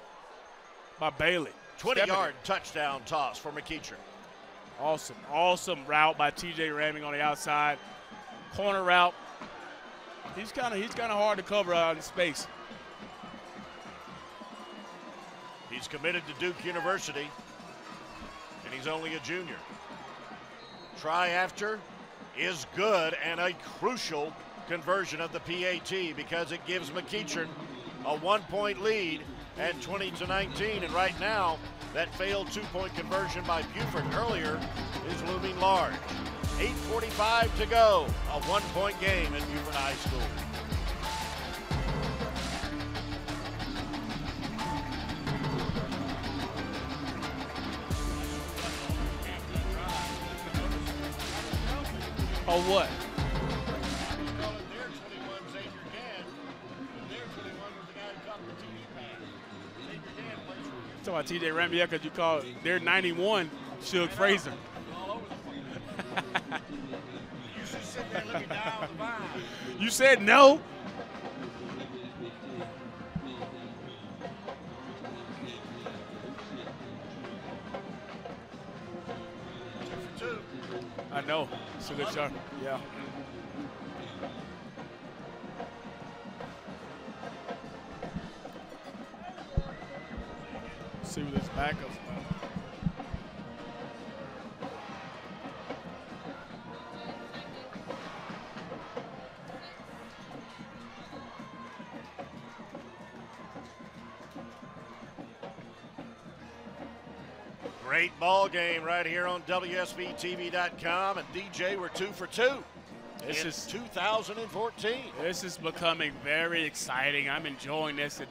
by Bailey. 20-yard touchdown toss for McEachern. Awesome route by TJ Ramming on the outside. Corner route. He's kind of hard to cover out in space. He's committed to Duke University, and he's only a junior. Try after is good, and a crucial conversion of the PAT because it gives McEachern a 1-point lead at 20-19. And right now, that failed 2-point conversion by Buford earlier is looming large. 8:45 to go, a 1-point game at Buford High School. Oh, what? Talking about TJ Ramming, yeah, because you call their 91 Shug Frazier. You said no. I know. It's a good shot. Yeah. See what this backup's about. Great ball game right here on WSBTV.com, and DJ, we're 2 for 2. This is 2014. This is becoming very exciting. I'm enjoying this, and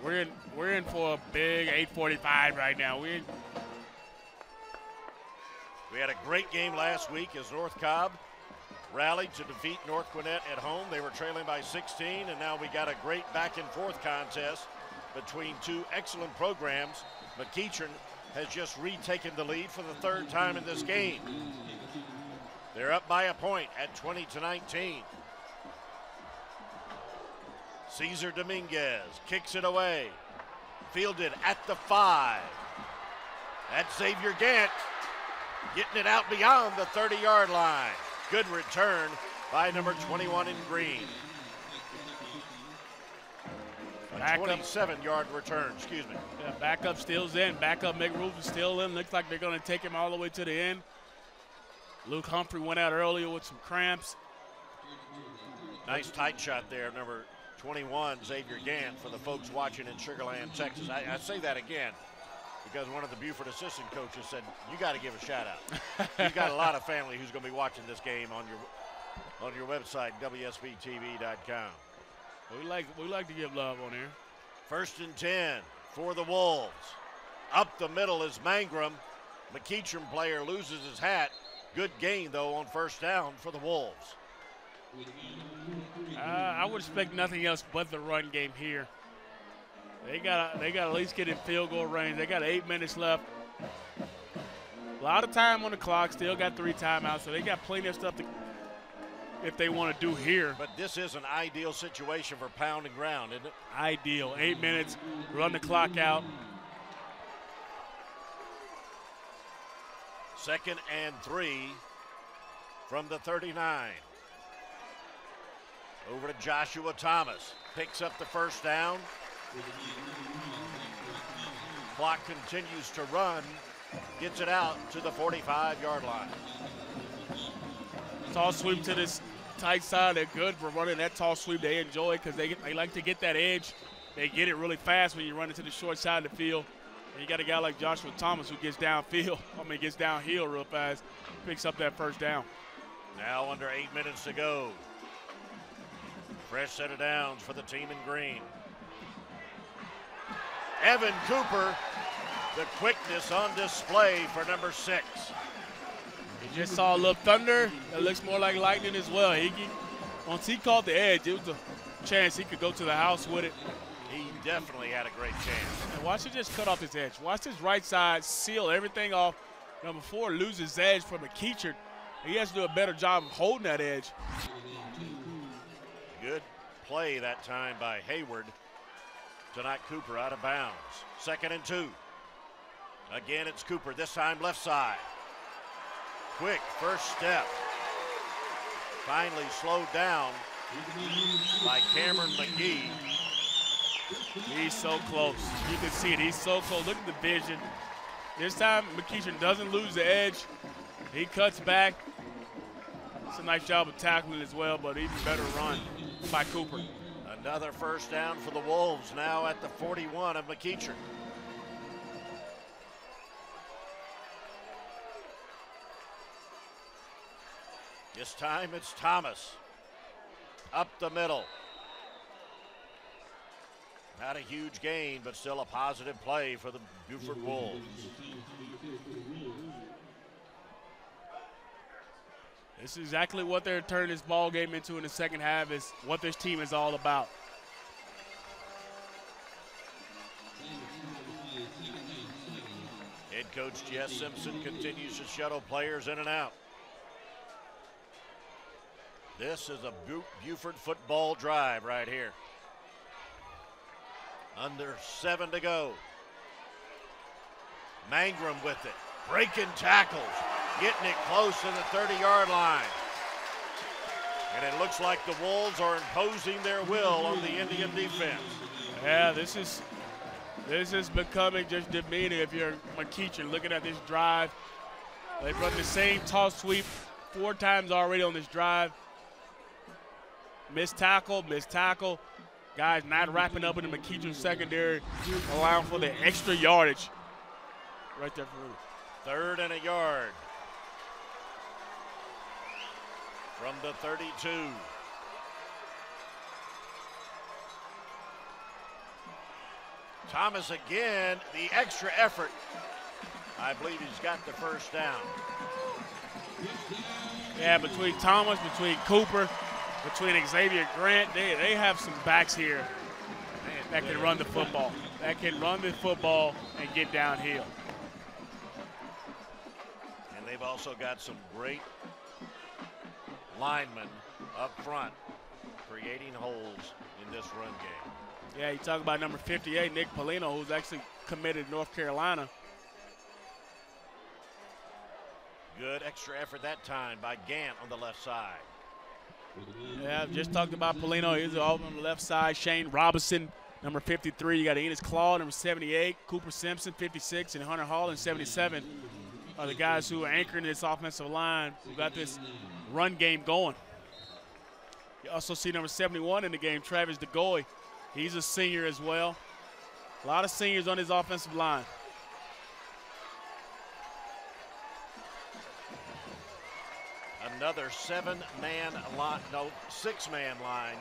we're in for a big 8:45 right now. We had a great game last week as North Cobb rallied to defeat North Gwinnett at home. They were trailing by 16, and now we got a great back-and-forth contest between two excellent programs. McEachern has just retaken the lead for the 3rd time in this game. They're up by a point at 20-19. Cesar Dominguez kicks it away. Fielded at the 5. That's Xavier Gant getting it out beyond the 30-yard line. Good return by number 21 in green. A 27-yard return, excuse me. Yeah, backup steals in. Backup McRoof is still in. Looks like they're going to take him all the way to the end. Luke Humphrey went out earlier with some cramps. Nice tight shot there, number 21, Xavier Gant, for the folks watching in Sugar Land, Texas. I say that again because one of the Buford assistant coaches said, you got to give a shout out. You've got a lot of family who's going to be watching this game on your website, WSBTV.com. We like to give love on here. 1st and 10 for the Wolves. Up the middle is Mangrum. McEachern player loses his hat. Good gain, though, on 1st down for the Wolves. I would expect nothing else but the run game here. They got at least get in field goal range. They got 8 minutes left. A lot of time on the clock. Still got 3 timeouts, so they got plenty of stuff if they want to do here. But this is an ideal situation for pound and ground, isn't it? Ideal. 8 minutes, run the clock out. 2nd and 3 from the 39. Over to Joshua Thomas. Picks up the 1st down. Clock continues to run. Gets it out to the 45-yard line. Toss sweep to this tight side. They're good for running that toss sweep. They enjoy it because they like to get that edge they get it really fast when you run into the short side of the field. And you got a guy like Joshua Thomas who gets downfield, gets downhill real fast, picks up that first down. Now under 8 minutes to go. Fresh set of downs for the team in green. Evan Cooper, the quickness on display for number 6. You just saw a little thunder. It looks more like lightning as well. Once he caught the edge, it was a chance he could go to the house with it. He definitely had a great chance. And watch it just cut off his edge. Watch his right side seal everything off. Number 4 loses edge from McEachern. He has to do a better job of holding that edge. Good play that time by Hayward to knock Cooper out of bounds. 2nd and 2. Again, it's Cooper, this time left side. Quick first step. Finally slowed down by Cameron McGee. He's so close. You can see it. He's so close. Look at the vision. This time, McEachern doesn't lose the edge. He cuts back. It's a nice job of tackling as well, but even better run by Cooper. Another first down for the Wolves, now at the 41 of McEachern. This time it's Thomas. Up the middle. Not a huge gain, but still a positive play for the Buford Wolves. This is exactly what they're turning this ball game into in the second half, is what this team is all about. Head coach Jess Simpson continues to shuttle players in and out. This is a Buford football drive right here. Under 7 to go. Mangrum with it, breaking tackles, getting it close to the 30-yard line. And it looks like the Wolves are imposing their will on the Indian defense. Yeah, this is becoming just demeaning if you're McEachern looking at this drive. They've run the same toss sweep 4 times already on this drive. Missed tackle. Guys not wrapping up in the McEachern secondary, allowing for the extra yardage. Right there for 3rd and a yard. From the 32. Thomas again, the extra effort. I believe he's got the first down. Yeah, between Thomas, between Cooper, between Xavier Grant, they have some backs here that can run the football. That can run the football and get downhill. And they've also got some great linemen up front creating holes in this run game. Yeah, you talk about number 58, Nick Polino, who's actually committed to North Carolina. Good extra effort that time by Gant on the left side. Yeah, I've just talked about Polino. He's all on the left side. Shane Robinson, number 53. You got Enos Claw, number 78. Cooper Simpson, 56. And Hunter Holland, 77. Are the guys who are anchoring this offensive line who got this run game going. You also see number 71 in the game, Travis DeGoy. He's a senior as well. A lot of seniors on his offensive line. Another 6-man line.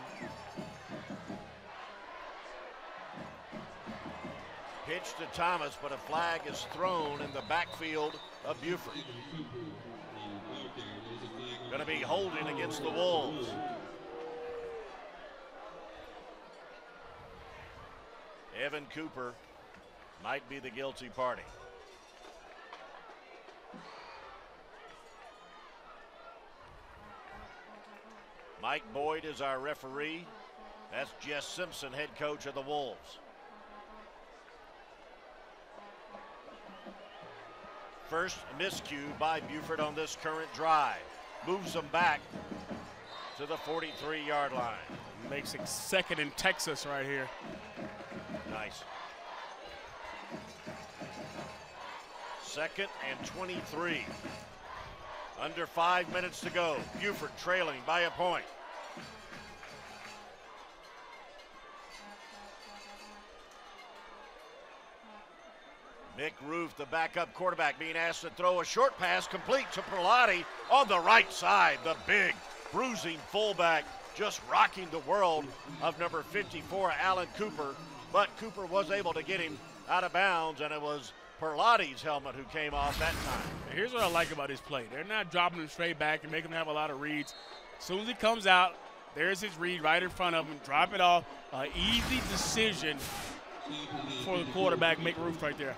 Pitch to Thomas, but a flag is thrown in the backfield of Buford. Going to be holding against the Wolves. Evan Cooper might be the guilty party. Mike Boyd is our referee. That's Jess Simpson, head coach of the Wolves. First miscue by Buford on this current drive. Moves them back to the 43-yard line. Makes it 2nd in Texas right here. Nice. 2nd and 23. Under 5 minutes to go. Buford trailing by a point. Mike Roof, the backup quarterback, being asked to throw a short pass complete to Perlotti on the right side. The big, bruising fullback just rocking the world of number 54, Alan Cooper. But Cooper was able to get him out of bounds, and it was Perlotti's helmet who came off that time. Here's what I like about this play. They're not dropping him straight back and making him have a lot of reads. As soon as he comes out, there's his read right in front of him. Drop it off. Easy decision for the quarterback. Make Roof right there.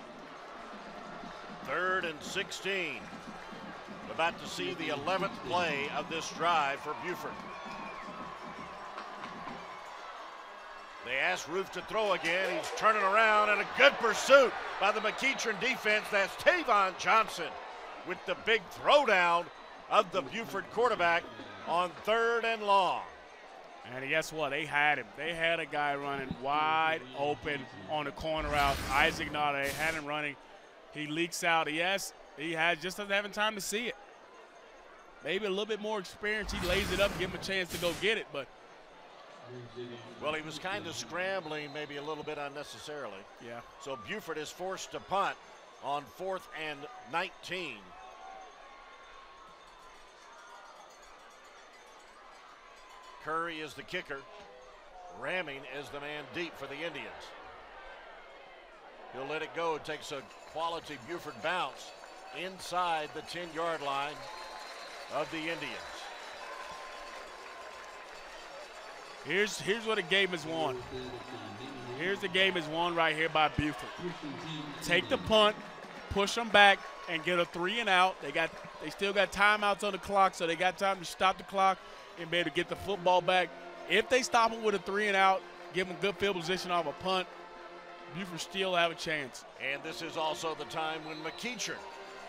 3rd and 16. About to see the 11th play of this drive for Buford. They ask Roof to throw again. He's turning around, and a good pursuit by the McEachern defense. That's Tavon Johnson with the big throwdown of the Buford quarterback on 3rd and long. And guess what? They had him. They had a guy running wide open on the corner route. Isaac Nada, they had him running. He leaks out. Yes, he just doesn't have time to see it. Maybe a little bit more experience. He lays it up, give him a chance to go get it, but well, he was kind of scrambling maybe a little bit unnecessarily. Yeah. So Buford is forced to punt on 4th and 19. Curry is the kicker. Ramming is the man deep for the Indians. He'll let it go. It takes a quality Buford bounce inside the 10-yard line of the Indians. Here's what the game is won. Here's the game is won right here by Buford. Take the punt, push them back, and get a 3 and out. They still got timeouts on the clock, so they got time to stop the clock and be able to get the football back. If they stop them with a 3 and out, give them good field position off a punt, Buford still have a chance. And this is also the time when McEachern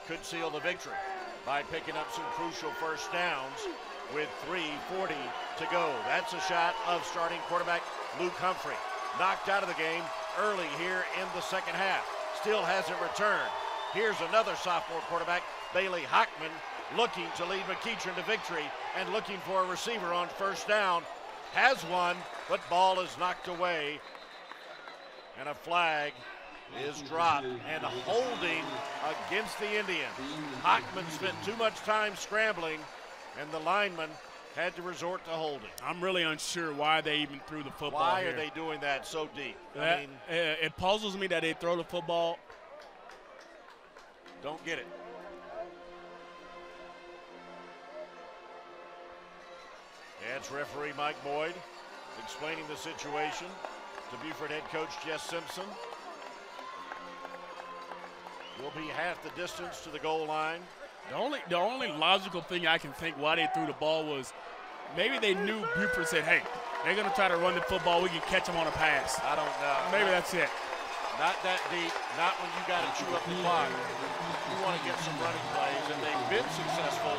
could seal the victory by picking up some crucial first downs with 3:40 to go. That's a shot of starting quarterback Luke Humphrey. Knocked out of the game early here in the second half. Still hasn't returned. Here's another sophomore quarterback, Bailey Hockman, looking to lead McEachern to victory and looking for a receiver on first down. Has one, but ball is knocked away. And a flag is dropped and holding against the Indians. Hockman spent too much time scrambling, and the lineman had to resort to holding. I'm really unsure why they even threw the football. Why here. are they doing that so deep? It puzzles me that they throw the football. Don't get it. That's referee Mike Boyd explaining the situation to Buford head coach Jess Simpson. Will be half the distance to the goal line. The only logical thing I can think why they threw the ball was maybe they knew Buford said, hey, they're going to try to run the football. We can catch them on a pass. I don't know. Maybe that's it. Not that deep. Not when you got to chew up the clock. You want to get some running plays, and they've been successful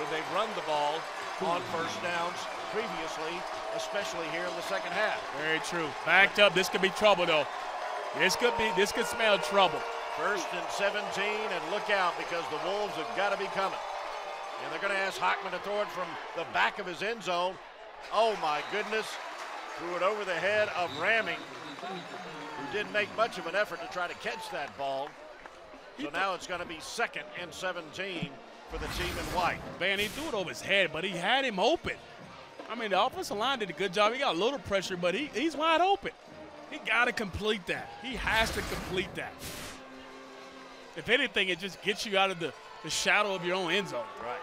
when they've run the ball on first downs previously, especially here in the second half. Very true. Backed up. This could be trouble, though. This could smell trouble. 1st and 17, and look out because the Wolves have got to be coming. And they're going to ask Hockman to throw it from the back of his end zone. Oh, my goodness. Threw it over the head of Ramming, who didn't make much of an effort to try to catch that ball. So now it's going to be 2nd and 17 for the team in white. Man, he threw it over his head, but he had him open. I mean, the offensive line did a good job. He got a little pressure, but he's wide open. He got to complete that. He has to complete that. If anything, it just gets you out of the shadow of your own end zone. Right.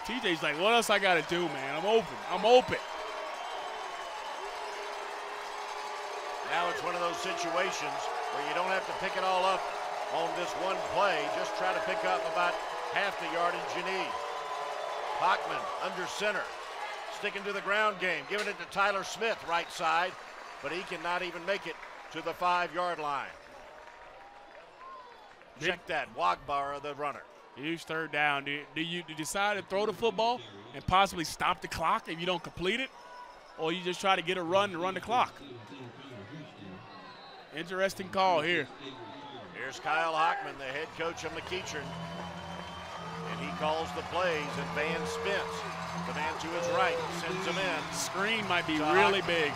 TJ's like, what else I got to do, man? I'm open. I'm open. Now it's one of those situations where you don't have to pick it all up on this one play. Just try to pick up about half the yardage you need. Hockman under center, sticking to the ground game, giving it to Tyler Smith, right side, but he cannot even make it to the 5-yard line. Check that, Wagbara, the runner. Huge third down. Do you decide to throw the football and possibly stop the clock if you don't complete it, or you just try to get a run and run the clock? Interesting call here. Here's Kyle Hockman, the head coach of McEachern, and he calls the plays, and Van Spence, the man to his right, sends him in. Screen might be really big.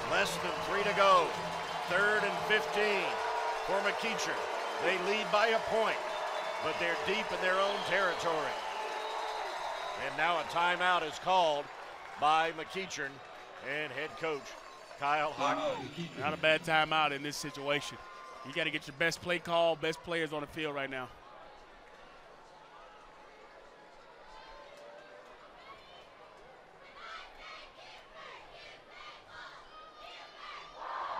Less than 3 to go. 3rd and 15 for McEachern. They lead by a point, but they're deep in their own territory. And now a timeout is called by McEachern and head coach Kyle Hockman. Not a bad timeout in this situation. You got to get your best play call, best players on the field right now.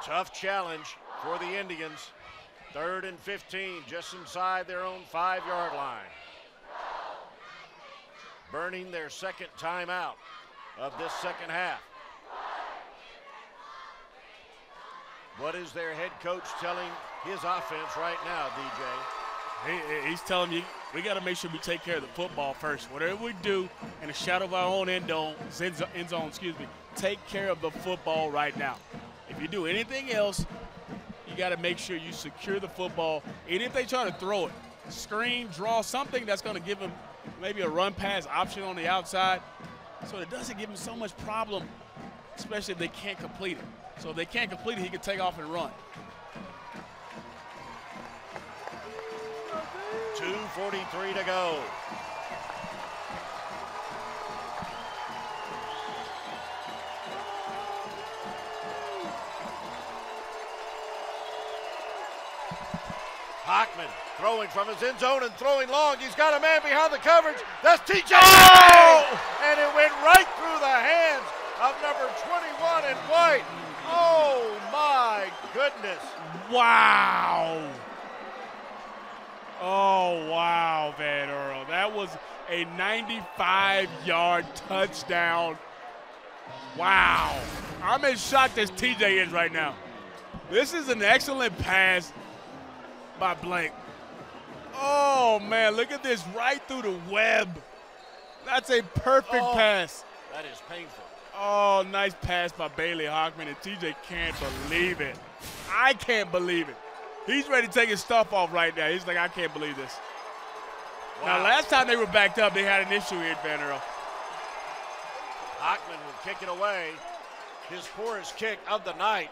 Tough challenge for the Indians. 3rd and 15, just inside their own 5-yard line. Burning their second timeout of this second half. What is their head coach telling his offense right now, DJ? He's telling you, we got to make sure we take care of the football first. Whatever we do in the shadow of our own end zone, take care of the football right now. If you do anything else, you got to make sure you secure the football. And if they try to throw it, screen, draw, something that's going to give them maybe a run pass option on the outside, so it doesn't give them so much problem, especially if they can't complete it. So if they can't complete it, he can take off and run. 2:43 to go. Hockman throwing from his end zone and throwing long. He's got a man behind the coverage. That's TJ. Oh! And it went right through the hands of number 21 in white. Oh, my goodness. Wow. Oh, wow, Van Earl. That was a 95-yard touchdown. Wow. I'm as shocked as TJ is right now. This is an excellent pass by Blank. Oh, man, look at this, right through the web. That's a perfect pass. That is painful. Oh, nice pass by Bailey Hockman, and TJ can't believe it. I can't believe it. He's ready to take his stuff off right now. He's like, I can't believe this. Wow. Now, last time they were backed up, they had an issue here at Van Earl. Hockman will kick it away. His poorest kick of the night.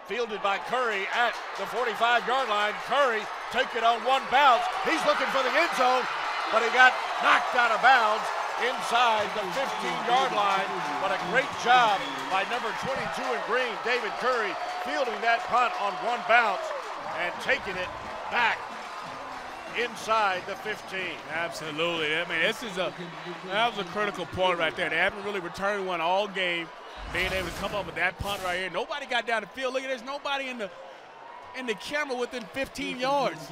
Fielded by Curry at the 45-yard line. Curry take it on one bounce. He's looking for the end zone, but he got knocked out of bounds inside the 15-yard line. But a great job by number 22 in green, David Curry, fielding that punt on one bounce and taking it back inside the 15. Absolutely. I mean, that was a critical point right there. They haven't really returned one all game. Being able to come up with that punt right here. Nobody got down the field. Look at this. Nobody in the camera within 15 yards.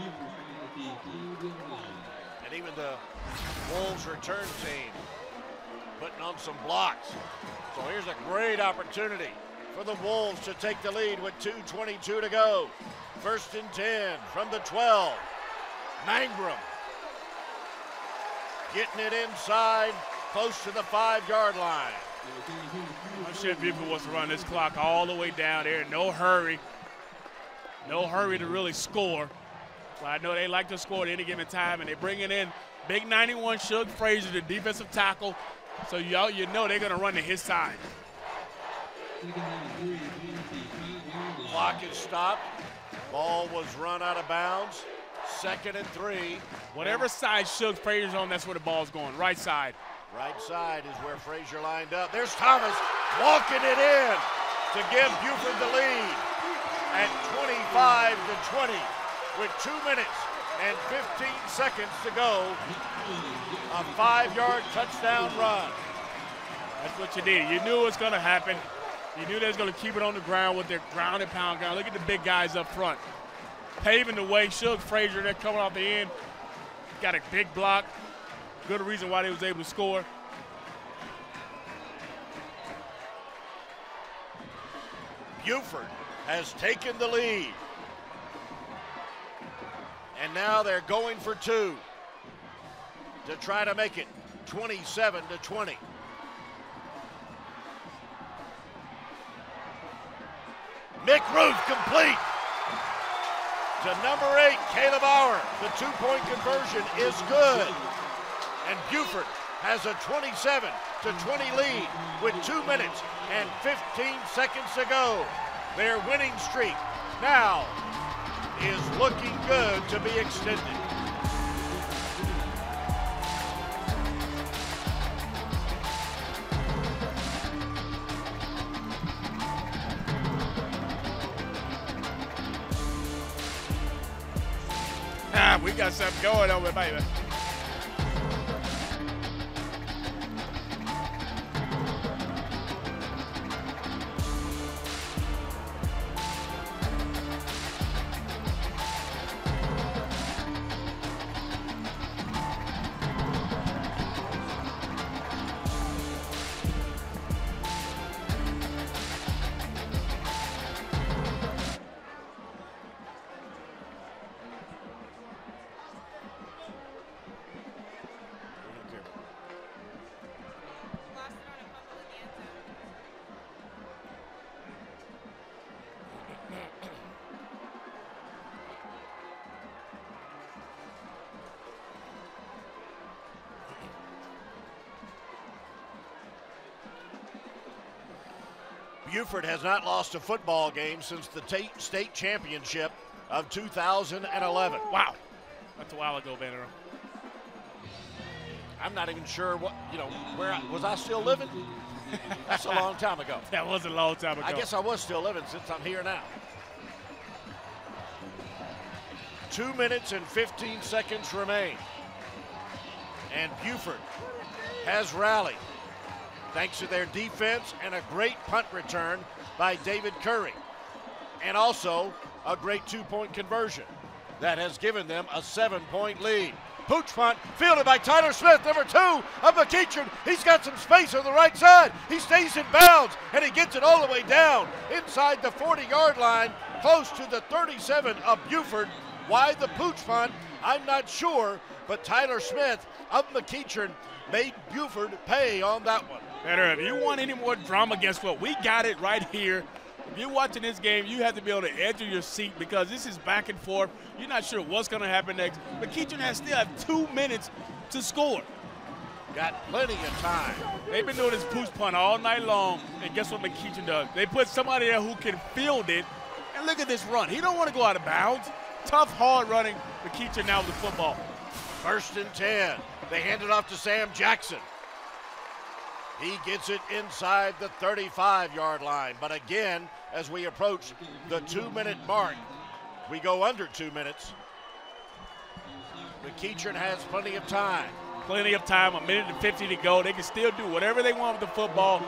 And even the Wolves return team putting on some blocks. So here's a great opportunity for the Wolves to take the lead with 2:22 to go. 1st and 10 from the 12. Mangrum getting it inside, close to the 5-yard line. I'm sure Buford wants to run this clock all the way down there. No hurry. No hurry to really score. Well, I know they like to score at any given time, and they're bringing in big 91 Shug Frazier, the defensive tackle. So you know they're going to run to his side. Clock is stopped. Ball was run out of bounds. 2nd and 3. Whatever side Shug Frazier's on, that's where the ball's going. Right side. Right side is where Frazier lined up. There's Thomas walking it in to give Buford the lead at 25-20 with 2 minutes and 15 seconds to go. A 5-yard touchdown run. That's what you needed. You knew it was going to happen. You knew they was going to keep it on the ground with their ground and pound ground. Look at the big guys up front. Paving the way. Shug Frazier, they're coming off the end. Got a big block. Good reason why they was able to score. Buford has taken the lead. And now they're going for 2 to try to make it 27-20. McRoof complete to number 8, Caleb Auer. The 2-point conversion is good. And Buford has a 27-20 lead with 2 minutes and 15 seconds to go. Their winning streak now is looking good to be extended. We got something going over, baby. Buford has not lost a football game since the state championship of 2011. Wow. That's a while ago, Vanderbilt. I'm not even sure where was I still living? That's a long time ago. That was a long time ago. I guess I was still living since I'm here now. 2 minutes and 15 seconds remain. And Buford has rallied thanks to their defense and a great punt return by David Curry. And also a great 2-point conversion that has given them a 7-point lead. Pooch punt fielded by Tyler Smith, number 2 of McEachern. He's got some space on the right side. He stays in bounds, and he gets it all the way down inside the 40-yard line, close to the 37 of Buford. Why the Pooch punt? I'm not sure, but Tyler Smith of McEachern made Buford pay on that one. Better, if you want any more drama, guess what? We got it right here. If you're watching this game, you have to be on the edge of your seat because this is back and forth. You're not sure what's going to happen next. McEachern still have 2 minutes to score. Got plenty of time. They've been doing this pooch punt all night long, and guess what McEachern does? They put somebody there who can field it, and look at this run. He don't want to go out of bounds. Tough, hard running McEachern now with the football. 1st and 10. They hand it off to Sam Jackson. He gets it inside the 35-yard line. But again, as we approach the 2-minute mark, we go under 2 minutes. McEachern has plenty of time. Plenty of time, 1 minute and 50 to go. They can still do whatever they want with the football.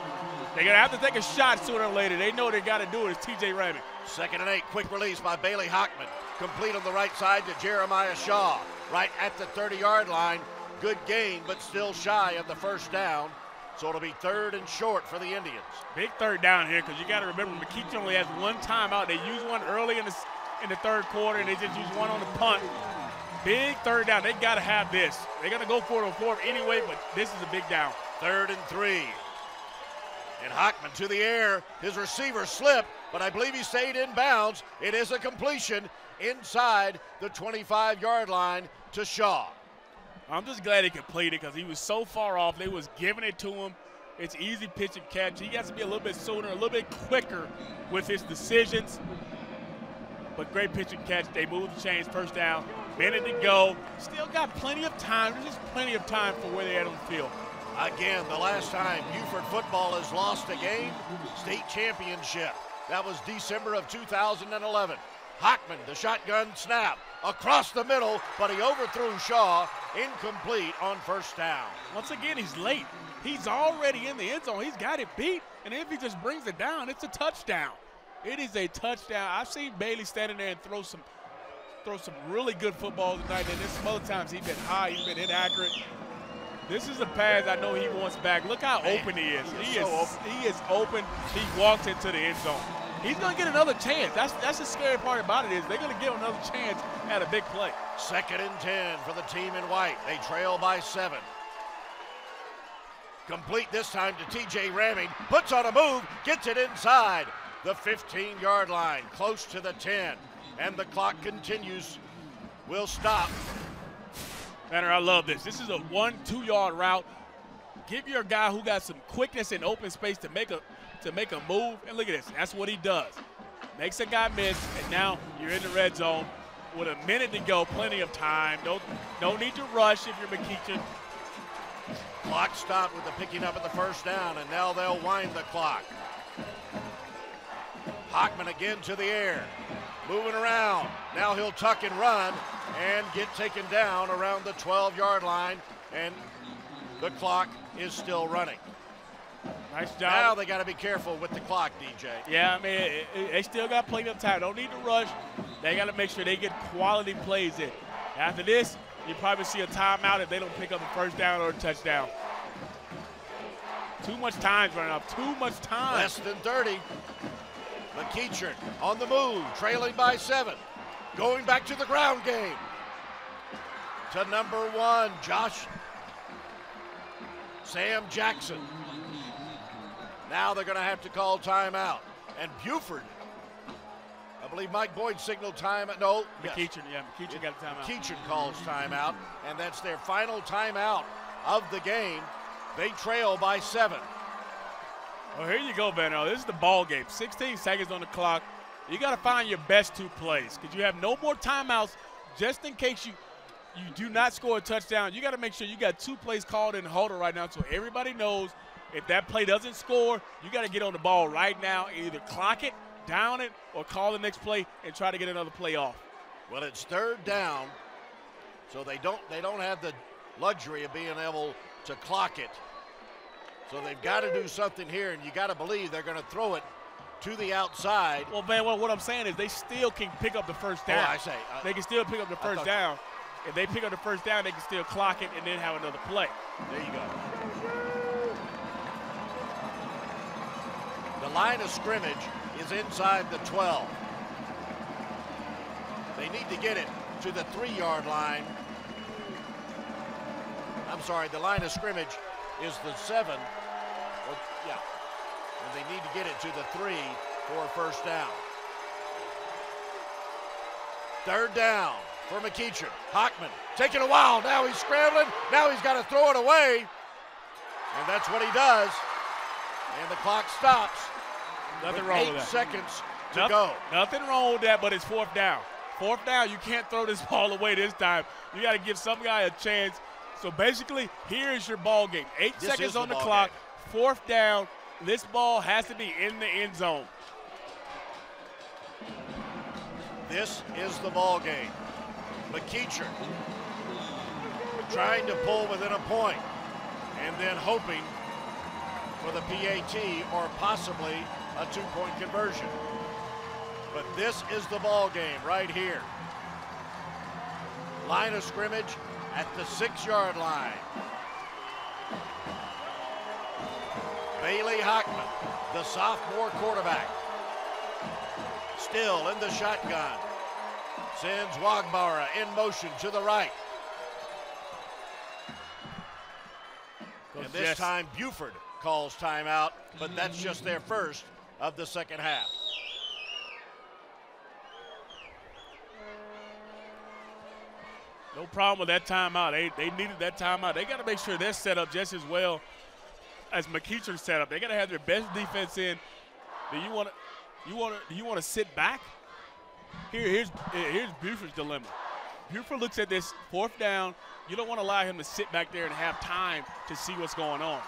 They're going to have to take a shot sooner or later. They know they got to do it. It's T.J. Rabbit. 2nd and 8, quick release by Bailey Hockman. Complete on the right side to Jeremiah Shaw. Right at the 30-yard line. Good gain, but still shy of the first down. So it'll be 3rd and short for the Indians. Big 3rd down here because you got to remember McEachern only has 1 timeout. They used one early in the 3rd quarter, and they just used one on the punt. Big 3rd down. They got to have this. They're going to go for it on 4th anyway, but this is a big down. 3rd and 3. And Hockman to the air. His receiver slipped, but I believe he stayed in bounds. It is a completion inside the 25-yard line to Shaw. I'm just glad he completed because he was so far off. They was giving it to him. It's easy pitch and catch. He has to be a little bit sooner, a little bit quicker with his decisions. But great pitch and catch. They moved the chains, 1st down. Minute to go. Still got plenty of time. There's just plenty of time for where they're at on the field. Again, the last time Buford football has lost a game, state championship. That was December of 2011. Hockman, the shotgun snap, across the middle, but he overthrew Shaw, incomplete on 1st down. Once again, he's late. He's already in the end zone. He's got it beat, and if he just brings it down, it's a touchdown. It is a touchdown. I've seen Bailey standing there and throw some really good football tonight, and then some other times he's been high, he's been inaccurate. This is a pass I know he wants back. Look how open he is. He is open. He walks into the end zone. He's going to get another chance. That's the scary part about it is they're going to give him another chance at a big play. 2nd and 10 for the team in white. They trail by 7. Complete this time to T.J. Ramming. Puts on a move, gets it inside the 15-yard line, close to the 10. And the clock continues. Will stop. Banner, I love this. This is a 1-2-yard route. Give your guy who got some quickness and open space to make a move, and look at this. That's what he does. makes a guy miss, and now you're in the red zone with a minute to go, plenty of time. No need to rush if you're McEachern. Clock stopped with the picking up at the first down, and now they'll wind the clock. Hockman again to the air, moving around. Now he'll tuck and run and get taken down around the 12-yard line, and the clock is still running. Nice job. Now they got to be careful with the clock, DJ. Yeah, I mean, they still got plenty of time. Don't need to rush. They got to make sure they get quality plays in. After this, you probably see a timeout if they don't pick up a first down or a touchdown. Too much time's running up. Too much time. Less than 30. McEachern on the move, trailing by 7. Going back to the ground game. To number 1, Sam Jackson. Now they're going to have to call timeout. And Buford, I believe Mike Boyd signaled timeout. No, McEachern, yes. McEachern got a timeout. McEachern calls timeout, and that's their final timeout of the game. They trail by 7. Well, here you go, Benno. This is the ball game. 16 seconds on the clock. You got to find your best 2 plays because you have no more timeouts just in case you do not score a touchdown. You got to make sure you got 2 plays called in huddle right now so everybody knows if that play doesn't score, you got to get on the ball right now, either clock it, down it, or call the next play and try to get another play off. Well, it's 3rd down, so they don't have the luxury of being able to clock it. So they've got to do something here, and you got to believe they're going to throw it to the outside. Well, man, what I'm saying is they still can pick up the first down. Oh, they can still pick up the first down. If they pick up the first down, they can still clock it and then have another play. There you go. The line of scrimmage is inside the 12. They need to get it to the 3-yard line. I'm sorry, the line of scrimmage is the 7. Yeah. And they need to get it to the 3 for a first down. 3rd down for McEachern. Hockman taking a while. Now he's scrambling. Now he's got to throw it away. And that's what he does. And the clock stops. Nothing wrong with that. 8 seconds to go. Nothing wrong with that, but it's 4th down. 4th down, you can't throw this ball away this time. You got to give some guy a chance. So basically, here is your ball game. 8 seconds on the clock, 4th down. This ball has to be in the end zone. This is the ball game. McEachern trying to pull within a point and then hoping for the PAT or possibly a 2-point conversion. But this is the ball game right here. Line of scrimmage at the 6-yard line. Bailey Hockman, the sophomore quarterback, still in the shotgun. Sends Wagbara in motion to the right. And this time Buford calls timeout, but that's just their first of the second half. No problem with that timeout. They needed that timeout. They got to make sure they're set up just as well as McEachern's set up. They got to have their best defense in. Do you want to sit back? Here's Buford's dilemma. Buford looks at this 4th down. You don't want to allow him to sit back there and have time to see what's going on.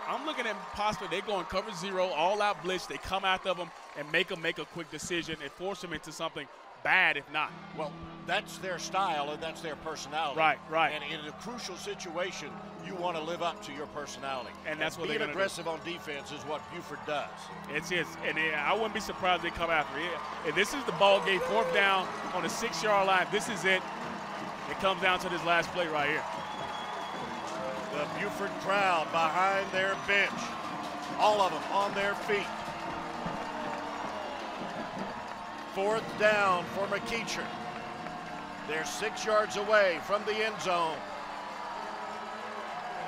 I'm looking at possibly they go in cover 0, all-out blitz. They come after them and make them make a quick decision and force them into something bad if not. Well, that's their style and that's their personality. Right. And in a crucial situation, you want to live up to your personality. And that's what they're being going to aggressive do. On defense is what Buford does. And I wouldn't be surprised if they come after it. And this is the ball game, 4th down on the 6-yard line. This is it. It comes down to this last play right here. The Buford crowd behind their bench. All of them on their feet. 4th down for McEachern. They're 6 yards away from the end zone.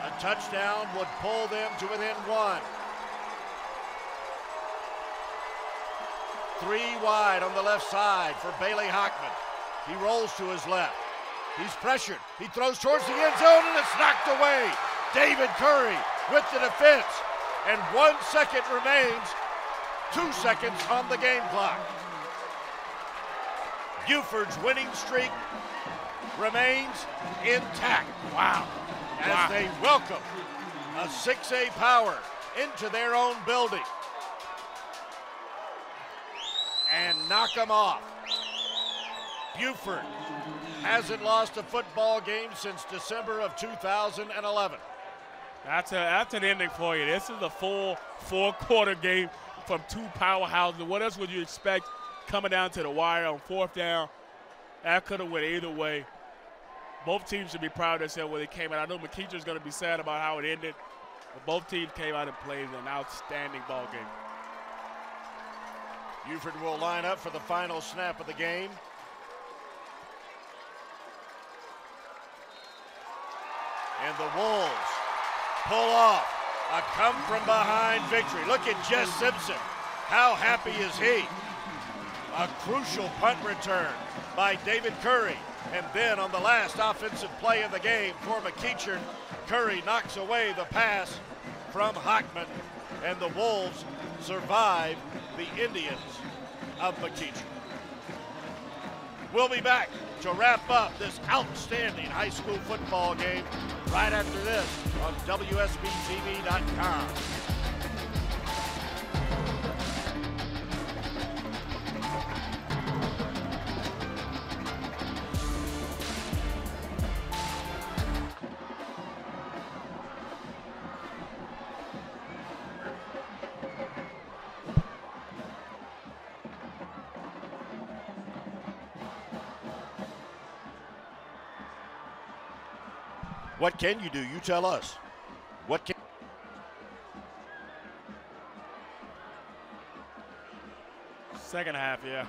A touchdown would pull them to within 1. 3 wide on the left side for Bailey Hockman. He rolls to his left. He's pressured. He throws towards the end zone and it's knocked away. David Curry with the defense. And 1 second remains 2 seconds on the game clock. Buford's winning streak remains intact. Wow. As they welcome a 6A power into their own building and knock them off. Buford hasn't lost a football game since December of 2011. That's an ending for you. This is a full 4-quarter game from two powerhouses. What else would you expect coming down to the wire on 4th down? That could have went either way. Both teams should be proud of themselves where they came out. I know McEachern's going to be sad about how it ended, but both teams came out and played an outstanding ball game. Buford will line up for the final snap of the game. And the Wolves pull off a come-from-behind victory. Look at Jess Simpson. How happy is he? A crucial punt return by David Curry. And then on the last offensive play of the game for McEachern, Curry knocks away the pass from Hockman. And the Wolves survive the Indians of McEachern. We'll be back to wrap up this outstanding high school football game right after this on WSBTV.com. What can you do? You tell us. What can... Second half, yeah.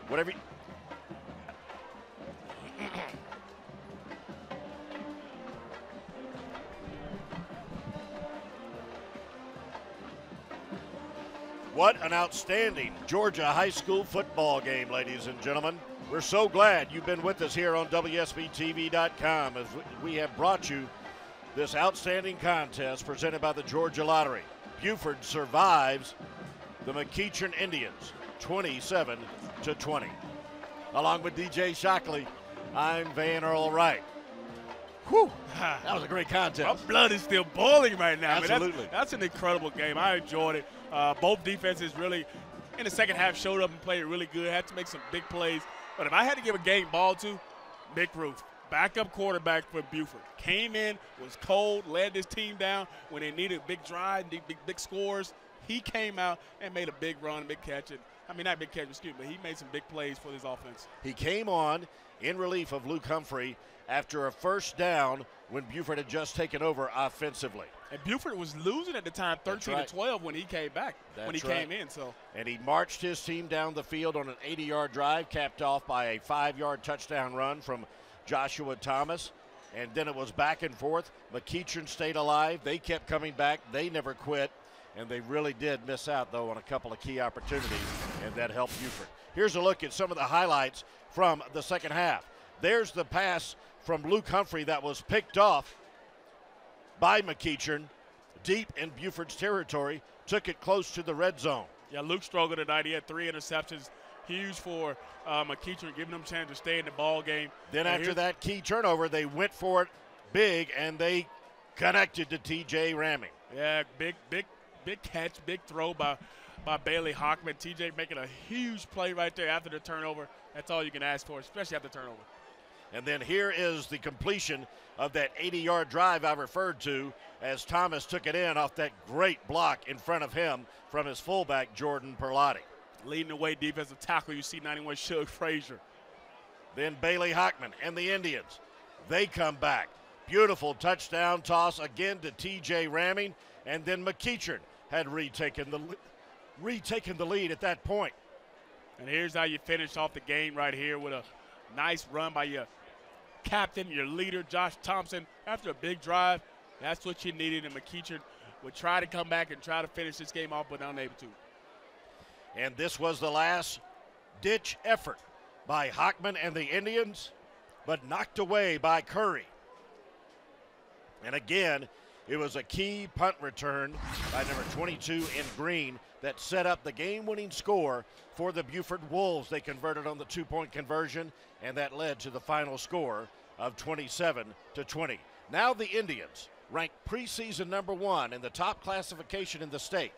Whatever. What an outstanding Georgia high school football game, ladies and gentlemen. We're so glad you've been with us here on WSBTV.com as we have brought you this outstanding contest presented by the Georgia Lottery. Buford survives the McEachern Indians 27-20. Along with DJ Shockley, I'm Van Earl Wright. Whew, that was a great contest. My blood is still boiling right now. Absolutely. I mean, that's an incredible game. I enjoyed it. Both defenses really, in the second half, showed up and played really good. Had to make some big plays. But if I had to give a game ball to, Mick Roof, backup quarterback for Buford. Came in, was cold, led this team down when they needed big drive, big scores. He came out and made a big run, big catch. Not big catch, excuse me, but he made some big plays for this offense. He came on in relief of Luke Humphrey after a first down when Buford had just taken over offensively. And Buford was losing at the time 13-12 when he came back, came in. And he marched his team down the field on an 80-yard drive, capped off by a 5-yard touchdown run from Joshua Thomas. And then it was back and forth. McEachern stayed alive. They kept coming back. They never quit. And they really did miss out, though, on a couple of key opportunities, and that helped Buford. Here's a look at some of the highlights from the second half. There's the pass from Luke Humphrey that was picked off by McEachern deep in Buford's territory, took it close to the red zone. Yeah, Luke struggled tonight. He had 3 interceptions. Huge for McEachern, giving them a chance to stay in the ball game. Then after that key turnover, they went for it big, and they connected to T.J. Ramming. Yeah, big catch, big throw by Bailey Hockman. T.J. making a huge play right there after the turnover. That's all you can ask for, especially after the turnover. And then here is the completion of that 80-yard drive I referred to as Thomas took it in off that great block in front of him from his fullback, Jordan Perlotti. Leading the way defensive tackle, you see 91 Shug Frazier. Then Bailey Hockman and the Indians, they come back. Beautiful touchdown toss again to T.J. Ramming, and then McEachern had retaken the lead at that point. And here's how you finish off the game right here with a nice run by your captain, your leader, Josh Thompson. After a big drive, that's what you needed, and McEachern would try to come back and try to finish this game off, but unable to. And this was the last-ditch effort by Hockman and the Indians, but knocked away by Curry. And again, it was a key punt return by number 22 in green that set up the game-winning score for the Buford Wolves. They converted on the two-point conversion, and that led to the final score of 27-20. Now the Indians, ranked preseason number 1 in the top classification in the state,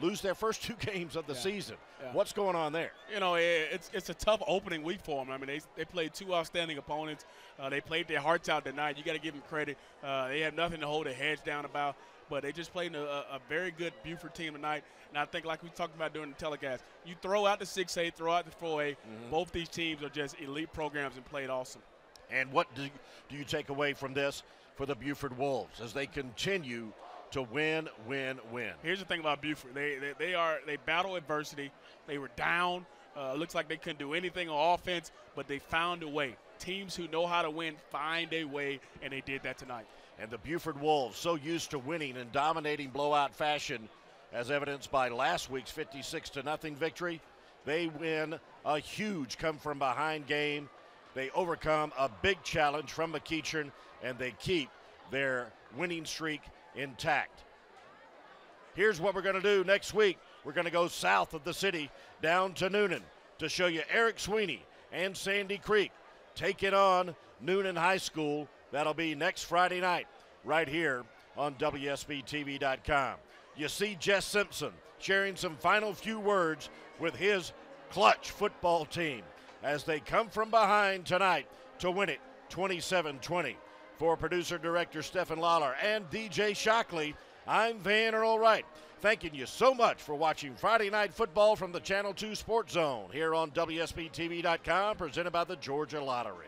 lose their first 2 games of the season. What's going on there? You know, it's a tough opening week for them. I mean, they played 2 outstanding opponents. They played their hearts out tonight. You got to give them credit. They have nothing to hold their heads down about, but they just played a very good Buford team tonight. And I think, like we talked about during the telecast, you throw out the 6A, throw out the 4A. Both these teams are just elite programs and played awesome. And what do you take away from this for the Buford Wolves as they continue to win? Here's the thing about Buford. They battle adversity. They were down. Looks like they couldn't do anything on offense, but they found a way. Teams who know how to win find a way, and they did that tonight. And the Buford Wolves, so used to winning in dominating blowout fashion, as evidenced by last week's 56-0 victory, they win a huge come-from-behind game. They overcome a big challenge from McEachern, and they keep their winning streak intact. Here's what we're going to do next week. We're going to go south of the city down to Noonan to show you Eric Sweeney and Sandy Creek take it on Noonan High School. That'll be next Friday night right here on WSBTV.com. You see Jess Simpson sharing some final few words with his clutch football team as they come from behind tonight to win it 27-20. For producer-director Stephen Lawler and DJ Shockley, I'm Van Earl Wright, thanking you so much for watching Friday Night Football from the Channel 2 Sports Zone here on WSBTV.com, presented by the Georgia Lottery.